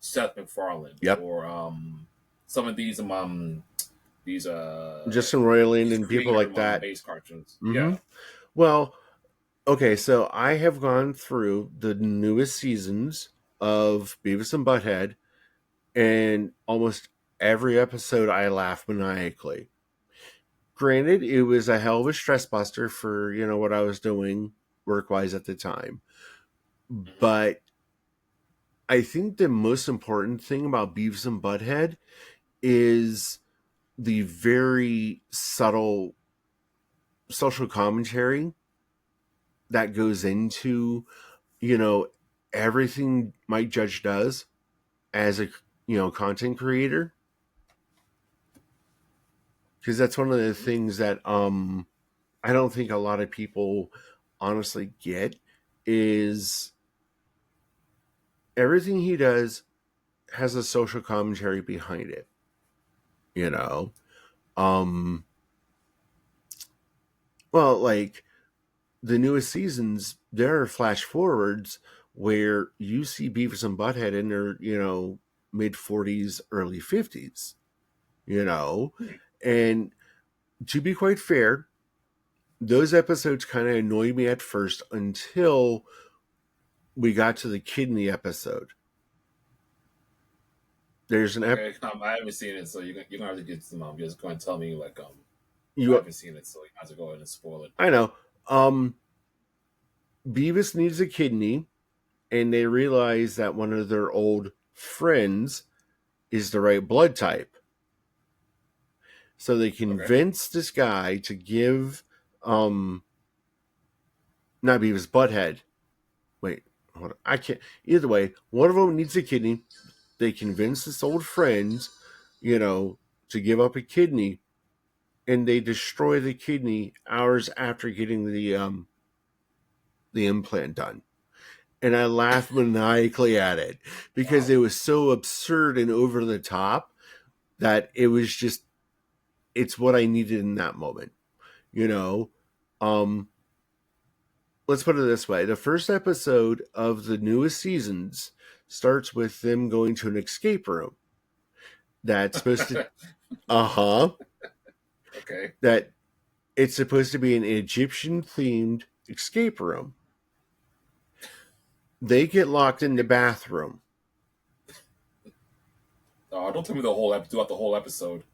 Seth MacFarlane Yep. or some of these Justin Roiland these and people creator like that. based cartoons. Mhm. Yeah. Well, okay, so I have gone through the newest seasons of Beavis and Butthead, and almost every episode I laugh maniacally. Granted, it was a hell of a stress buster for, what I was doing work-wise at the time. But I think the most important thing about Beavis and Butthead is the very subtle social commentary that goes into, everything Mike Judge does as a, content creator. Because that's one of the things that I don't think a lot of people honestly get is everything he does has a social commentary behind it. Um well, like the newest seasons, there are flash forwards where you see Beavis and Butthead in their, mid 40s, early 50s, and to be quite fair, those episodes kind of annoyed me at first until we got to the kidney episode. There's an Okay, I haven't seen it, so you're gonna have to get some. You're just going to tell me like I you haven't seen it, so you have to go ahead and spoil it. I know. Beavis needs a kidney, and they realize that one of their old friends is the right blood type. So they convince this guy to give not Beavis, Butthead. Wait, hold on. I can't. Either way, one of them needs a kidney. They convince this old friend, to give up a kidney, and they destroy the kidney hours after getting the implant done. And I laughed maniacally at it because it was so absurd and over the top that it was just, it's what I needed in that moment. Let's put it this way. The first episode of the newest seasons starts with them going to an escape room. That's supposed to, Okay. that it's supposed to be an Egyptian themed escape room. They get locked in the bathroom. Oh, don't tell me throughout the whole episode.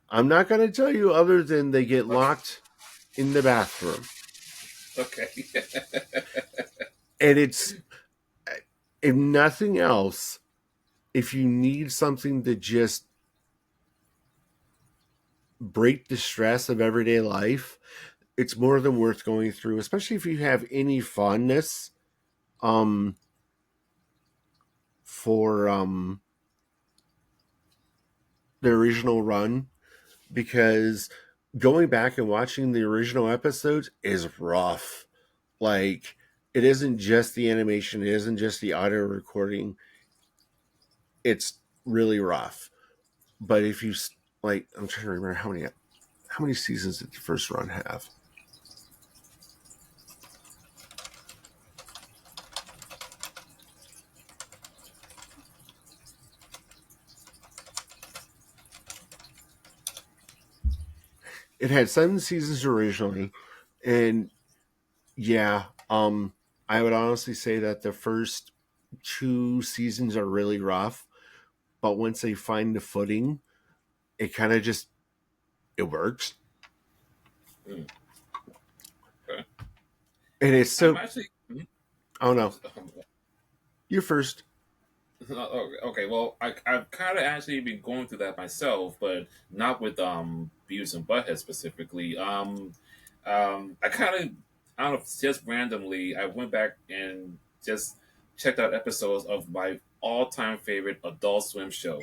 I'm not going to tell you other than they get locked in the bathroom. Okay. And it's, if nothing else, if you need something to just break the stress of everyday life, it's more than worth going through, especially if you have any fondness for the original run, because going back and watching the original episodes is rough. Like, it isn't just the animation, it isn't just the audio recording. It's really rough. But if you I'm trying to remember how many seasons did the first run have? It had 7 seasons originally, and yeah, I would honestly say that the first 2 seasons are really rough, but once they find the footing, it kind of just, it works. Okay. And it's so, oh no, you first. Okay, well, I've kind of actually been going through that myself, but not with Beavis and Butthead specifically. I kind of, I don't know, just randomly, I went back and just checked out episodes of my all-time favorite Adult Swim show,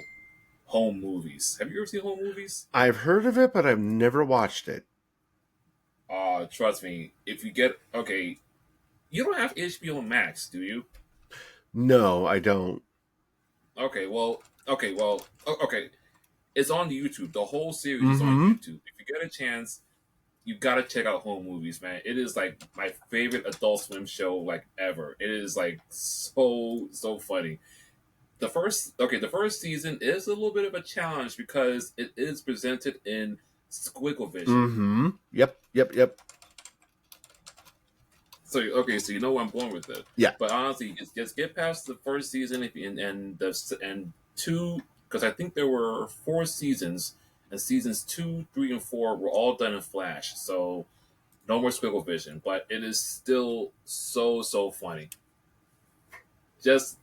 Home Movies. Have you ever seen Home Movies? I've heard of it, but I've never watched it. Trust me, if you get okay, you don't have HBO Max, do you? No, I don't. Okay. It's on YouTube. The whole series is on Mm-hmm. YouTube. If you get a chance, you gotta check out Home Movies, man. It is like my favorite Adult Swim show like ever. It is like so funny. The first season is a little bit of a challenge because it is presented in squiggle vision. Mm-hmm. Yep. So you know where I'm going with it. Yeah. But honestly, just get past the first season and two, because I think there were 4 seasons, and seasons 2, 3, and 4 were all done in Flash. So no more squiggle vision, but it is still so funny. Just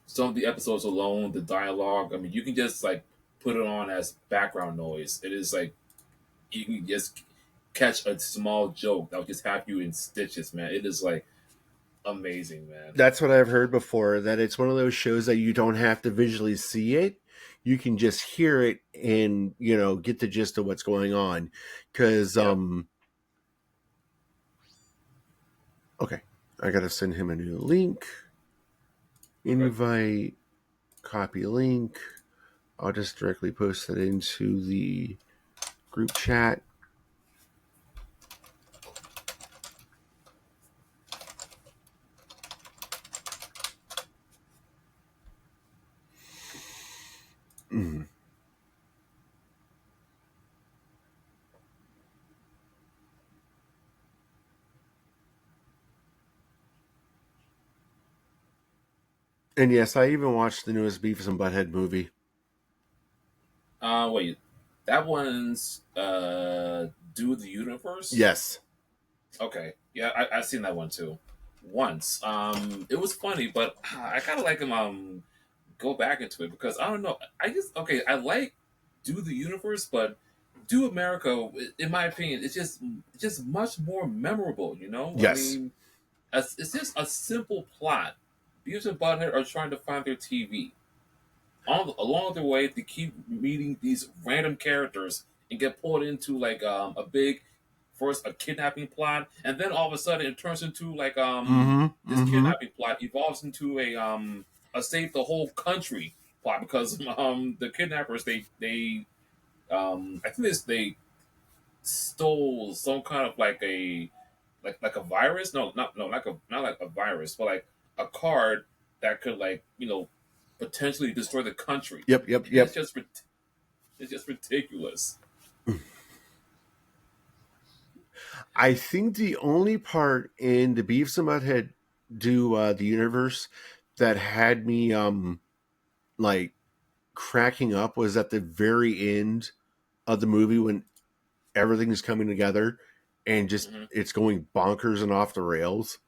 some of the episodes alone, the dialogue. I mean, you can just like put it on as background noise. It is like you can just catch a small joke that will just have you in stitches, man. It is like amazing, man. That's what I've heard before, that it's one of those shows that you don't have to visually see it. You can just hear it and, get the gist of what's going on. Because, okay, I got to send him a new link. Invite, copy link. I'll just directly post it into the group chat. Mm. And yes, I even watched the newest Beavis and Butthead movie. Wait, that one's Do the Universe? Yes. Okay, yeah, I've seen that one too. Once, it was funny, but I kind of like him. Go back into it because I don't know. I like Do the Universe, but Do America, in my opinion, it's just much more memorable. Yes. I mean, it's just a simple plot. Beavis and Butthead are trying to find their TV. Along the way, they keep meeting these random characters and get pulled into like a big, first a kidnapping plot, and then all of a sudden it turns into like this kidnapping plot evolves into a save the whole country plot because the kidnappers they I think they stole some kind of like a virus. No, not like a virus, but like a card that could like potentially destroy the country. Yep. It's just ridiculous. I think the only part in the Beavis and Butthead Do the Universe that had me like cracking up was at the very end of the movie when everything is coming together and just it's going bonkers and off the rails.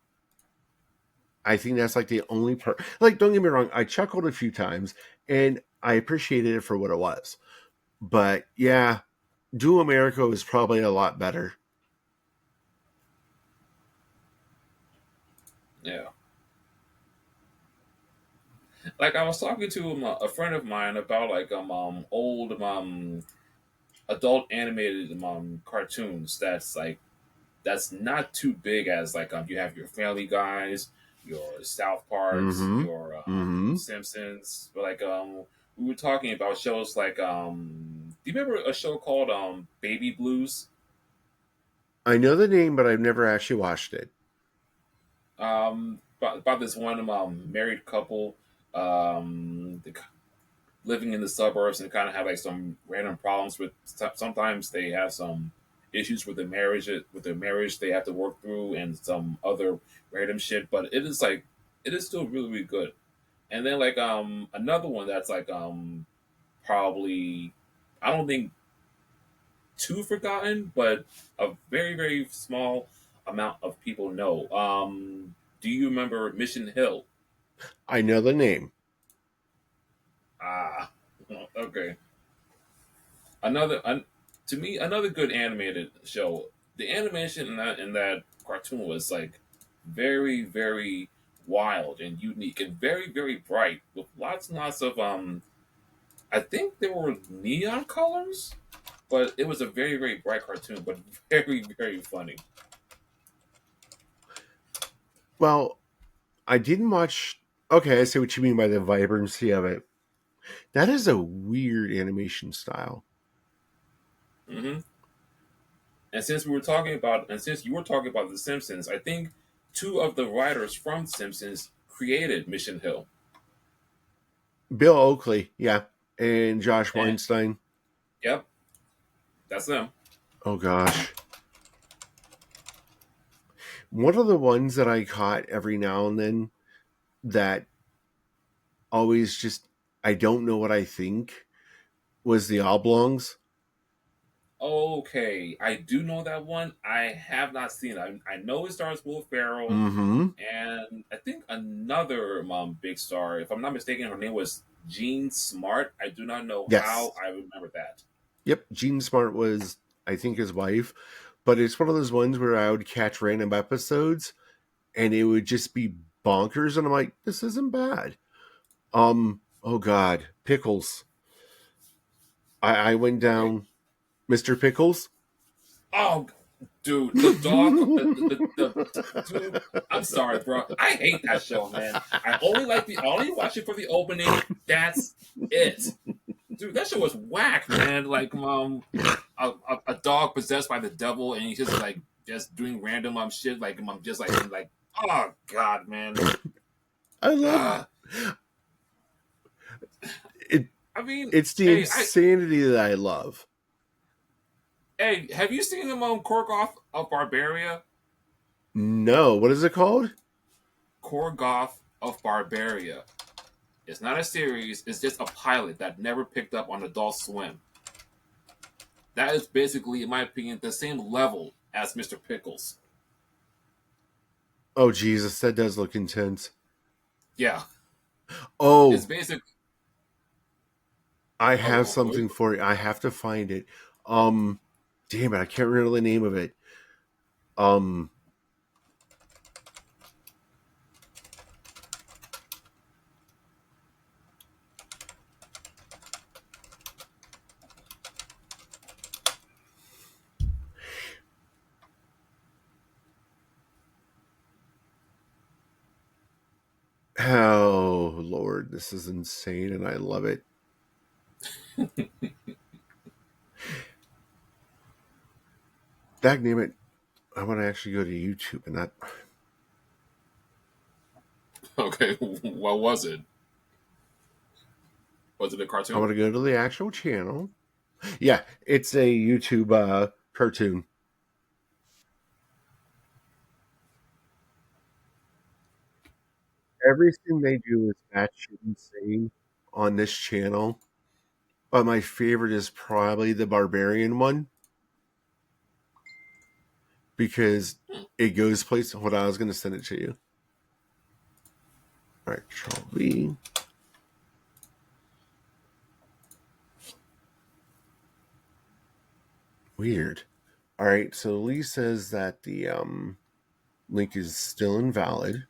I think that's like the only part. Like, don't get me wrong, I chuckled a few times and I appreciated it for what it was. But yeah, Do America is probably a lot better. Yeah. Like I was talking to a friend of mine about like old adult animated cartoons that's not too big as like you have your Family Guys, your South Parks, your Simpsons. But like we were talking about shows like do you remember a show called Baby Blues? I know the name, but I've never actually watched it. About this one married couple living in the suburbs and kind of have like some random problems with sometimes they have some issues with their marriage they have to work through and some other random shit, but it is still really good. And then like another one that's like probably I don't think too forgotten, but a very small amount of people know. Do you remember Mission Hill? I know the name. Ah, okay. To me, another good animated show. The animation in that cartoon was like very wild and unique and very bright with lots and lots of I think there were neon colors but it was a very, very bright cartoon, but very, very funny. Well, I didn't watch. Okay, I see what you mean by the vibrancy of it. That is a weird animation style. Mm-hmm. And since you were talking about The Simpsons, I think two of the writers from Simpsons created Mission Hill. Bill Oakley, yeah, and Josh And, Weinstein. yep, that's them. Oh gosh. One of the ones that I caught every now and then that always just, I don't know what I think, was the Oblongs. Okay, I do know that one. I have not seen it. I know it stars Will Ferrell, Mm-hmm. and I think another big star. If I'm not mistaken, her name was Jean Smart. I do not know Yes. how I remember that. Yep, Gene Smart was, I think, his wife. But it's one of those ones where I would catch random episodes and it would just be bonkers. And I'm like, this isn't bad. Oh God, Pickles. I went down Mr. Pickles. Oh, dude, the dog. Dude, I'm sorry, bro. I hate that show, man. I only watch it for the opening. That's it. Dude, that show was whack, man. Like, a dog possessed by the devil, and he's just like just doing random shit. Like, just like, oh god, man. I love it. I mean, It's the insanity that I love. Hey, have you seen the Korgoth of Barbaria? No, what is it called? Korgoth of Barbaria. It's not a series. It's just a pilot that never picked up on Adult Swim. That is basically, in my opinion, the same level as Mr. Pickles. Oh Jesus, that does look intense. Yeah. Oh, It's basic. I have something for you. I have to find it. Damn it, I can't remember the name of it. Oh Lord, this is insane, and I love it. Name it. I want to actually go to YouTube and not. Okay, what was it? Was it a cartoon? I want to go to the actual channel. Yeah, it's a YouTube cartoon. Everything they do is batshit insane on this channel. But my favorite is probably the Barbarian one. Because it goes places. Hold on, I was going to send it to you. All right, Control V. Weird. All right, so Lee says that the link is still invalid.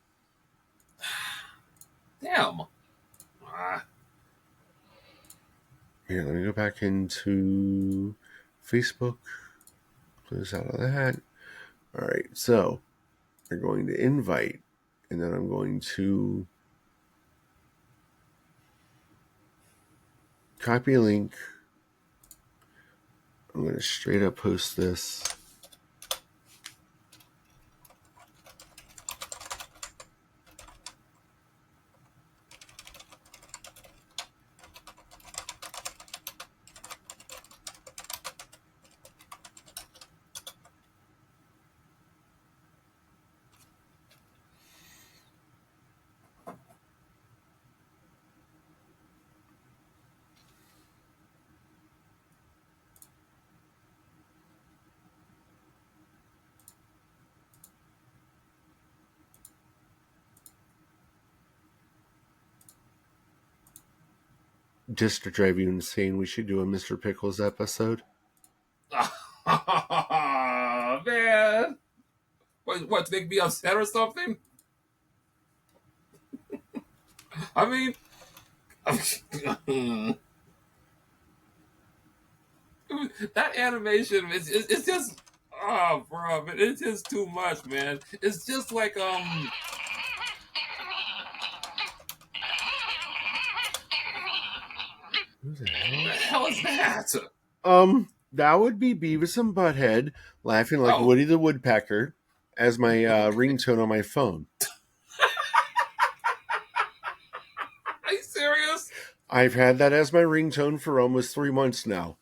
Damn. Here, let me go back into Facebook. Close out of that. All right, so we're going to invite, and then I'm going to copy a link. I'm going to straight up post this. Just to drive you insane, we should do a Mr. Pickles episode. Man. What, to make me upset or something? I mean... That animation is it's just oh bro, man, it's just too much, man. It's just like Who the the hell? hell is that? That would be Beavis and Butthead laughing like Oh, Woody the Woodpecker as my ringtone on my phone. are you serious? I've had that as my ringtone for almost 3 months now.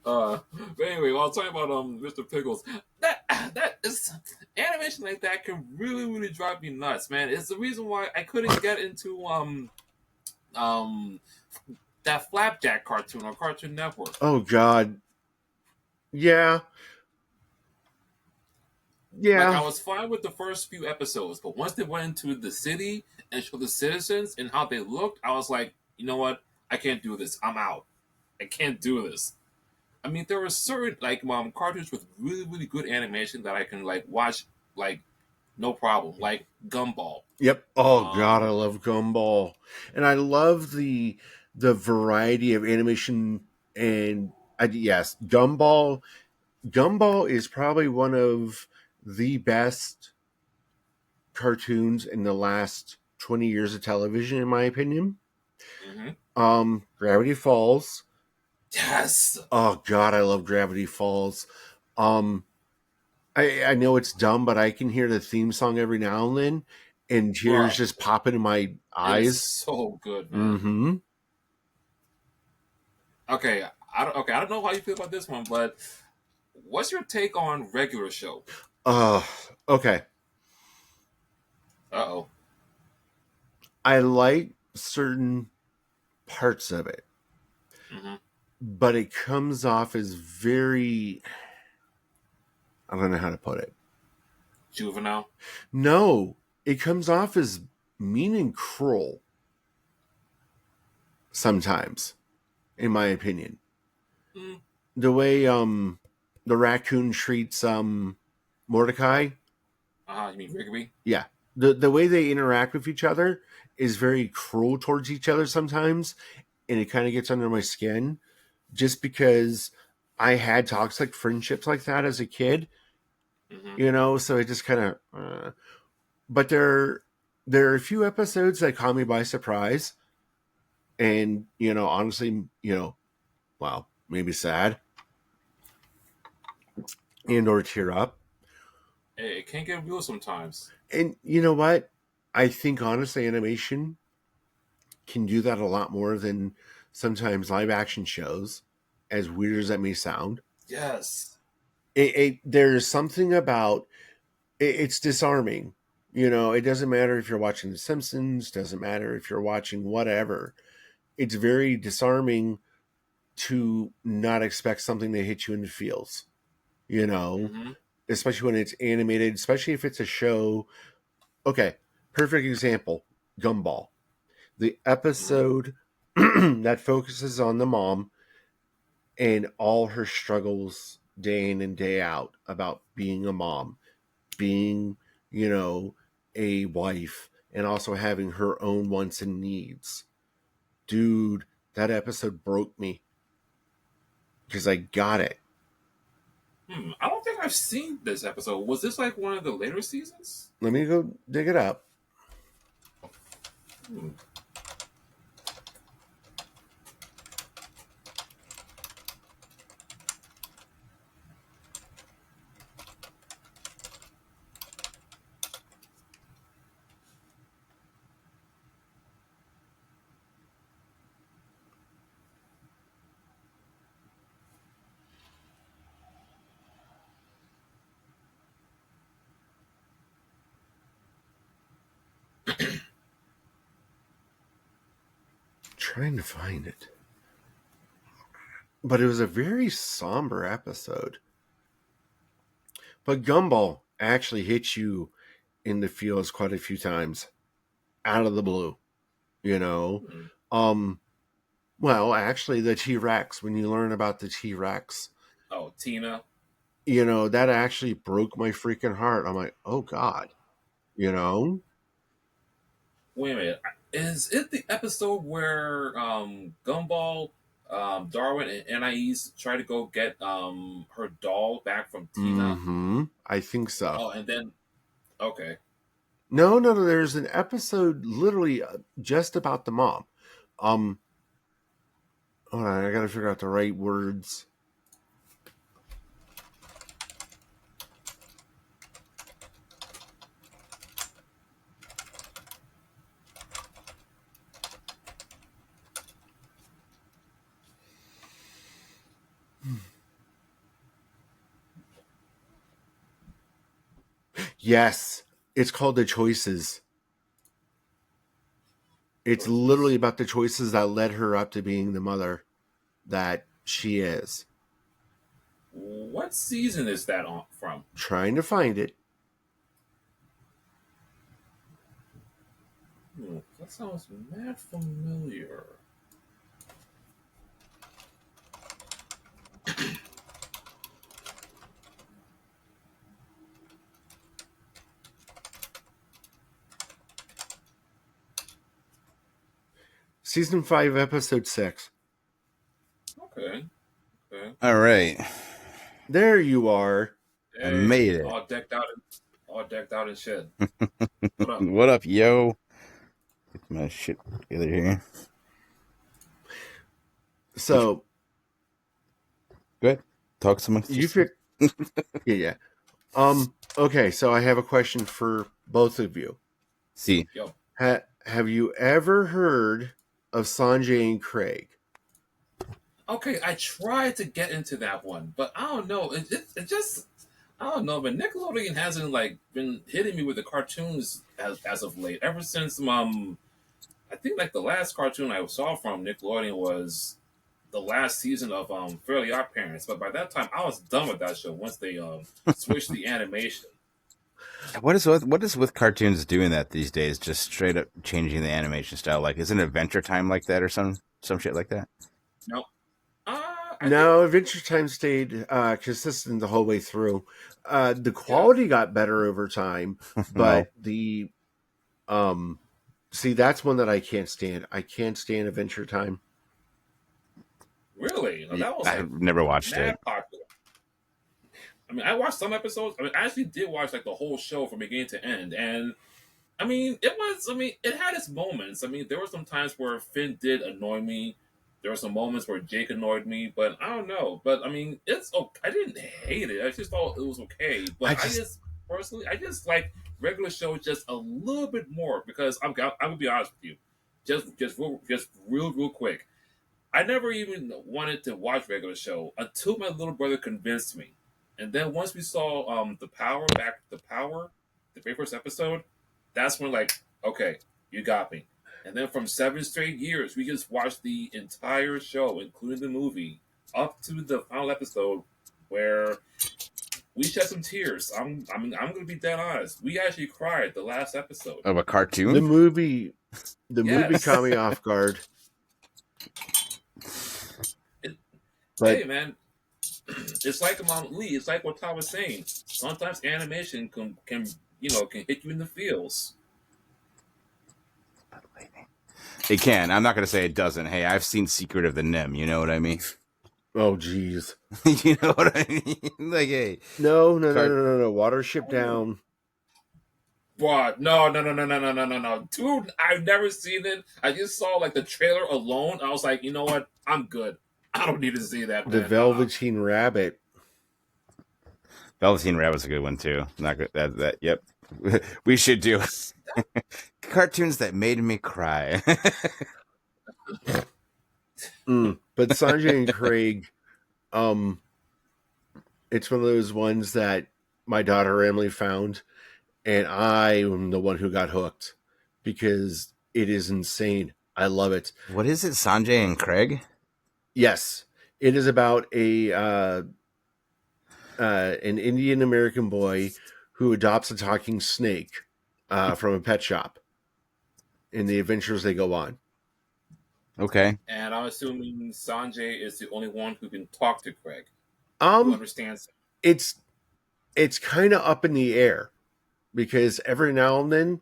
But anyway, while I was talking about Mr. Pickles, that is animation like that can really drive me nuts, man. It's the reason why I couldn't get into um that Flapjack cartoon on Cartoon Network. Oh God. Yeah. Like I Yeah. was fine with the first few episodes, but once they went into the city and showed the citizens and how they looked, I was like, you know what? I can't do this. I'm out. I can't do this. I mean, there were certain like cartoons with really good animation that I can like watch like no problem, like Gumball. Yep. Oh God, I Um, love Gumball. And I love the variety of animation and yes, Gumball. Gumball is probably one of the best cartoons in the last 20 years of television, in my opinion. mhm. Gravity Falls. Yes. Oh God, I love Gravity Falls. Um, I know it's dumb, but I can hear the theme song every now and then, and tears Bro, just pop into my it is eyes. so good, man. Mm-hmm. Okay, I don't know how you feel about this one, but what's your take on regular show? Okay. Uh-oh. I like certain parts of it, Mm-hmm. but it comes off as very, I don't know how to put it. Juvenile. No, it comes off as mean and cruel sometimes, in my opinion. Mm. The way the raccoon treats Mordecai, You mean Rigby? yeah. The way they interact with each other is very cruel towards each other sometimes, and it kind of gets under my skin just because I had toxic friendships like that as a kid, Mm-hmm. so it just kind of but there are a few episodes that caught me by surprise, and honestly, wow, maybe sad and or tear up. Hey, it can get real sometimes. And you know what? I think honestly, animation can do that a lot more than sometimes live action shows, as weird as that may sound. Yes. There's something about it's disarming. It doesn't matter if you're watching The Simpsons, doesn't matter if you're watching whatever. It's very disarming to not expect something to hit you in the feels, Mm-hmm. especially when it's animated, especially if it's a show. Okay, perfect example, Gumball. The Mm-hmm. episode that focuses on the mom and all her struggles day in and day out about being a mom, being, a wife, and also having her own wants and needs. Dude, that episode broke me because I got it. I don't think I've seen this episode. Was this like one of the later seasons? Let me go dig it up. Hmm. Trying to find it. But it was a very somber episode. But Gumball actually hits you in the feels quite a few times out of the blue, you know. Hmm. Well, actually the T-Rex, when you learn about the T-Rex, Oh, Tina. that actually broke my freaking heart. I'm like, "Oh God." You know? Wait a minute. Is it the episode where Gumball, Darwin, and Anais try to go get her doll back from Tina? Mm-hmm. I think so. Oh, and then okay, No. There's an episode literally just about the mom. Hold on, I gotta figure out the right words. Yes, it's called The Choices. It's literally about the choices that led her up to being the mother that she is. what season is that on from? Trying to find it. That sounds mad familiar. Season 5, episode 6. Okay. All right. There you are. I made it. All decked out and shit. What up? What up, yo? Get my shit together here. So, Go ahead. Talk some. you pick. Yeah. Okay, so I have a question for both of you. See. Yo. Have you ever heard of Sanjay and Craig? Okay, I tried to get into that one, but I don't know. It just I don't know. But Nickelodeon hasn't like been hitting me with the cartoons as of late. Ever since I think like the last cartoon I saw from Nickelodeon was the last season of Fairly Odd Parents. But by that time, I was done with that show once they switched the animation. What is with cartoons doing that these days? Just straight up changing the animation style. Like, isn't Adventure Time like that or some shit like that? No. No, Adventure Time stayed consistent the whole way through. The quality got better over time, but the see, that's one that I can't stand. I can't stand Adventure Time. Really? No, that was I've never watched mad it. popular. I mean, I watched some episodes. I mean, I actually did watch like the whole show from beginning to end, and I mean, it had its moments. I mean, there were some times where Finn did annoy me. There were some moments where Jake annoyed me, but I don't know. But I mean, it's okay. I didn't hate it. I just thought it was okay. But I just personally, I just like regular shows just a little bit more because I'm gonna be honest with you, just real quick. I never even wanted to watch regular show until my little brother convinced me. And then once we saw the very first episode, that's when like, okay, you got me. And then from 7 straight years, we just watched the entire show, including the movie, up to the final episode where we shed some tears. I'm gonna be dead honest. We actually cried the last episode. Of a cartoon? The movie caught me off guard. Hey man, it's like Lee. It's like what Tom was saying. Sometimes animation can hit you in the feels. It can. I'm not going to say it doesn't. Hey, I've seen Secret of the Nim. You know what I mean? Oh, jeez. You know what I mean? Like, hey. No. Watership Down. What? No. Dude, I've never seen it. I just saw like the trailer alone. I was like, you know what? I'm good. I don't need to see that. The Velveteen Rabbit. Velveteen Rabbit's a good one too. Not good. That. Yep. We should do cartoons that made me cry. But Sanjay and Craig, it's one of those ones that my daughter Emily found, and I am the one who got hooked because it is insane. I love it. What is it, Sanjay and Craig? Yes, it is about an Indian American boy who adopts a talking snake from a pet shop, and the adventures they go on. Okay. And I'm assuming Sanjay is the only one who can talk to Craig. Who understands him. It's kind of up in the air because every now and then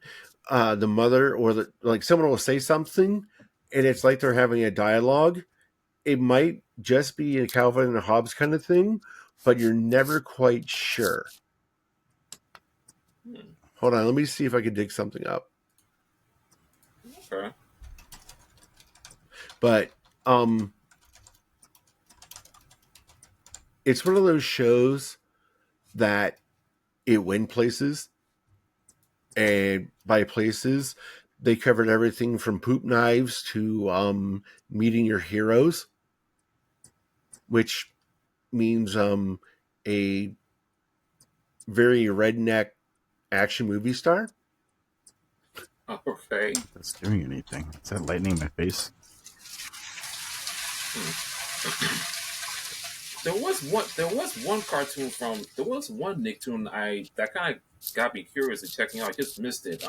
the mother or like someone will say something, and it's like they're having a dialogue. It might just be a Calvin and Hobbes kind of thing, but you're never quite sure. Hold on, let me see if I can dig something up. Okay. But it's one of those shows that it went places, and by places they covered everything from poop knives to meeting your heroes, which means a very redneck action movie star. Okay. That's doing anything. Is that lightning in my face? There was one Nicktoon that kind of got me curious and checking out. I just missed it.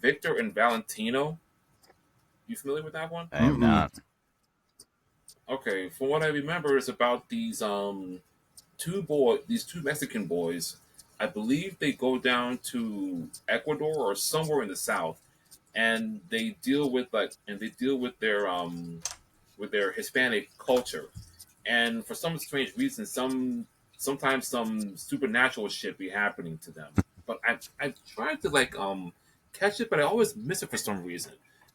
Victor and Valentino. You familiar with that one? I am not. Okay, from what I remember, it's about these two Mexican boys. I believe they go down to Ecuador or somewhere in the south, and they deal with their Hispanic culture. And for some strange reason, sometimes some supernatural shit be happening to them. But I tried to catch it, but I always miss it for some reason.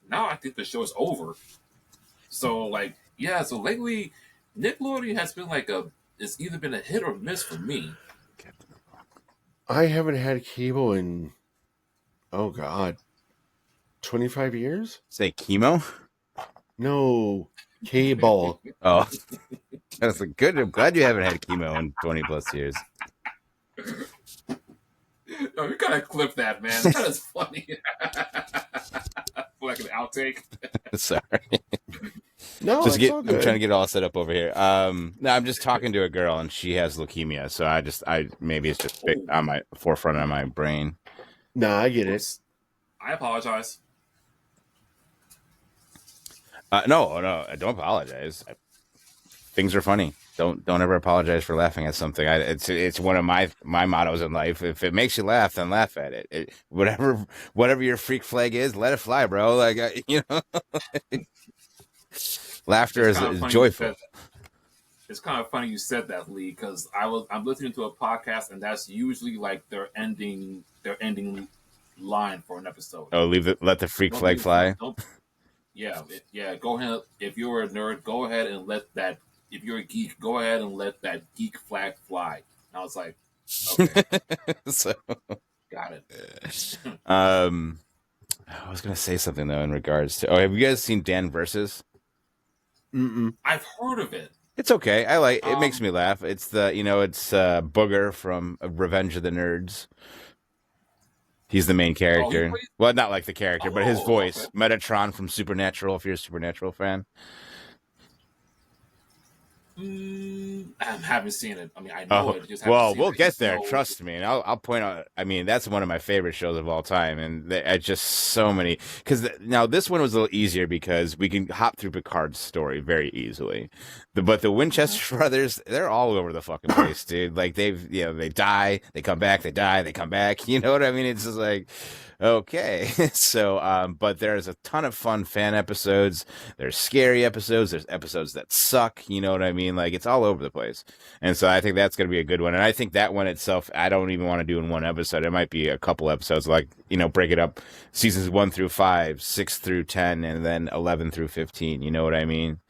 Now I think the show is over. So so lately Nickelodeon has been it's either been a hit or miss for me. I haven't had cable in 25 years? Say chemo? No, cable. Oh, that's a good. I'm glad you haven't had chemo in 20 plus years. No, you gotta clip that, man. That is funny. Like an outtake. Sorry. No, I'm trying good. to get all set up over here. No, I'm just talking to a girl and she has leukemia, so maybe it's just on my forefront of my brain. No, I get it. I apologize. No, I don't apologize. Things are funny. Don't ever apologize for laughing at something. It's one of my mottos in life. If it makes you laugh, then laugh at it. Whatever your freak flag is, let it fly, bro. Laughter is joyful. It's kind of funny you said that, Lee, because I'm listening to a podcast and that's usually their ending line for an episode. Oh, let the freak flag fly. Yeah. Go ahead. If you're a nerd, go ahead and let that. If you're a geek, go ahead and let that geek flag fly. And I was like, okay, got it. I was gonna say something though in regards to. Oh, have you guys seen Dan Versus? Mm-mm. I've heard of it. It's okay. I like it. Makes me laugh. It's Booger from Revenge of the Nerds. He's the main character. Well, not like the character, but his voice. Okay. Metatron from Supernatural, if you're a Supernatural fan. I haven't seen it. I mean, I know it. Just we'll get there. Trust me. And I'll point out. I mean, that's one of my favorite shows of all time, and just so many. Because now this one was a little easier because we can hop through Picard's story very easily. But the Winchester brothers, they're all over the fucking place, dude. They die, they come back, they die, they come back. You know what I mean? It's just like. Okay, so, but there's a ton of fun fan episodes. There's scary episodes. There's episodes that suck. You know what I mean? It's all over the place. And so I think that's going to be a good one. And I think that one itself, I don't even want to do in one episode. It might be a couple episodes, break it up seasons 1 through 5, 6 through 10, and then 11 through 15. You know what I mean?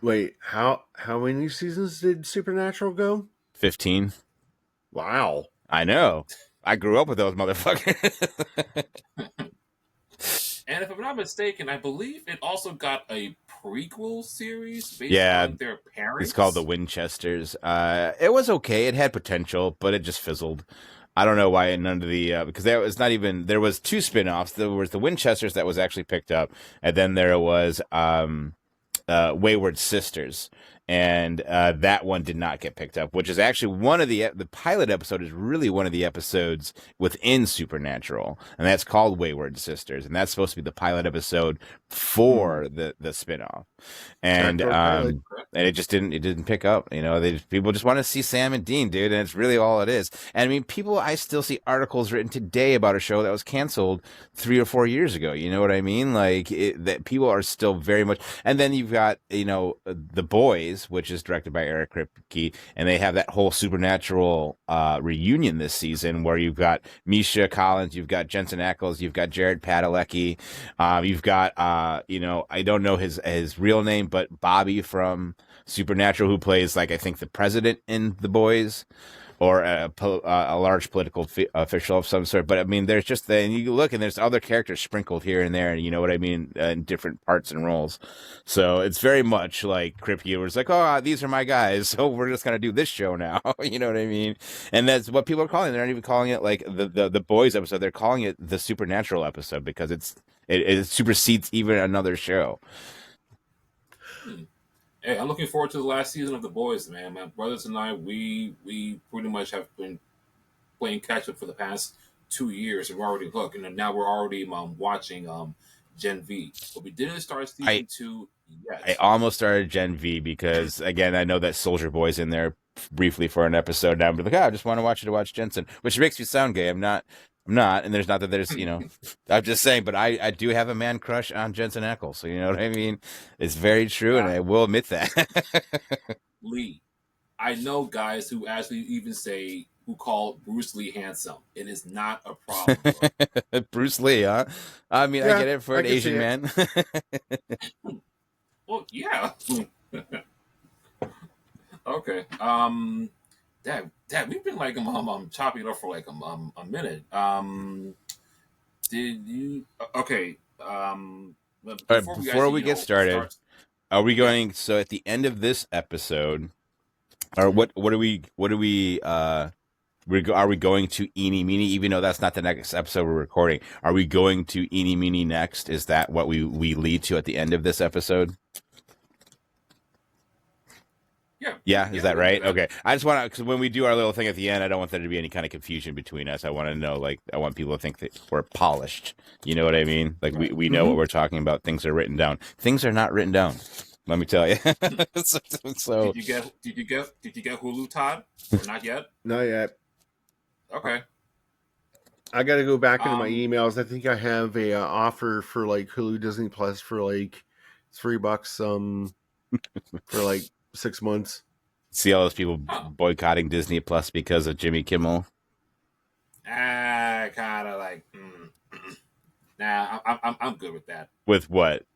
Wait, how many seasons did Supernatural go? 15. Wow. I know. I grew up with those motherfuckers. And if I'm not mistaken, I believe it also got a prequel series based on their parents. It's called The Winchesters. It was okay. It had potential, but it just fizzled. I don't know why none of the because there was 2 spin-offs. There was The Winchesters that was actually picked up, and then there was Wayward Sisters. and that one did not get picked up, which is actually one of the pilot episode is really one of the episodes within Supernatural, and that's called Wayward Sisters, and that's supposed to be the pilot episode for the spinoff, and Backdoor pilot. and it didn't pick up. People just want to see Sam and Dean, dude, and it's really all it is. And I mean, I still see articles written today about a show that was canceled 3 or 4 years ago. You know what I mean? Like that people are still very much. And then you've got The Boys, which is directed by Eric Kripke, and they have that whole Supernatural reunion this season where you've got Misha Collins, you've got Jensen Ackles, you've got Jared Padalecki, you've got I don't know his real name, but Bobby from Supernatural, who plays I think the president in The Boys, or a large political official of some sort. But I mean, there's just and you look and there's other characters sprinkled here and there, and you know what I mean, in different parts and roles. So it's very much like Kripke was like, oh, these are my guys, so we're just gonna do this show now. You know what I mean? And that's what people are calling it. They're not even calling it like the Boys episode. They're calling it the Supernatural episode because it supersedes even another show. Hey, I'm looking forward to the last season of The Boys, man. My brothers and I, we pretty much have been playing catch up for the past 2 years, and we're already hooked. And now we're already watching Gen V, but we didn't start season 2 yet. I almost started Gen V because, again, I know that Soldier Boy's in there briefly for an episode. Now I'm like, I just want to watch Jensen, which makes me sound gay. I'm not, and there's not that there's, I'm just saying, but I do have a man crush on Jensen Ackles, so you know what I mean? It's very true, and I will admit that. Lee, I know guys who actually even who call Bruce Lee handsome. It is not a problem. Bruce Lee, huh? I mean, I get it for an Asian man. Well, yeah. Okay. Dad, we've been chopping it up for a minute. Did you? Okay. Before we get started, are we going? So at the end of this episode, or what are we? Are we going to Eeny Meeny? Even though that's not the next episode we're recording, are we going to Eeny Meeny next? Is that what we lead to at the end of this episode? Yeah, is that right? Okay. I just want to, because when we do our little thing at the end, I don't want there to be any kind of confusion between us. I want to know, I want people to think that we're polished. You know what I mean? We know what we're talking about. Things are written down. Things are not written down. Let me tell you. So did you get Hulu, Todd? Or not yet? Not yet. Okay. I got to go back into my emails. I think I have a offer for Hulu Disney Plus for $3 for 6 months. See all those people boycotting Disney Plus because of Jimmy Kimmel. Kind of nah. I'm good with that. With what?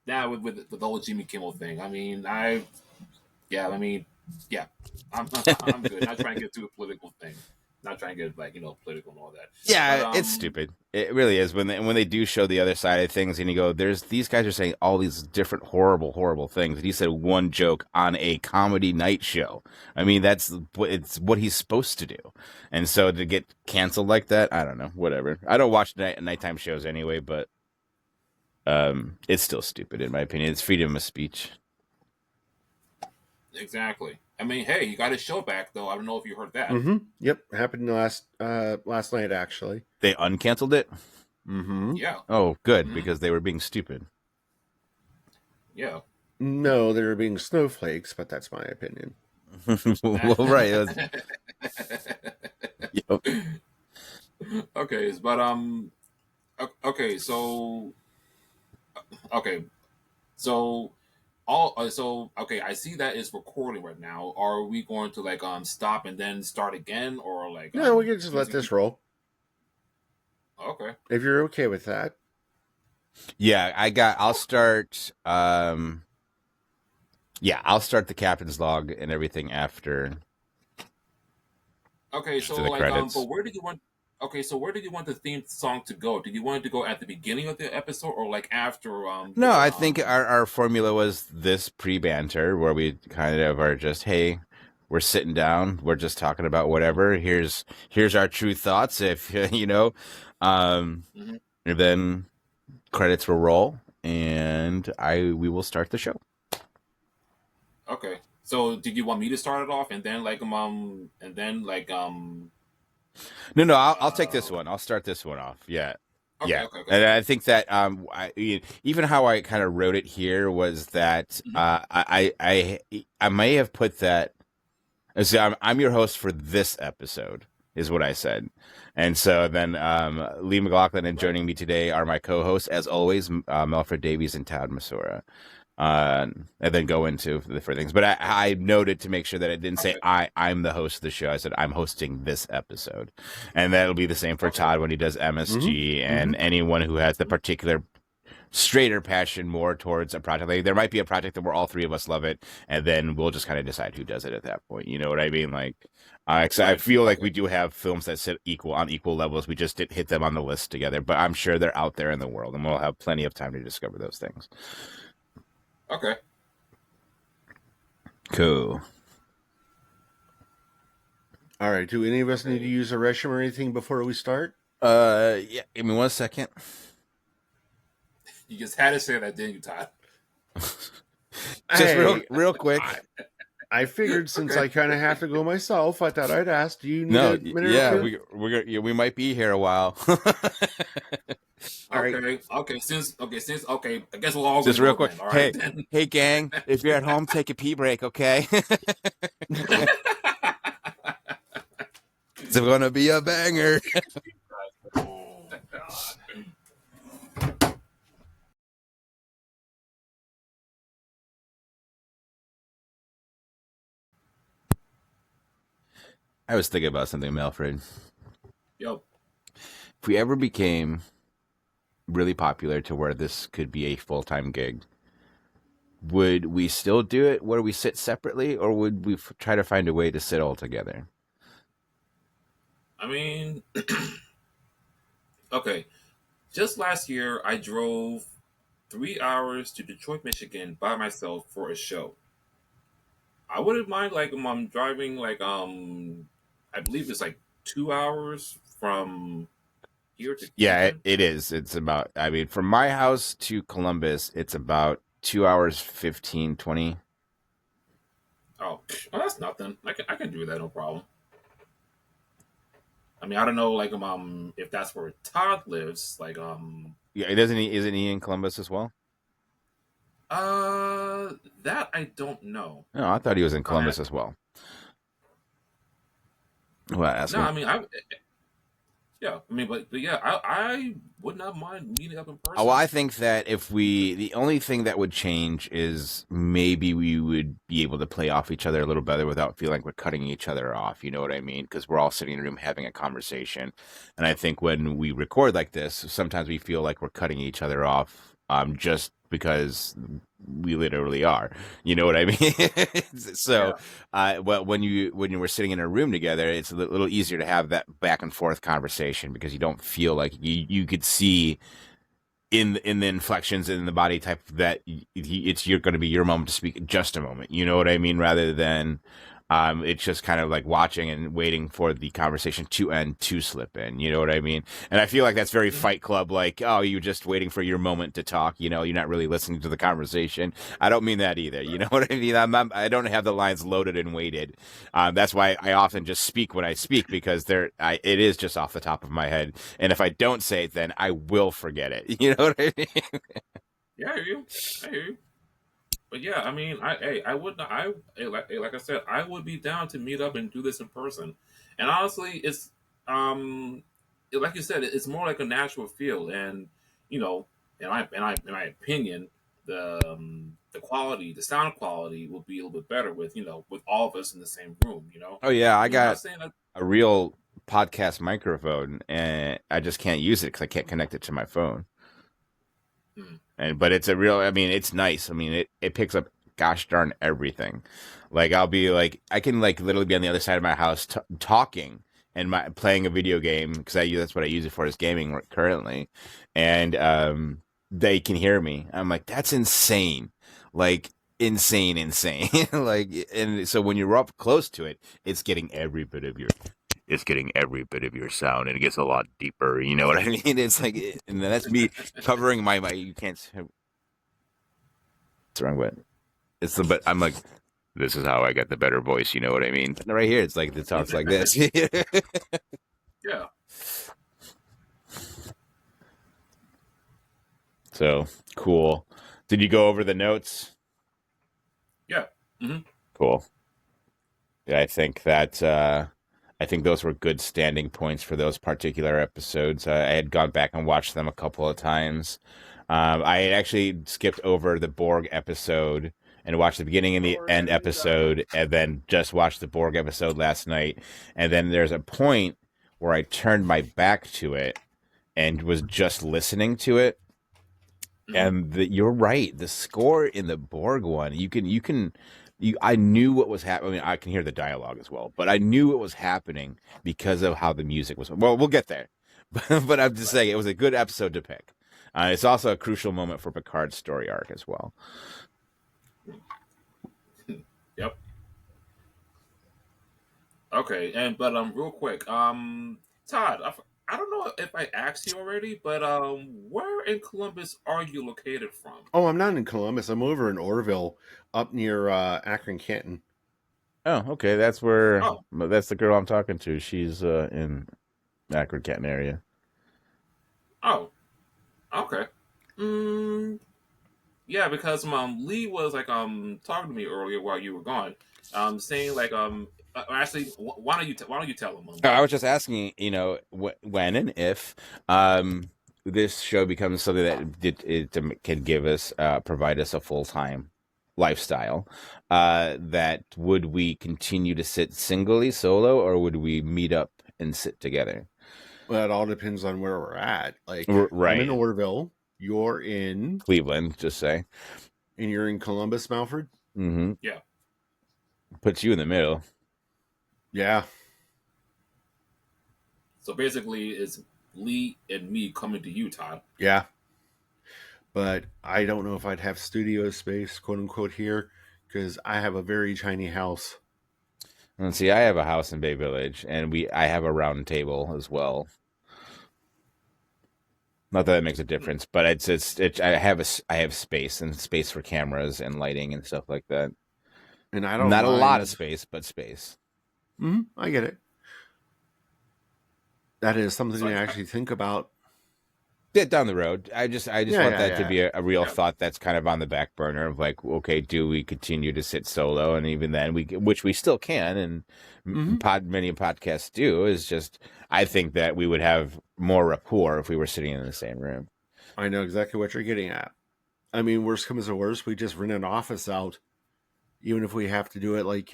Nah, with the whole Jimmy Kimmel thing. I'm good. I'm not trying to get to a political thing. Not trying to get political and all that. Yeah, it's stupid. It really is. When they do show the other side of things, and you go, these guys are saying all these different horrible things. And he said one joke on a comedy night show. I mean, it's what he's supposed to do. And so to get canceled like that, I don't know. Whatever. I don't watch nighttime shows anyway, but it's still stupid in my opinion. It's freedom of speech. Exactly. I mean, hey, you got his show back, though. I don't know if you heard that. Mm-hmm. Yep. Happened last night, actually. They uncanceled it? Mm-hmm. Yeah. Oh, good, because they were being stupid. Yeah. No, they were being snowflakes, but that's my opinion. Well, right. Yep. Okay, but okay, so okay, I see that it's recording right now. Are we going to stop and then start again, or No, we can just let this roll. Okay. If you're okay with that. Yeah, I'll start I'll start the captain's log and everything after. Okay, so the credits. but where did you want where did you want the theme song to go? Did you want it to go at the beginning of the episode or after No, I think our formula was this pre-banter where we kind of are just, hey, we're sitting down, we're just talking about whatever. Here's our true thoughts, if and then credits will roll and we will start the show. Okay. So did you want me to start it off and then No, I'll take this one. I'll start this one off. Yeah. okay, Yeah. okay, okay. And I think that even how I kind of wrote it here was that Mhm. I may have put that as I'm your host for this episode is what I said. And so then Lee McLaughlin and joining me today are my co-hosts as always, Melfred Davies and Todd Masora. And then go into the further things. But I noted to make sure that I didn't say Okay. I'm the host of the show. I said I'm hosting this episode, and that'll be the same for Okay. Todd when he does MSG and anyone who has the particular straighter passion more towards a project. Like, there might be a project that where all three of us love it, and then we'll just kind of decide who does it at that point. You know what I mean? Like, 'cause I Right. feel like Okay. we do have films that sit on equal levels. We just didn't hit them on the list together, but I'm sure they're out there in the world, and we'll have plenty of time to discover those things. Okay. Cool. All right. Do any of us need to use a restroom or anything before we start? Yeah. Give me 1 second. You just had to say that, didn't you, Todd? Just Hey, real quick. I figured since Okay. I kind of have to go myself, I thought I'd ask. Do you need No, a minute yeah, or two? we might be here a while. All right. Okay. Okay. I guess we'll all Just go real quick. then. All right. Hey, gang, if you're at home, take a pee break, okay? It's gonna be a banger. I was thinking about something, Melfred. Yo. If we ever became really popular to where this could be a full-time gig, would we still do it where we sit separately, or would we try to find a way to sit all together? I mean, okay. Just last year, I drove 3 hours to Detroit, Michigan by myself for a show. I wouldn't mind I'm driving I believe it's like 2 hours from here to Yeah, Cleveland. it is. It's about, I mean, from my house to Columbus, it's about 2 hours, 15, 20. Oh, well, that's nothing. I can do that, no problem. I mean, I don't know if that's where Todd lives. Yeah, isn't he in Columbus as well? That I don't know. No, I thought he was in I mean, Columbus as well. Well, that's no, me. I mean yeah, I mean, but yeah, I would not mind meeting up in person. Oh, well, I think that the only thing that would change is maybe we would be able to play off each other a little better without feeling like we're cutting each other off. You know what I mean? Because we're all sitting in a room having a conversation. And I think when we record like this, sometimes we feel like we're cutting each other off just because we literally are. You know what I mean? So, well, when you were sitting in a room together, it's a little easier to have that back and forth conversation because you don't feel like you could see in the inflections in the body type that you're going to be your moment to speak in just a moment. You know what I mean? Rather than it's just kind of like watching and waiting for the conversation to end to slip in. You know what I mean? And I feel like that's very Fight Club. Like, oh, you're just waiting for your moment to talk. You know, you're not really listening to the conversation. I don't mean that either. You know what I mean? I don't have the lines loaded and weighted. That's why I often just speak when I speak because it is just off the top of my head. And if I don't say it, then I will forget it. You know what I mean? Yeah, I hear you. But yeah, I mean, I would not. Like I said, I would be down to meet up and do this in person. And honestly, it's like you said, it's more like a natural feel. And you know, in my opinion, the quality, the sound quality, will be a little bit better with all of us in the same room. You know. Oh yeah, I I mean, I'm not got saying that. a real podcast microphone, and I just can't use it because I can't connect it to my phone. But it's I mean, it's nice. I mean, it picks up gosh darn everything. Like I'll be like, I can like literally be on the other side of my house talking and playing a video game because that's what I use it for is gaming currently, and they can hear me. I'm like, that's insane, like insane, like, and so when you're up close to it, it's getting every bit of your sound, and it gets a lot deeper. You know what I mean? It's like, and then that's me covering my you can't. What's wrong with it? But I'm like, this is how I get the better voice. You know what I mean? Right here, it's like it talks like this. Yeah. So cool. Did you go over the notes? Yeah. Mm-hmm. Cool. Yeah, I think those were good standing points for those particular episodes. I had gone back and watched them a couple of times. I had actually skipped over the Borg episode and watched the beginning and the end episode, and then just watched the Borg episode last night. And then there's a point where I turned my back to it and was just listening to it. And you're right. The score in the Borg one, I knew what was happening. I mean, I can hear the dialogue as well, but I knew what was happening because of how the music was. Well, we'll get there, but I'm just saying it was a good episode to pick. It's also a crucial moment for Picard's story arc as well. Yep. Okay, but real quick, Todd, I don't know if I asked you already, but where in Columbus are you located from? Oh, I'm not in Columbus. I'm over in Orville, up near Akron, Canton. Oh, okay. That's where that's the girl I'm talking to. She's in Akron, Canton area. Oh, okay. Yeah, because Lee was like talking to me earlier while you were gone, saying like actually why don't you tell him? I was just asking, when and if this show becomes something that it can give us provide us a full-time lifestyle, that would we continue to sit solo, or would we meet up and sit together? Well, it all depends on where we're at. Like, right. I'm in Orville. You're in Cleveland, just say. And you're in Columbus, Malford? Mm-hmm. Yeah. Puts you in the middle. Yeah. So basically, it's Lee and me coming to you, Todd. Yeah. But I don't know if I'd have studio space, quote unquote, here, because I have a very tiny house. And see, I have a house in Bay Village, and I have a round table as well. Not that makes a difference, but I have space for cameras and lighting and stuff like that. And I don't not mind. A lot of space, but space. I get it. That is something to actually think about. Down the road. I just want that to be a real thought that's kind of on the back burner of like, okay, do we continue to sit solo? And even then, which we still can, and many podcasts do, is just, I think that we would have more rapport if we were sitting in the same room. I know exactly what you're getting at. I mean, worst comes to worst, we just rent an office out, even if we have to do it like,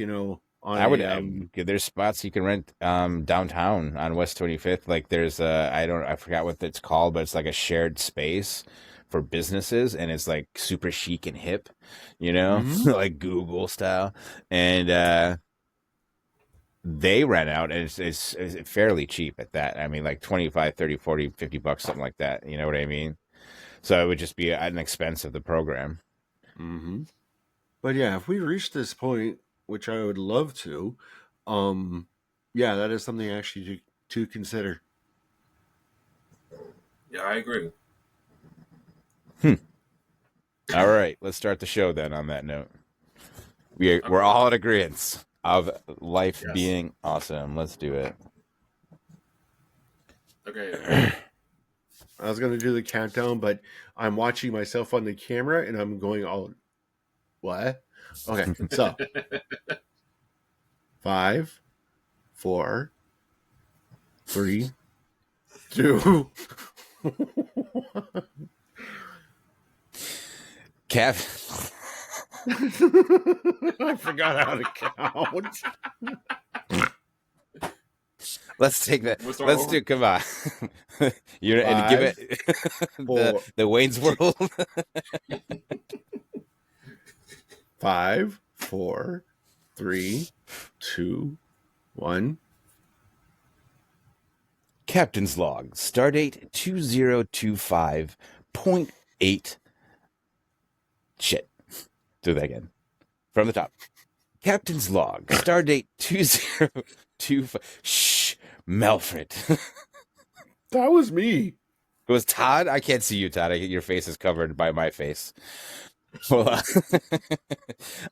there's spots you can rent downtown on West 25th. Like there's I forgot what it's called, but it's like a shared space for businesses, and it's like super chic and hip, like Google style. And they rent out, and it's fairly cheap at that. I mean, like 25, 30, 40, $50, something like that. You know what I mean? So it would just be an expense of the program. Mm-hmm. But yeah, if we reach this point, which I would love to, that is something actually to consider. Yeah, I agree. All right, let's start the show then on that note. We're all in agreement of life being awesome. Let's do it. Okay. I was going to do the countdown, but I'm watching myself on the camera, and I'm going all... What? Okay, so 5, 4, 3, 2. Kev, I forgot how to count. Let's take that. Let's do. Come on, and give it the Wayne's World. 5, 4, 3, 2, 1. Captain's log, stardate 2025.8. Shit. Do that again. From the top. Captain's log, stardate 2025. Shh, Melfred. That was me. It was Todd? I can't see you, Todd. Your face is covered by my face. Well,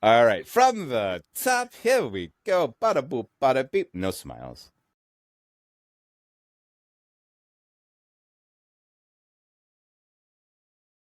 all right. From the top, here we go. Bada boop, bada beep. No smiles.